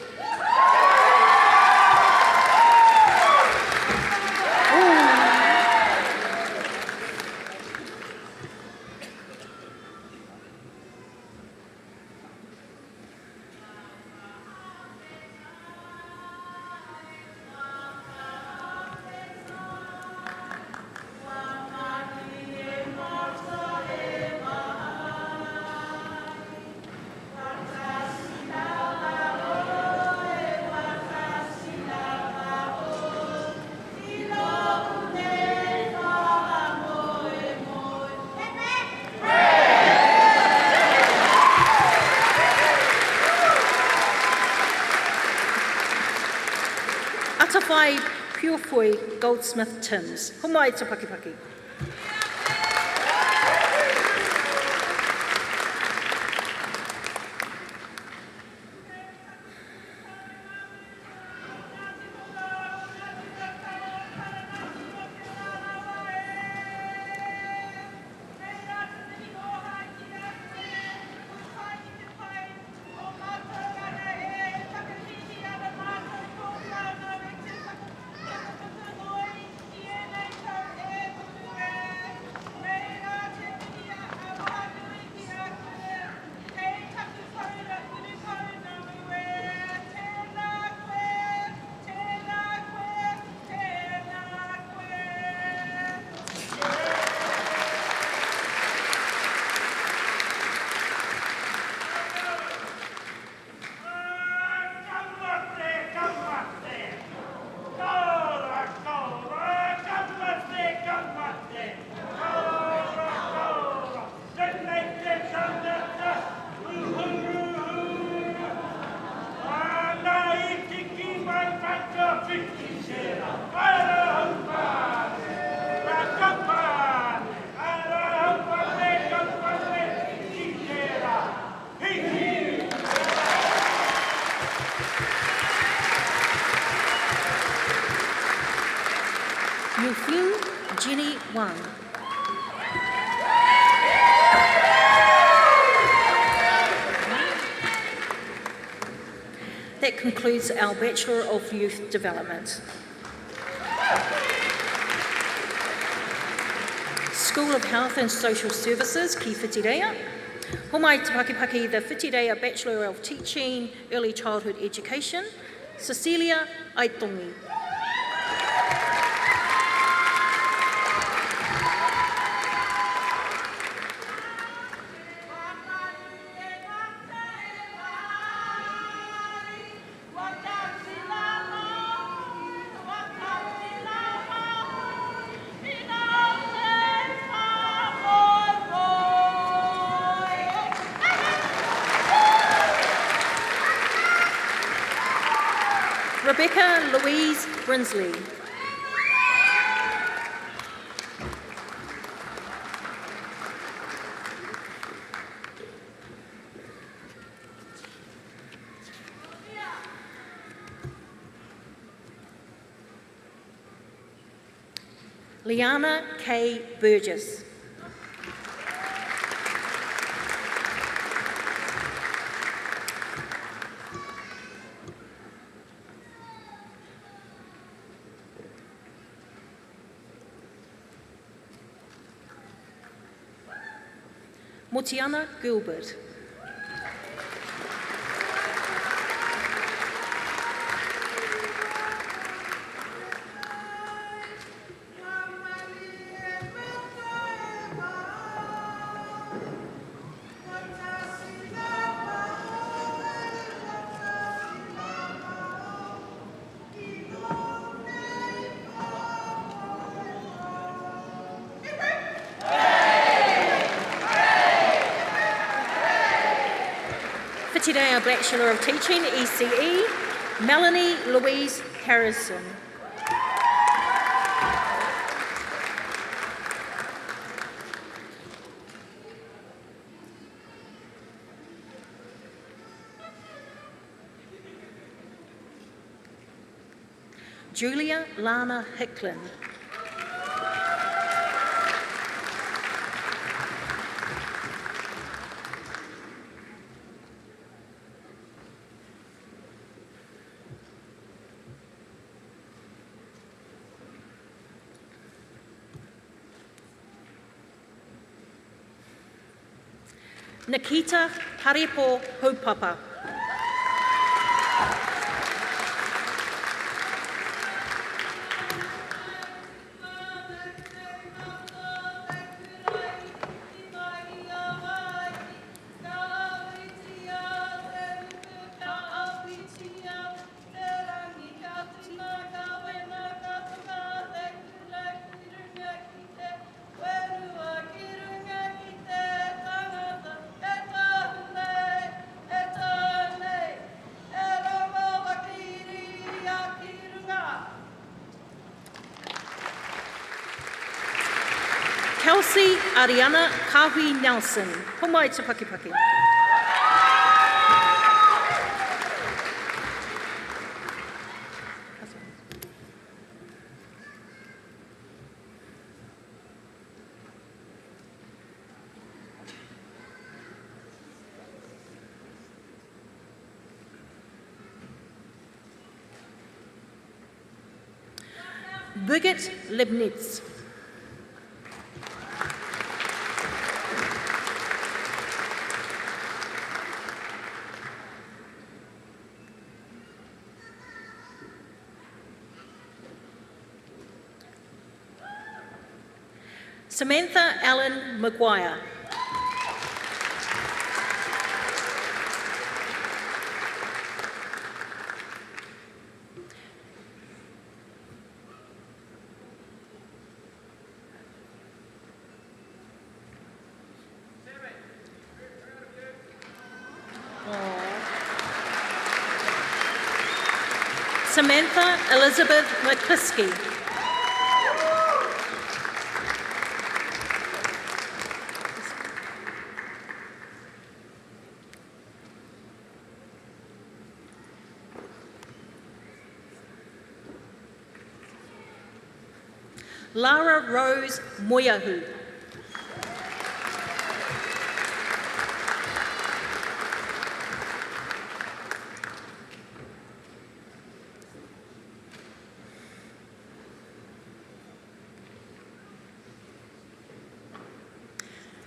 Atawhai Purefoy Goldsmith Tins. Homai Te Paki. Jenny 1. That concludes our Bachelor of Youth Development. School of Health and Social Services, ki Whitireia. Homai Te Paki, the Whitireia Bachelor of Teaching, Early Childhood Education, Cecilia Aitongi. Rebecca Louise Brinsley. Liana K. Burgess. Motiana Gilbert. Today, our Bachelor of Teaching, ECE, Melanie Louise Harrison. Julia Lana Hicklin. Nikita Haripo Haupapa. Kelsey Ariana Kahui Nelson. Homai te Pakipaki. Birgit Leibniz. Samantha Allen Maguire. Samantha Elizabeth McCliskey. Lara Rose Moyahu.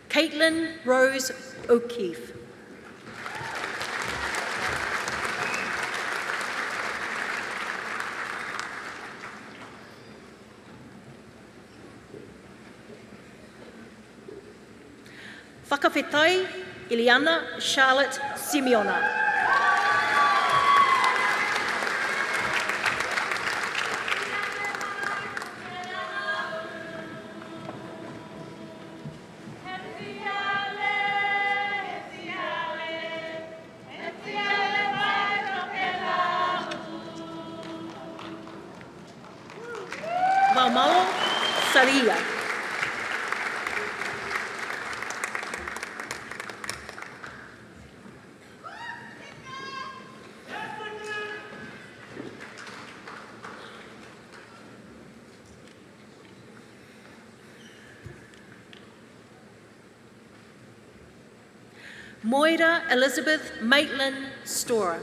Caitlin Rose O'Keefe. Whakawhetai Iliana Charlotte Simeona. Maumalo Saria. Moira Elizabeth Maitland Storer.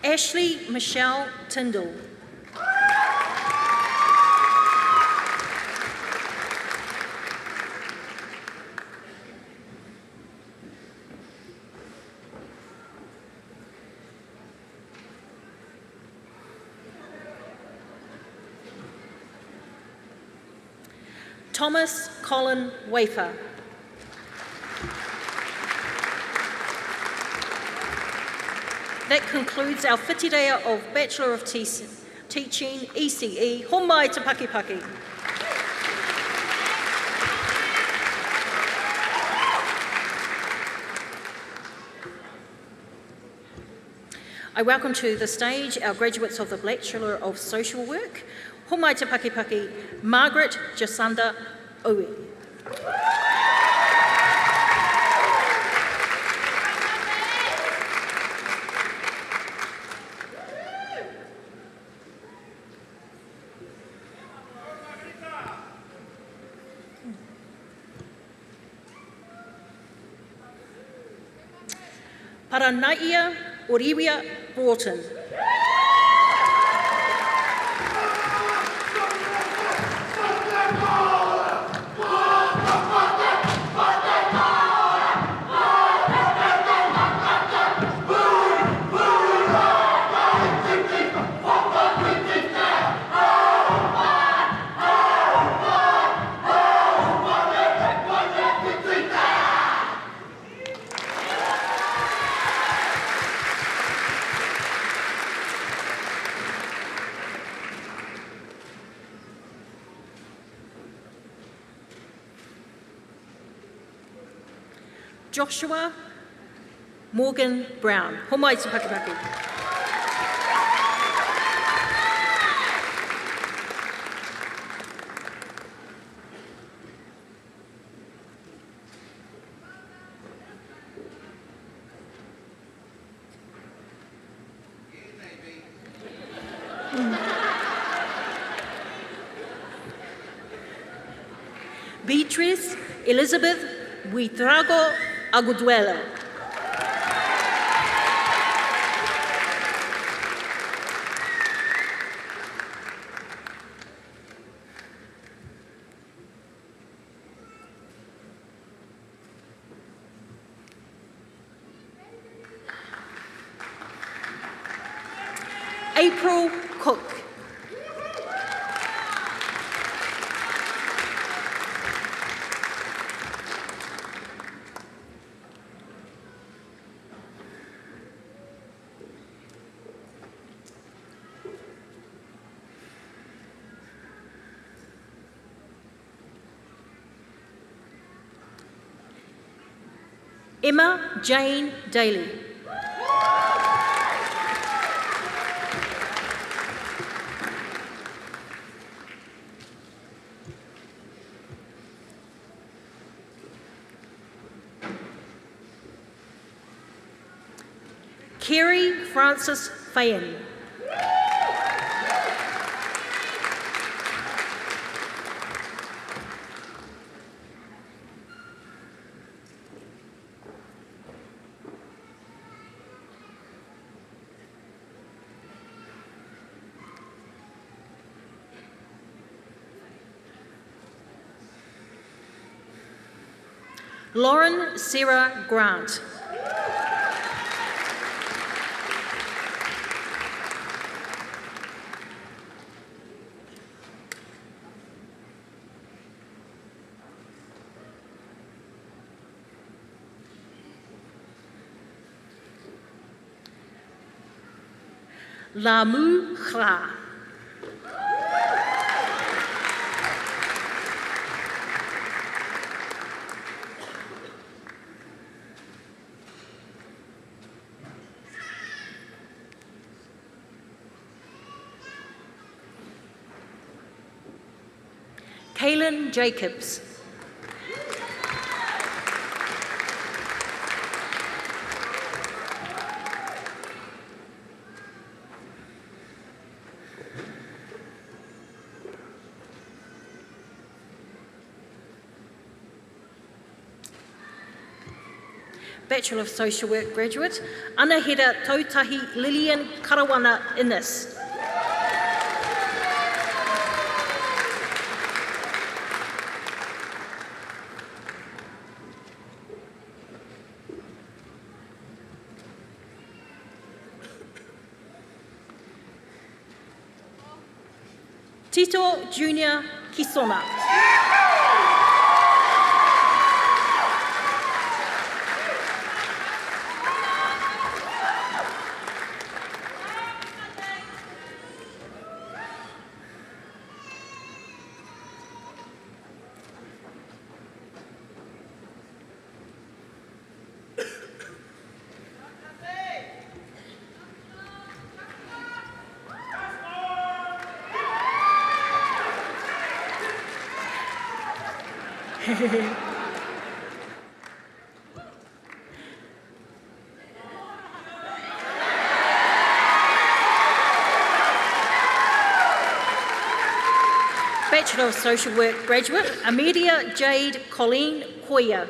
Ashley Michelle Tyndall. Thomas Colin Wafer. That concludes our Whitireia of Bachelor of Teaching, ECE. Homai te Pakipaki. I welcome to the stage our graduates of the Bletchler of Social Work. Homai te Pakipaki, Margaret Jacinda Owe. Paranaia Oriwia Broughton. Joshua Morgan Brown. Homai te Pakipaku. Beatrice Elizabeth Whitireia Aguduela. April Cook. Emma Jane Daly. Kerry Francis Fayen. Lauren Sarah Grant. Lamu Kha. Kaylin Jacobs. Bachelor of Social Work graduate, Anahera Tautahi Lillian Karawana Innes. Tito Junior Kisona. Bachelor of Social Work graduate, Amelia Jade Colleen Koya.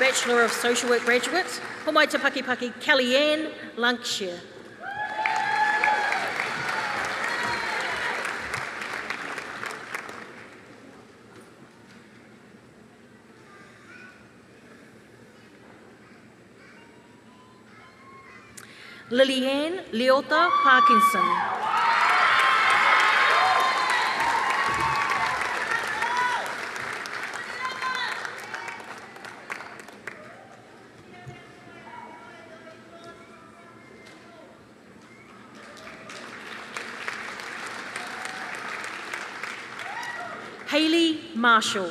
Bachelor of Social Work graduate, Ho mai te Pakipaki, Kellyanne Lancashire. Lillian Leota Parkinson. Hayley Marshall.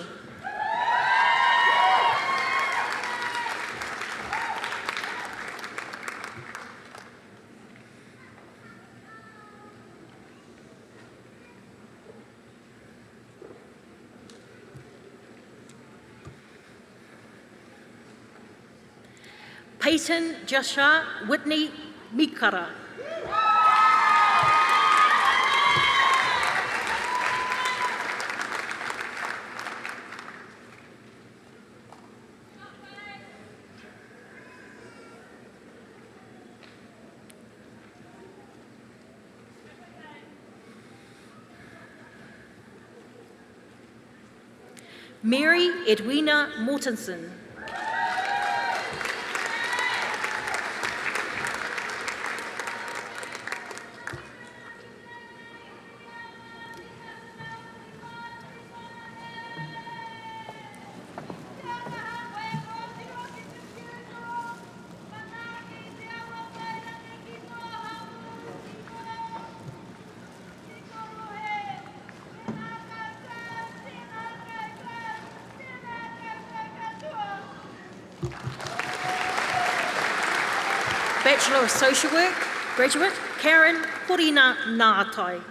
Peyton Joshua Whitney Mikara. Mary Edwina Mortensen. Bachelor of Social Work graduate, Karen Horina Ngātai.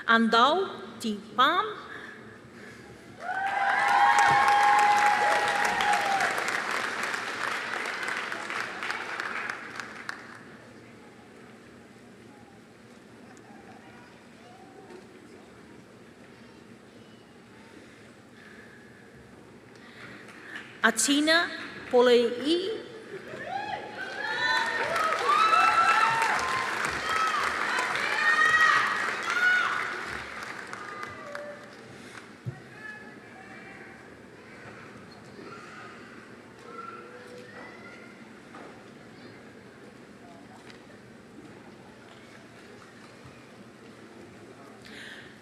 Andau Ti Palm. Atina Polei.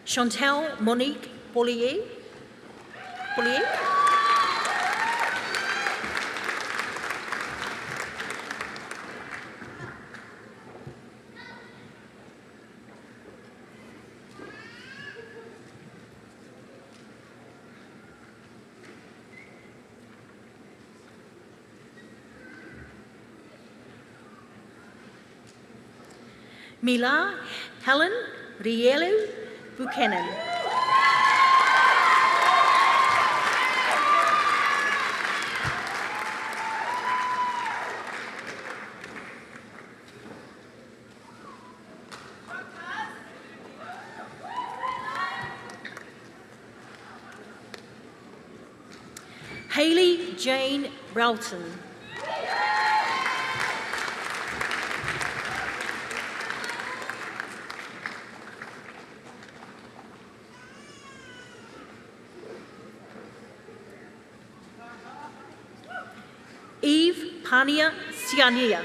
Chantal Monique Bollier. Mila Helen Rielu Buchanan. Hayley Jane Relton. Eve Pania Siania.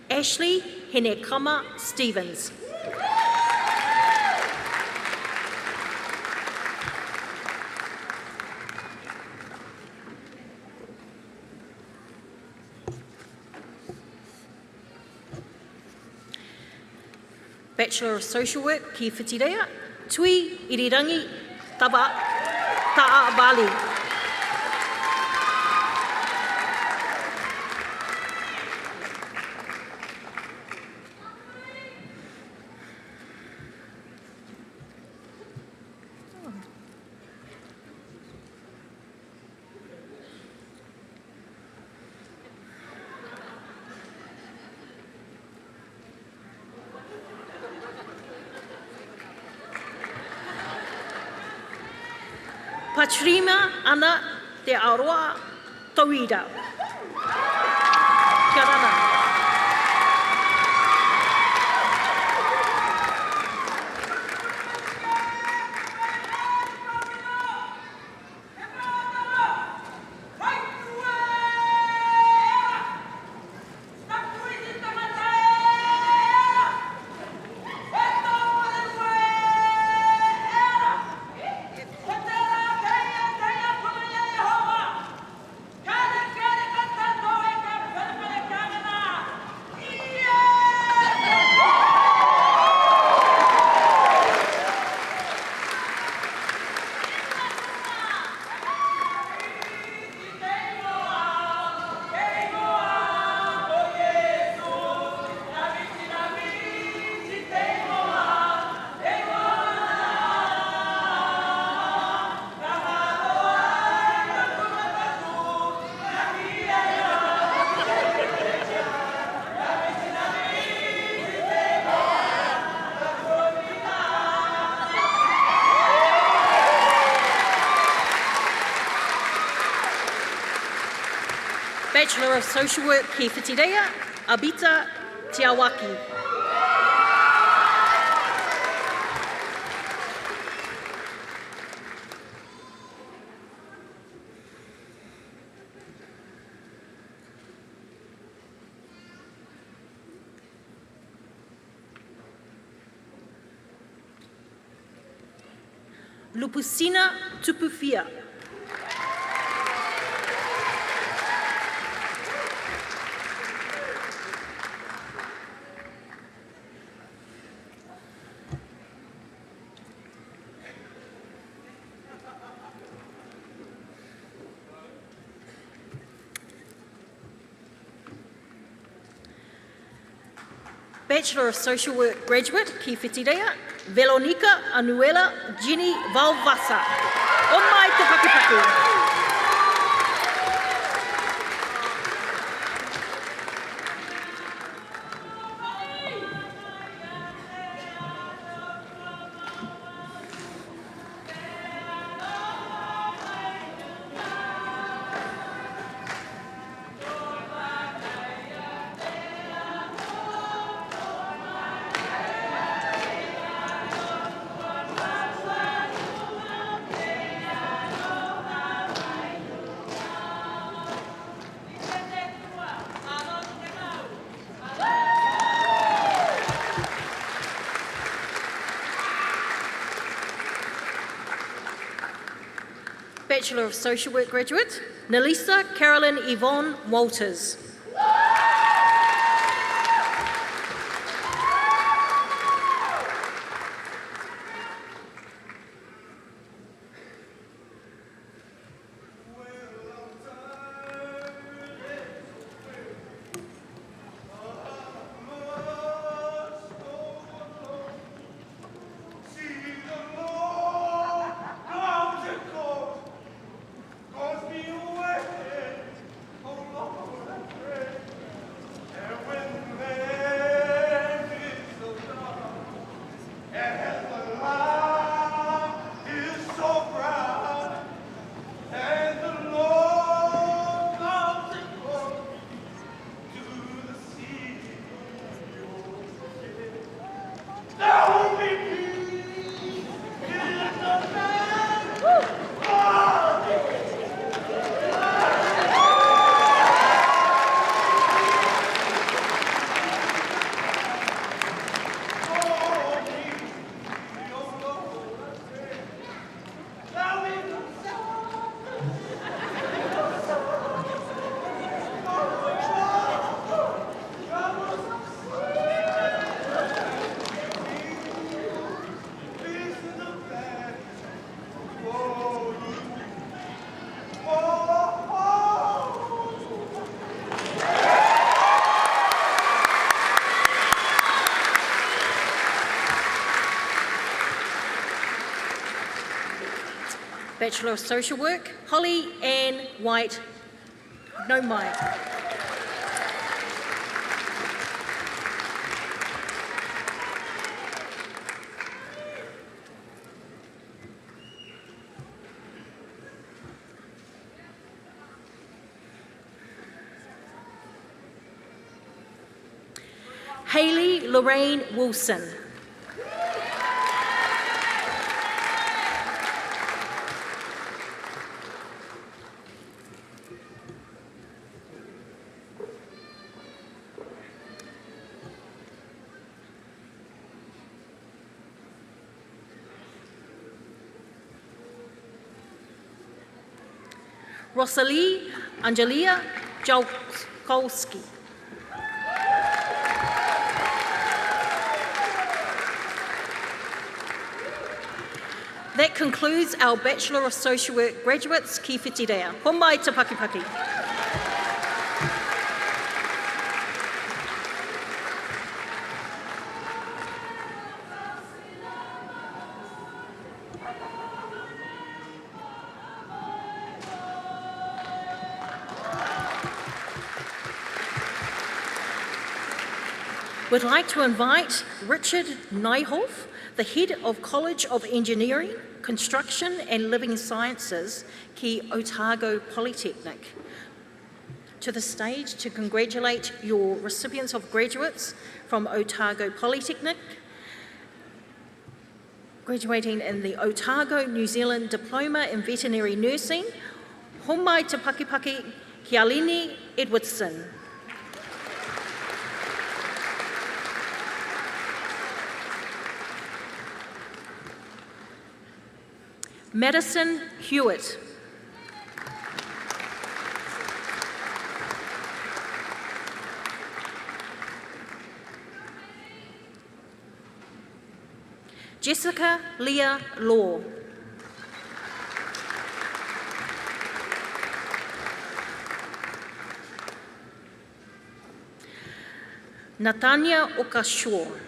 Ashley Hinekama Stevens. Bachelor of Social Work ki Whitireia, Tui Irirangi Taba Ta'a Bali. Patrima ana te aroa tauira. Kia rana. Bachelor of Social Work ki Whitireia, Abita Tiawaki. Lupusina Tupufia. Bachelor of Social Work graduate ki Whitireia, Veronica Anuela Ginny Valvasa. O mai te pakipaku. Bachelor of Social Work graduate, Nelisa Carolyn Yvonne Walters. Bachelor of Social Work, Holly Ann White, no mai. Hayley Lorraine Wilson. Rosalie Angelia Jalkowski. That concludes our Bachelor of Social Work graduates ki whitireia. Homai te pakipaki. We'd like to invite Richard Nyhoff, the Head of College of Engineering, Construction and Living Sciences, ki Otago Polytechnic, to the stage to congratulate your recipients of graduates from Otago Polytechnic, graduating in the Otago, New Zealand Diploma in Veterinary Nursing, Homai te pakipaki Hialini Edwardson. Madison Hewitt. Jessica Leah Law. Natanya Okashaw.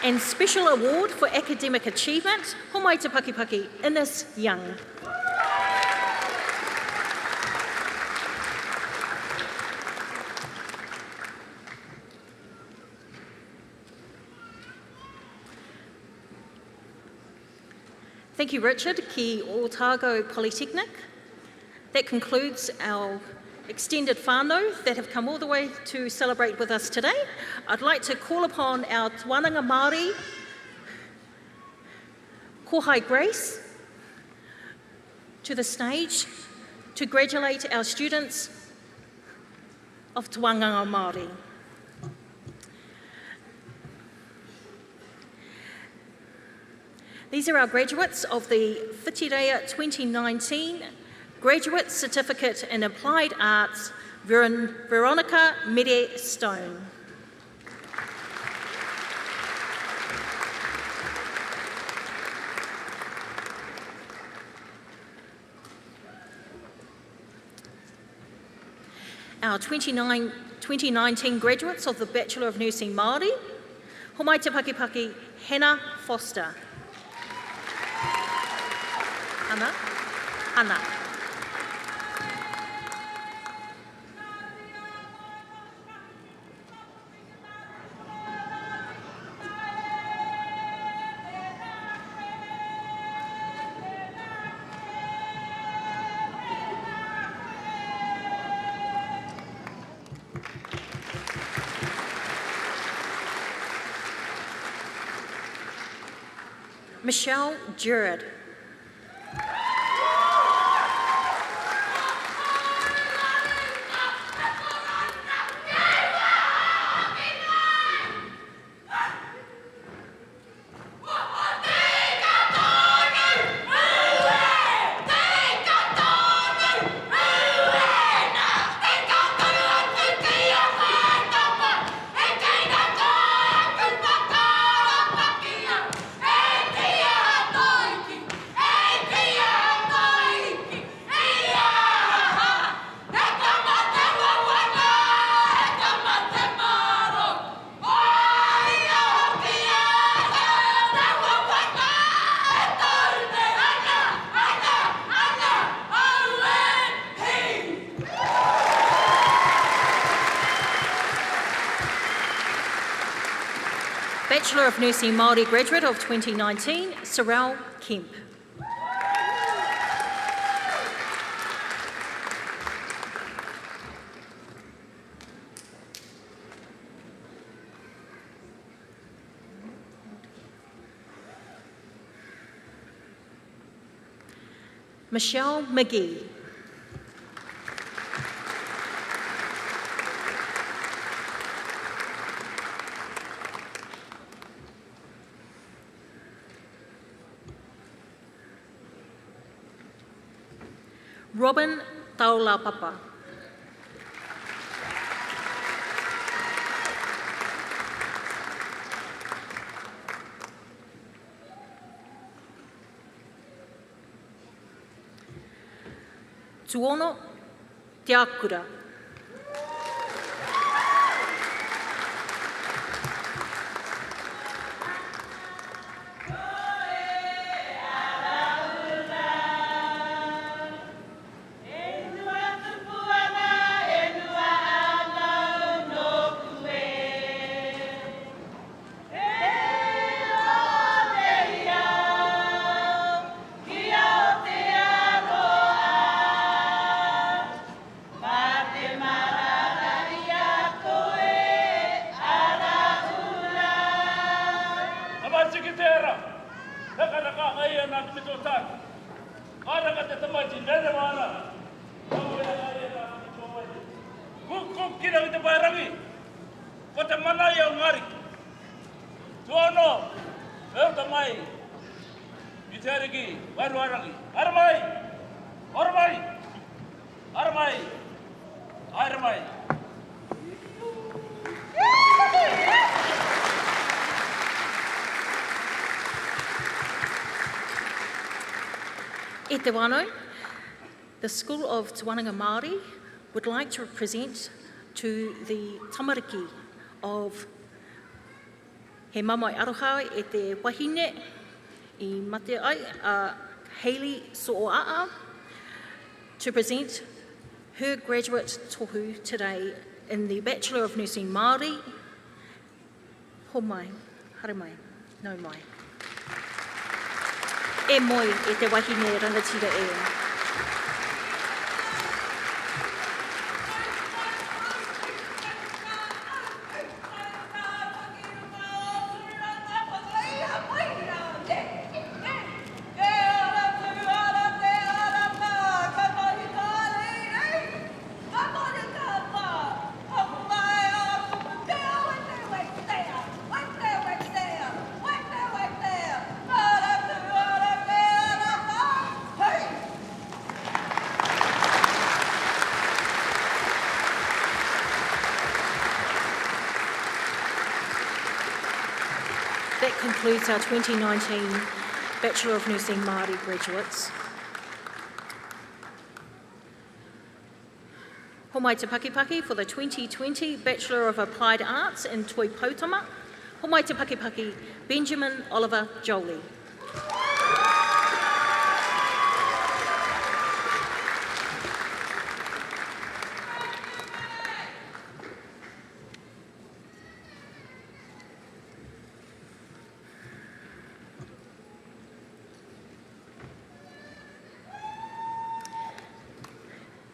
And Special Award for Academic Achievement, Homai te pakipaki, Ines Young. Thank you, Richard, ki Otago Polytechnic. That concludes our extended whānau that have come all the way to celebrate with us today. I'd like to call upon our tuananga Māori, Kohai Grace, to the stage to congratulate our students of tuananga Māori. These are our graduates of the Whitireia 2019 Graduate Certificate in Applied Arts, Veronica Mere Stone. Our 2019 graduates of the Bachelor of Nursing Māori, Ho mai te pakipaki, Hannah Foster. Hannah? Hannah. Michelle Jurad. Bachelor of Nursing Māori graduate of 2019, Sorrel Kemp. Michelle McGee. Robin Taulapapa. Tuono Te Akura. E te wano, the School of Te Wananga Māori would like to present to the tamariki of he mamai aroha e te wahine I mate ai a Hayley So'oa'a to present her graduate tohu today in the Bachelor of Nursing Māori. Ho mai, hare mai, no mai. E moi e te wahine rangatira e. That concludes our 2019 Bachelor of Nursing Māori graduates. Ho mai te pakipaki for the 2020 Bachelor of Applied Arts in Toi Pautama. Ho mai te Pakipaki, Benjamin Oliver Jolie.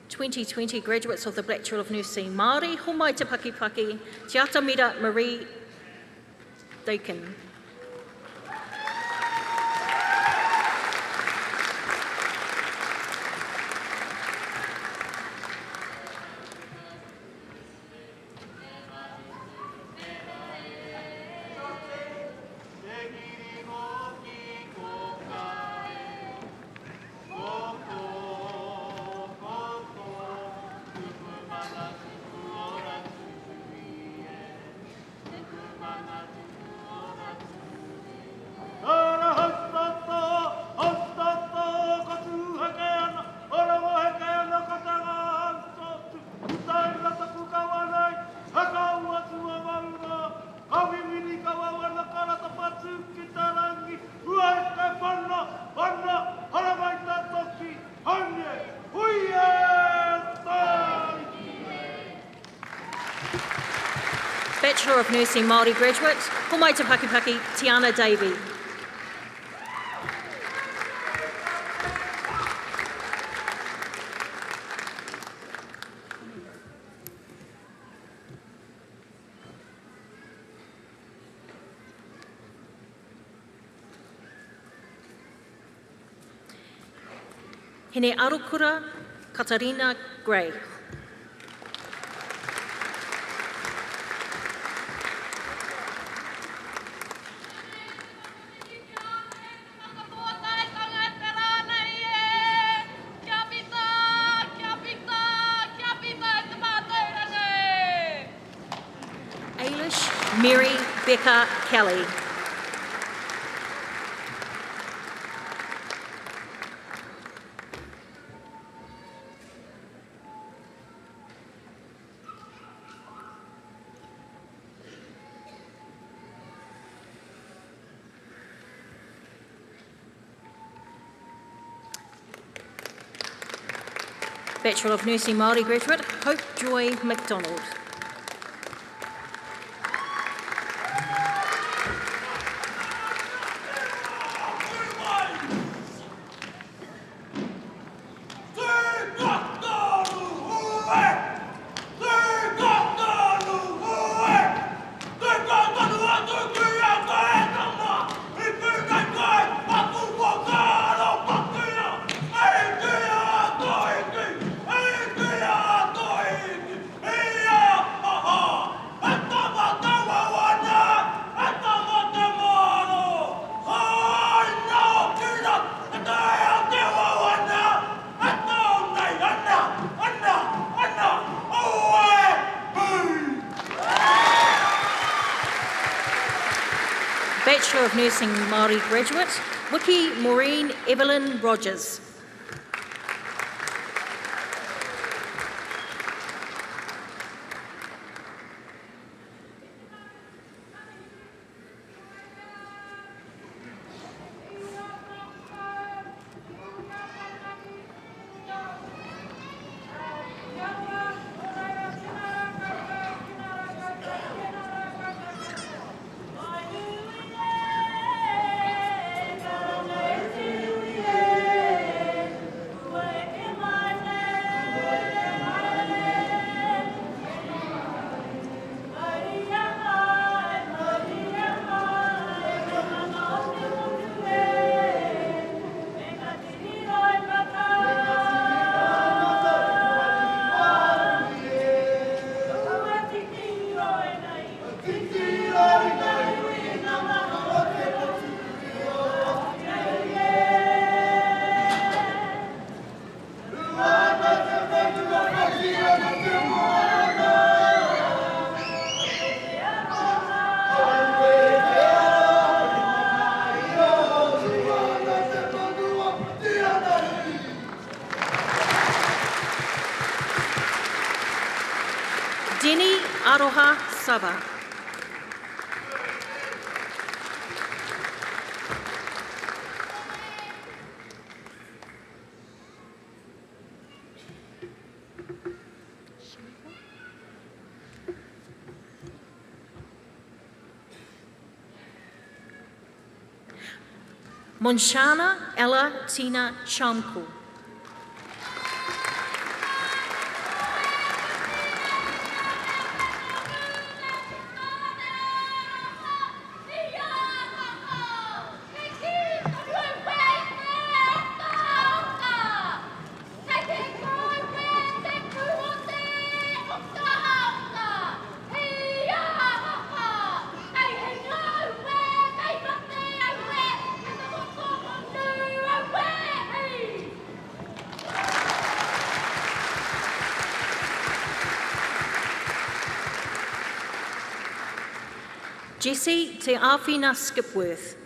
(2020) graduates of the Bletchler of Nursing Māori, ho mai te Pakipaki, Te Atamira Marie Dakin. Bachelor of Nursing Māori graduate, ho mai te Pakipaki, Tiana Davey. Hene Arukura Katarina Gray. Mary Becca Kelly. Bachelor of Nursing Māori graduate, Hope Joy MacDonald. Bachelor of Nursing Māori graduate, Wiki Maureen Evelyn Rogers. Denny Aroha Saba. Monshana Ella Tina Chamku. Jessie Te Awhina Skipworth.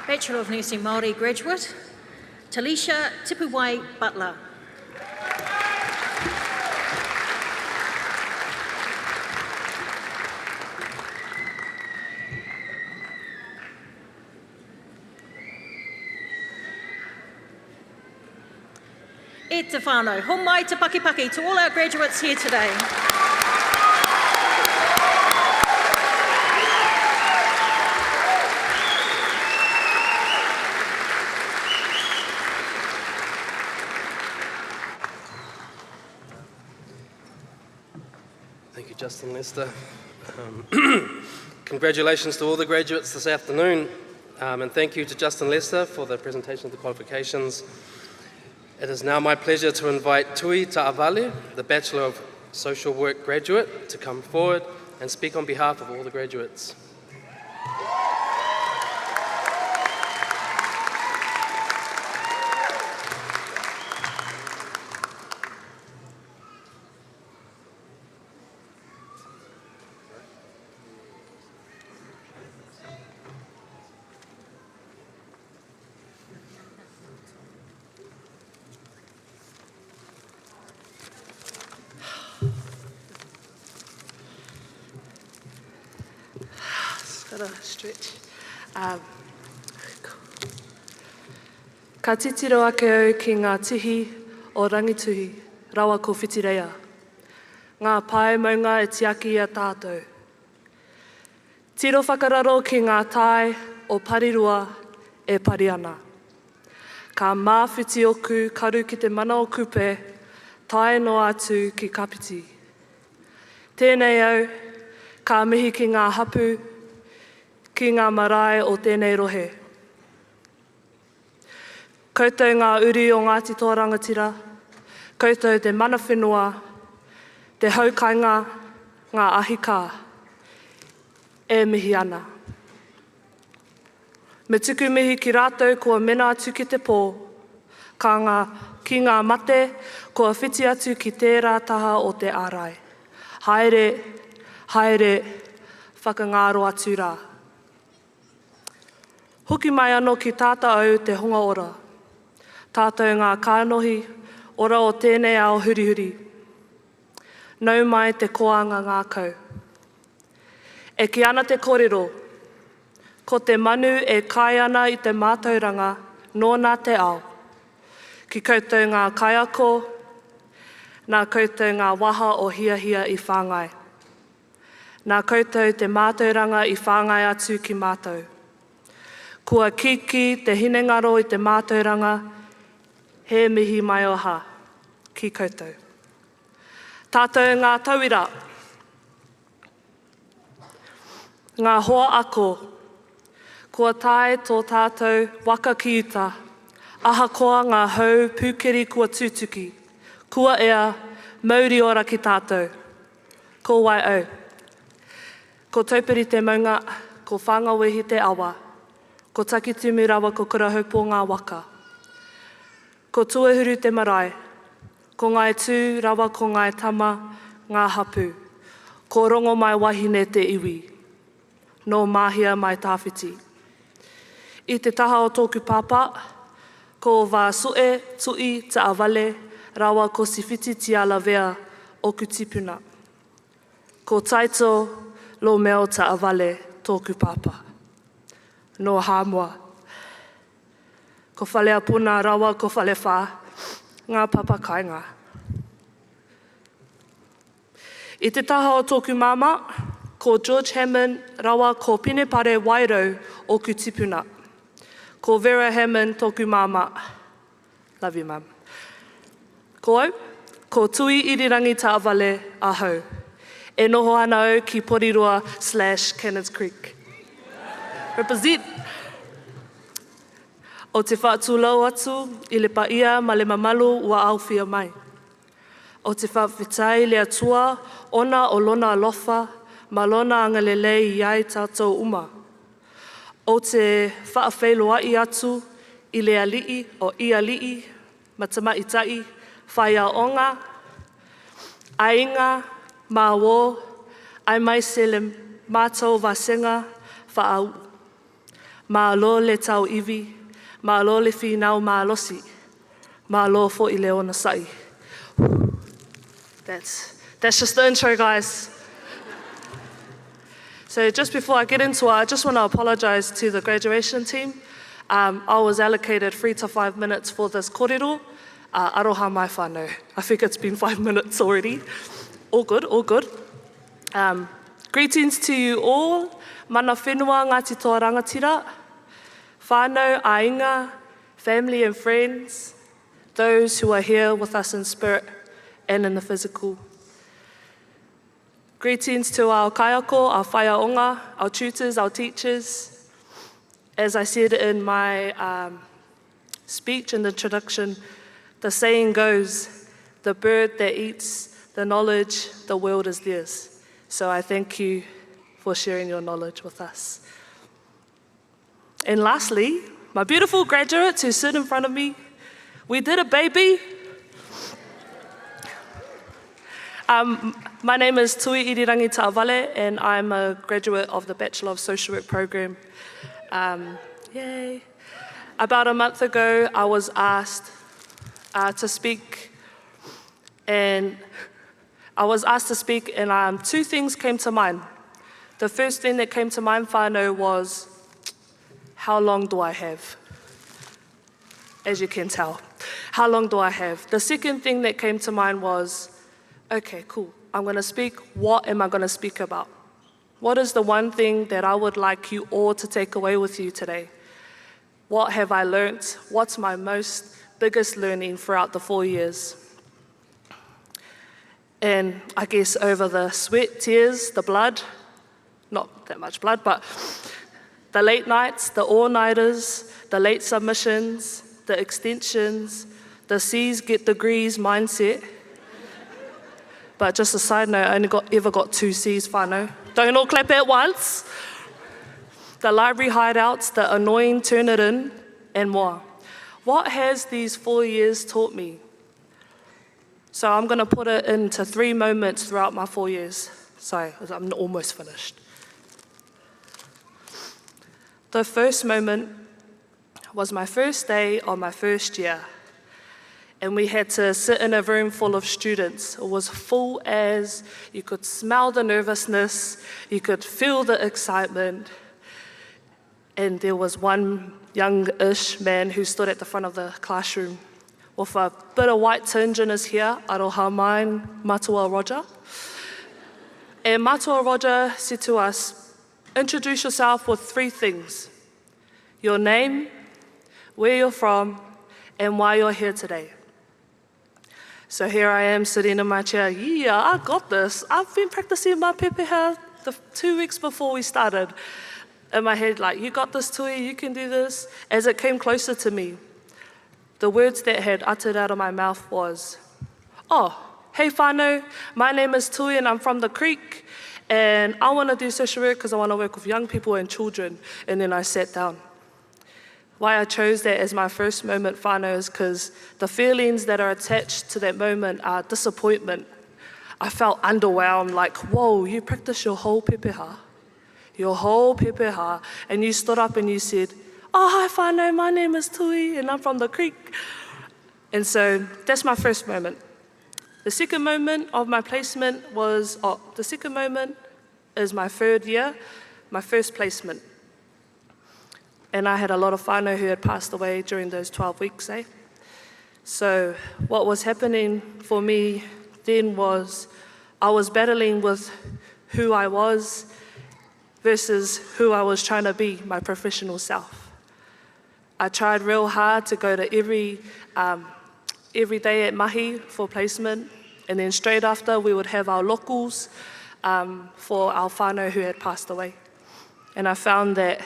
Bachelor of Nursing Māori graduate, Talisha Tipuwai Butler. E te whānau, homai te pakipaki to all our graduates here today. Thank you, Justin Lester. Congratulations to all the graduates this afternoon, and thank you to Justin Lester for the presentation of the qualifications. It is now my pleasure to invite Tui Ta'avalu, the Bachelor of Social Work graduate, to come forward and speak on behalf of all the graduates. Stretch. Ka titiro ake au ki ngā tihi o rangituhi, rawa ko Whitireia. Ngā pae maunga e tiaki a tātou. Tiro whakararo ki ngā tae o parirua e pari ana. Ka māwhiti oku karu ki te mana o kupe, tae no atu ki kapiti. Tēnei au, ka mihi ki ngā hapu, ki ngā marae o tēnei rohe. Koutou ngā uri o Ngāti Toa Rangatira, koutou te mana whenua, te haukainga, ngā ahika, e mihi ana. Me tuku mihi ki rātou kua mena atu ki te pō, ki ngā mate, kua whiti atu ki tērā taha o te ārai. Haere, haere, whakangāro atu rā. Hoki mai anō ki tāta au te hunga ora. Tātou ngā kānohi, ora o tēnei ao hurihuri. Nau mai te koanga ngā kau. E ki ana te kōrero, ko te manu e kai ana i te mātauranga nō nā te ao. Ki koutou ngā kaiako, nā koutou ngā waha o hiahia i whāngai. Nā koutou te mātauranga i whāngai atu ki mātou. Kua kiki te hinengaro i te mātauranga, he mihi mai oha ki koutou. Tātou ngā tauira, ngā hoa ako, kua tae tō tātou waka ki uta, ahakoa ngā hau pūkeri kua tūtuki, kua ea mauri ora ki tātou. Ko wai au. Ko taupiri te maunga, ko whanga wehi te awa. Ko takitumu rawa ko kura haupo ngā waka. Ko tuahuru te marae. Ko ngai tū rawa ko ngai tama ngā hapu. Ko rongo mai wahine te iwi. No mahia mai tāwhiti. I te taha o tōku pāpā, ko wā sue tui te awale rawa ko siwhiti ti ala vea o ku tipuna. Ko taito lo meo te awale tōku pāpā. No hāmua. Ko whale apuna rawa ko whale whā, ngā papa kainga. I te taha o tōku māma, ko George Hammond rawa ko Pinepare Wairau o ku tipuna. Ko Vera Hammond tōku māma. Love you, Mum. Ko au, ko tui irirangi ta awale ahau. E noho ana au ki Porirua/Cannons Creek. Represent. O te whaatulau atu, I le paia ma le mamalu ua awhia mai. O te whawhitai le atua, ona o lona alofa, ma lona angalelei I ai tātou uma. O te whaawhailoai atu, I le alii o I alii, ma tamaitai, whaia onga, ainga, māwo, ai mai se le mātou wasenga, whaau. Mālo le tau iwi, mālo le whinau mālosi, mālo fo I le ona sai. That's just the intro, guys. So just before I get into it, I just want to apologize to the graduation team. I was allocated 3 to 5 minutes for this kōrero. Aroha mai whānau. I think it's been 5 minutes already. All good, all good. Greetings to you all. Mana whenua Ngāti Toa Rangatira. Whānau, ainga, family and friends, those who are here with us in spirit and in the physical. Greetings to our kaiako, our whaiaonga, our tutors, our teachers. As I said in my speech in the introduction, the saying goes, the bird that eats the knowledge, the world is theirs. So I thank you for sharing your knowledge with us. And lastly, my beautiful graduates who sit in front of me, we did it, baby. My name is Tui Irirangi Ta'awale, and I'm a graduate of the Bachelor of Social Work program. Yay. About a month ago, I was asked to speak, and two things came to mind. The first thing that came to mind, whānau, was, how long do I have? As you can tell, how long do I have? The second thing that came to mind was, okay, cool, I'm gonna speak, what am I gonna speak about? What is the one thing that I would like you all to take away with you today? What have I learnt? What's my biggest learning throughout the 4 years? And I guess over the sweat, tears, the blood, not that much blood, but the late nights, the all-nighters, the late submissions, the extensions, the C's get degrees mindset. But just a side note, I only ever got 2 C's, whānau. Don't all clap at once. The library hideouts, the annoying turn it in, and more. What has these 4 years taught me? So I'm gonna put it into 3 moments throughout my 4 years. Sorry, I'm almost finished. The first moment was my first day of my first year. And we had to sit in a room full of students. It was full as you could smell the nervousness, you could feel the excitement. And there was one young-ish man who stood at the front of the classroom with a bit of white tinge in his hair, aroha mai, Matua Roger. And Matua Roger said to us, introduce yourself with 3 things: your name, where you're from, and why you're here today. So here I am sitting in my chair, yeah, I got this. I've been practicing my pepeha the 2 weeks before we started. In my head, like, you got this, Tui, you can do this. As it came closer to me, the words that had uttered out of my mouth was, oh, hey whānau, my name is Tui and I'm from the Creek and I want to do social work because I want to work with young people and children. And then I sat down. Why I chose that as my first moment, whānau, is because the feelings that are attached to that moment are disappointment. I felt underwhelmed, like, whoa, you practiced your whole pepeha, and you stood up and you said, oh, hi whānau, my name is Tui and I'm from the Creek. And so that's my first moment. The second moment of my placement is my third year, my first placement. And I had a lot of whānau who had passed away during those 12 weeks, So what was happening for me then was I was battling with who I was versus who I was trying to be, my professional self. I tried real hard to go to every day at mahi for placement, and then straight after we would have our locals for our whānau who had passed away. And I found that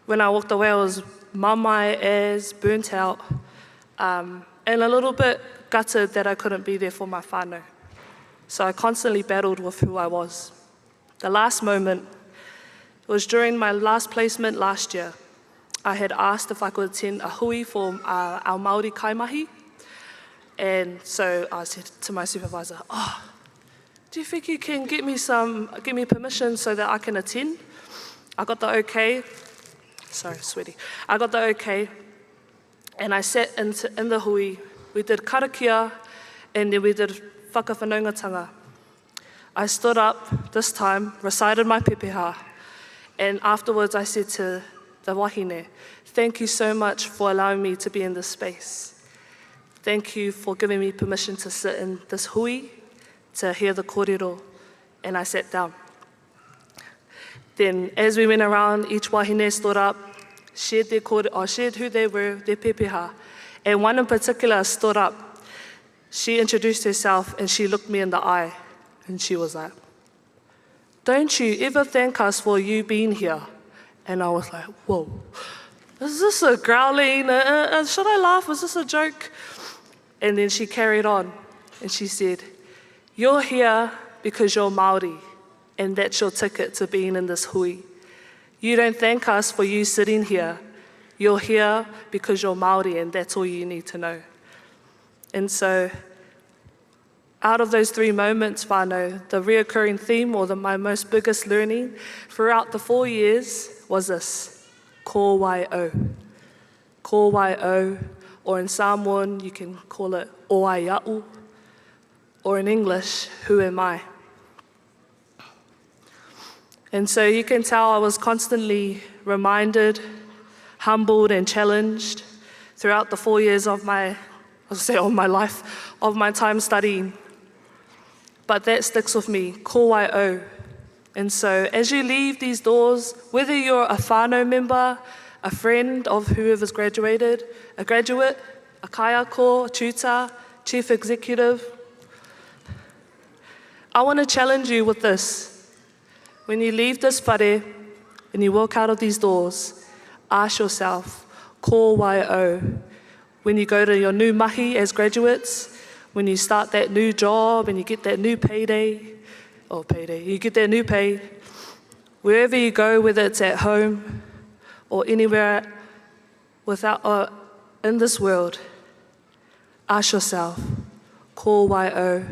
when I walked away I was mamai as, burnt out, and a little bit gutted that I couldn't be there for my whānau. So I constantly battled with who I was. The last moment was during my last placement last year. I had asked if I could attend a hui for our Māori kaimahi. And so I said to my supervisor, oh, do you think you can give me permission so that I can attend? I got the okay. Sorry, sweetie. I got the okay. And I sat in the hui. We did karakia, and then we did whakawhanaungatanga. I stood up this time, recited my pepeha, and afterwards I said to the wahine, thank you so much for allowing me to be in this space. Thank you for giving me permission to sit in this hui, to hear the kōrero, and I sat down. Then as we went around, each wahine stood up, shared who they were, their pepeha, and one in particular stood up. She introduced herself and she looked me in the eye and she was like, don't you ever thank us for you being here? And I was like, whoa, is this a growling? Should I laugh? Is this a joke? And then she carried on and she said, you're here because you're Māori and that's your ticket to being in this hui. You don't thank us for you sitting here. You're here because you're Māori and that's all you need to know. And so out of those 3 moments, whānau, the reoccurring theme or my most biggest learning throughout the 4 years was this, ko wai o. Ko wai o, or in Samoan you can call it o ai a'u, or in English, who am I? And so you can tell I was constantly reminded, humbled and challenged throughout the 4 years of my life, of my time studying. But that sticks with me, ko wai o. And so as you leave these doors, whether you're a whānau member, a friend of whoever's graduated, a graduate, a kaiako, tutor, chief executive, I want to challenge you with this. When you leave this whare and you walk out of these doors, ask yourself, ko wai o. When you go to your new mahi as graduates, when you start that new job and you get that new you get that new pay, wherever you go, whether it's at home or anywhere in this world, ask yourself, ko wai o,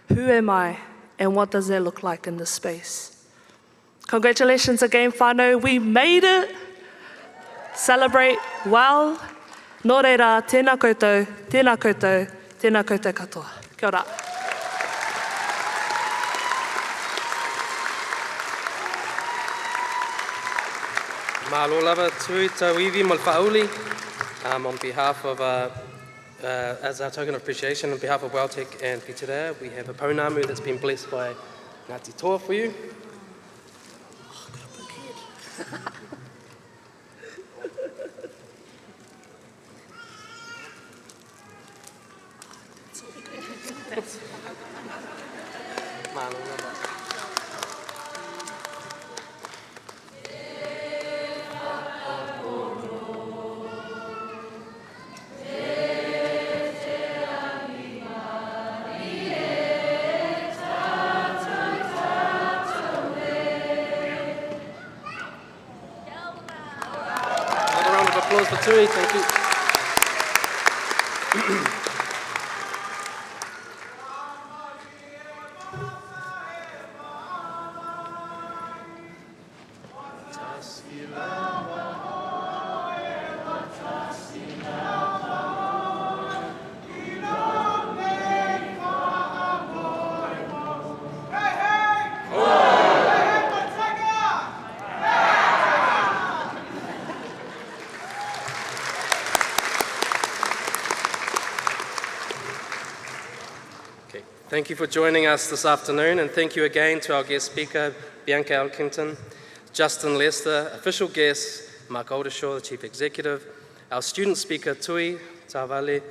who am I and what does that look like in this space? Congratulations again, whānau, we made it! Celebrate well. Nō reira, tēnā koutou, tēnā koutou, tēnā koutou katoa. Kia ora. Mahalo lava tui tauiwi mo le whauli. On behalf of, as our token of appreciation, on behalf of WelTec and Whitireia, we have a pounamu that's been blessed by Ngāti Toa for you. Mahalo lava. Yeah. for tui, thank you. Thank you for joining us this afternoon, and thank you again to our guest speaker, Bianca Elkington, Justin Lester, official guest, Mark Aldershaw, the Chief Executive, our student speaker, Tui Tavale,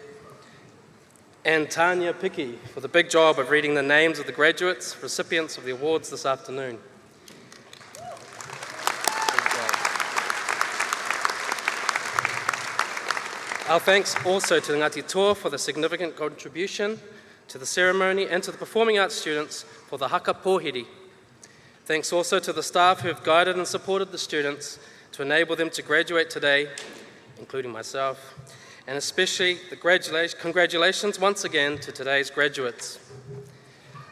and Tanya Picky for the big job of reading the names of the graduates, recipients of the awards this afternoon. Our thanks also to Ngāti Toa for the significant contribution to the ceremony, and to the performing arts students for the haka pōhiri. Thanks also to the staff who have guided and supported the students to enable them to graduate today, including myself, and especially the congratulations once again to today's graduates.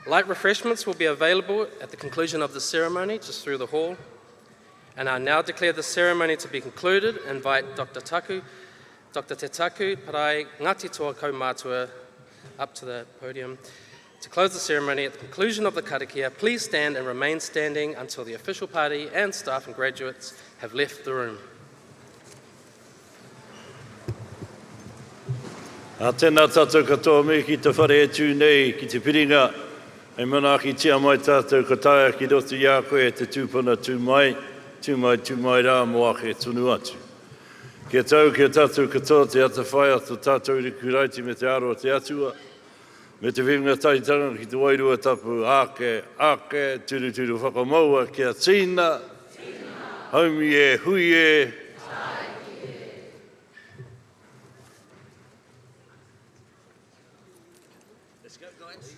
Light refreshments will be available at the conclusion of the ceremony, just through the hall. And I now declare the ceremony to be concluded and invite Dr. Te Taku Parai Ngāti Toa Kaumātua up to the podium. To close the ceremony, at the conclusion of the karakia, please stand and remain standing until the official party and staff and graduates have left the room. A tēnā tātou katoa me ki te whare e tū nei ki te piringa. E mana ki tia mai tātou kataia ki roto i a koe e te tūpuna tū mai rā mo ake tunu atu. Kia tau kia tātou katoa te ata whai ato tātou i kuraiti me te aroa te atua. Me te whiunga taitanga ki te wairua tapu ake, turu whakamaua kia tīna, haumi e, hui e. Let's go, guys.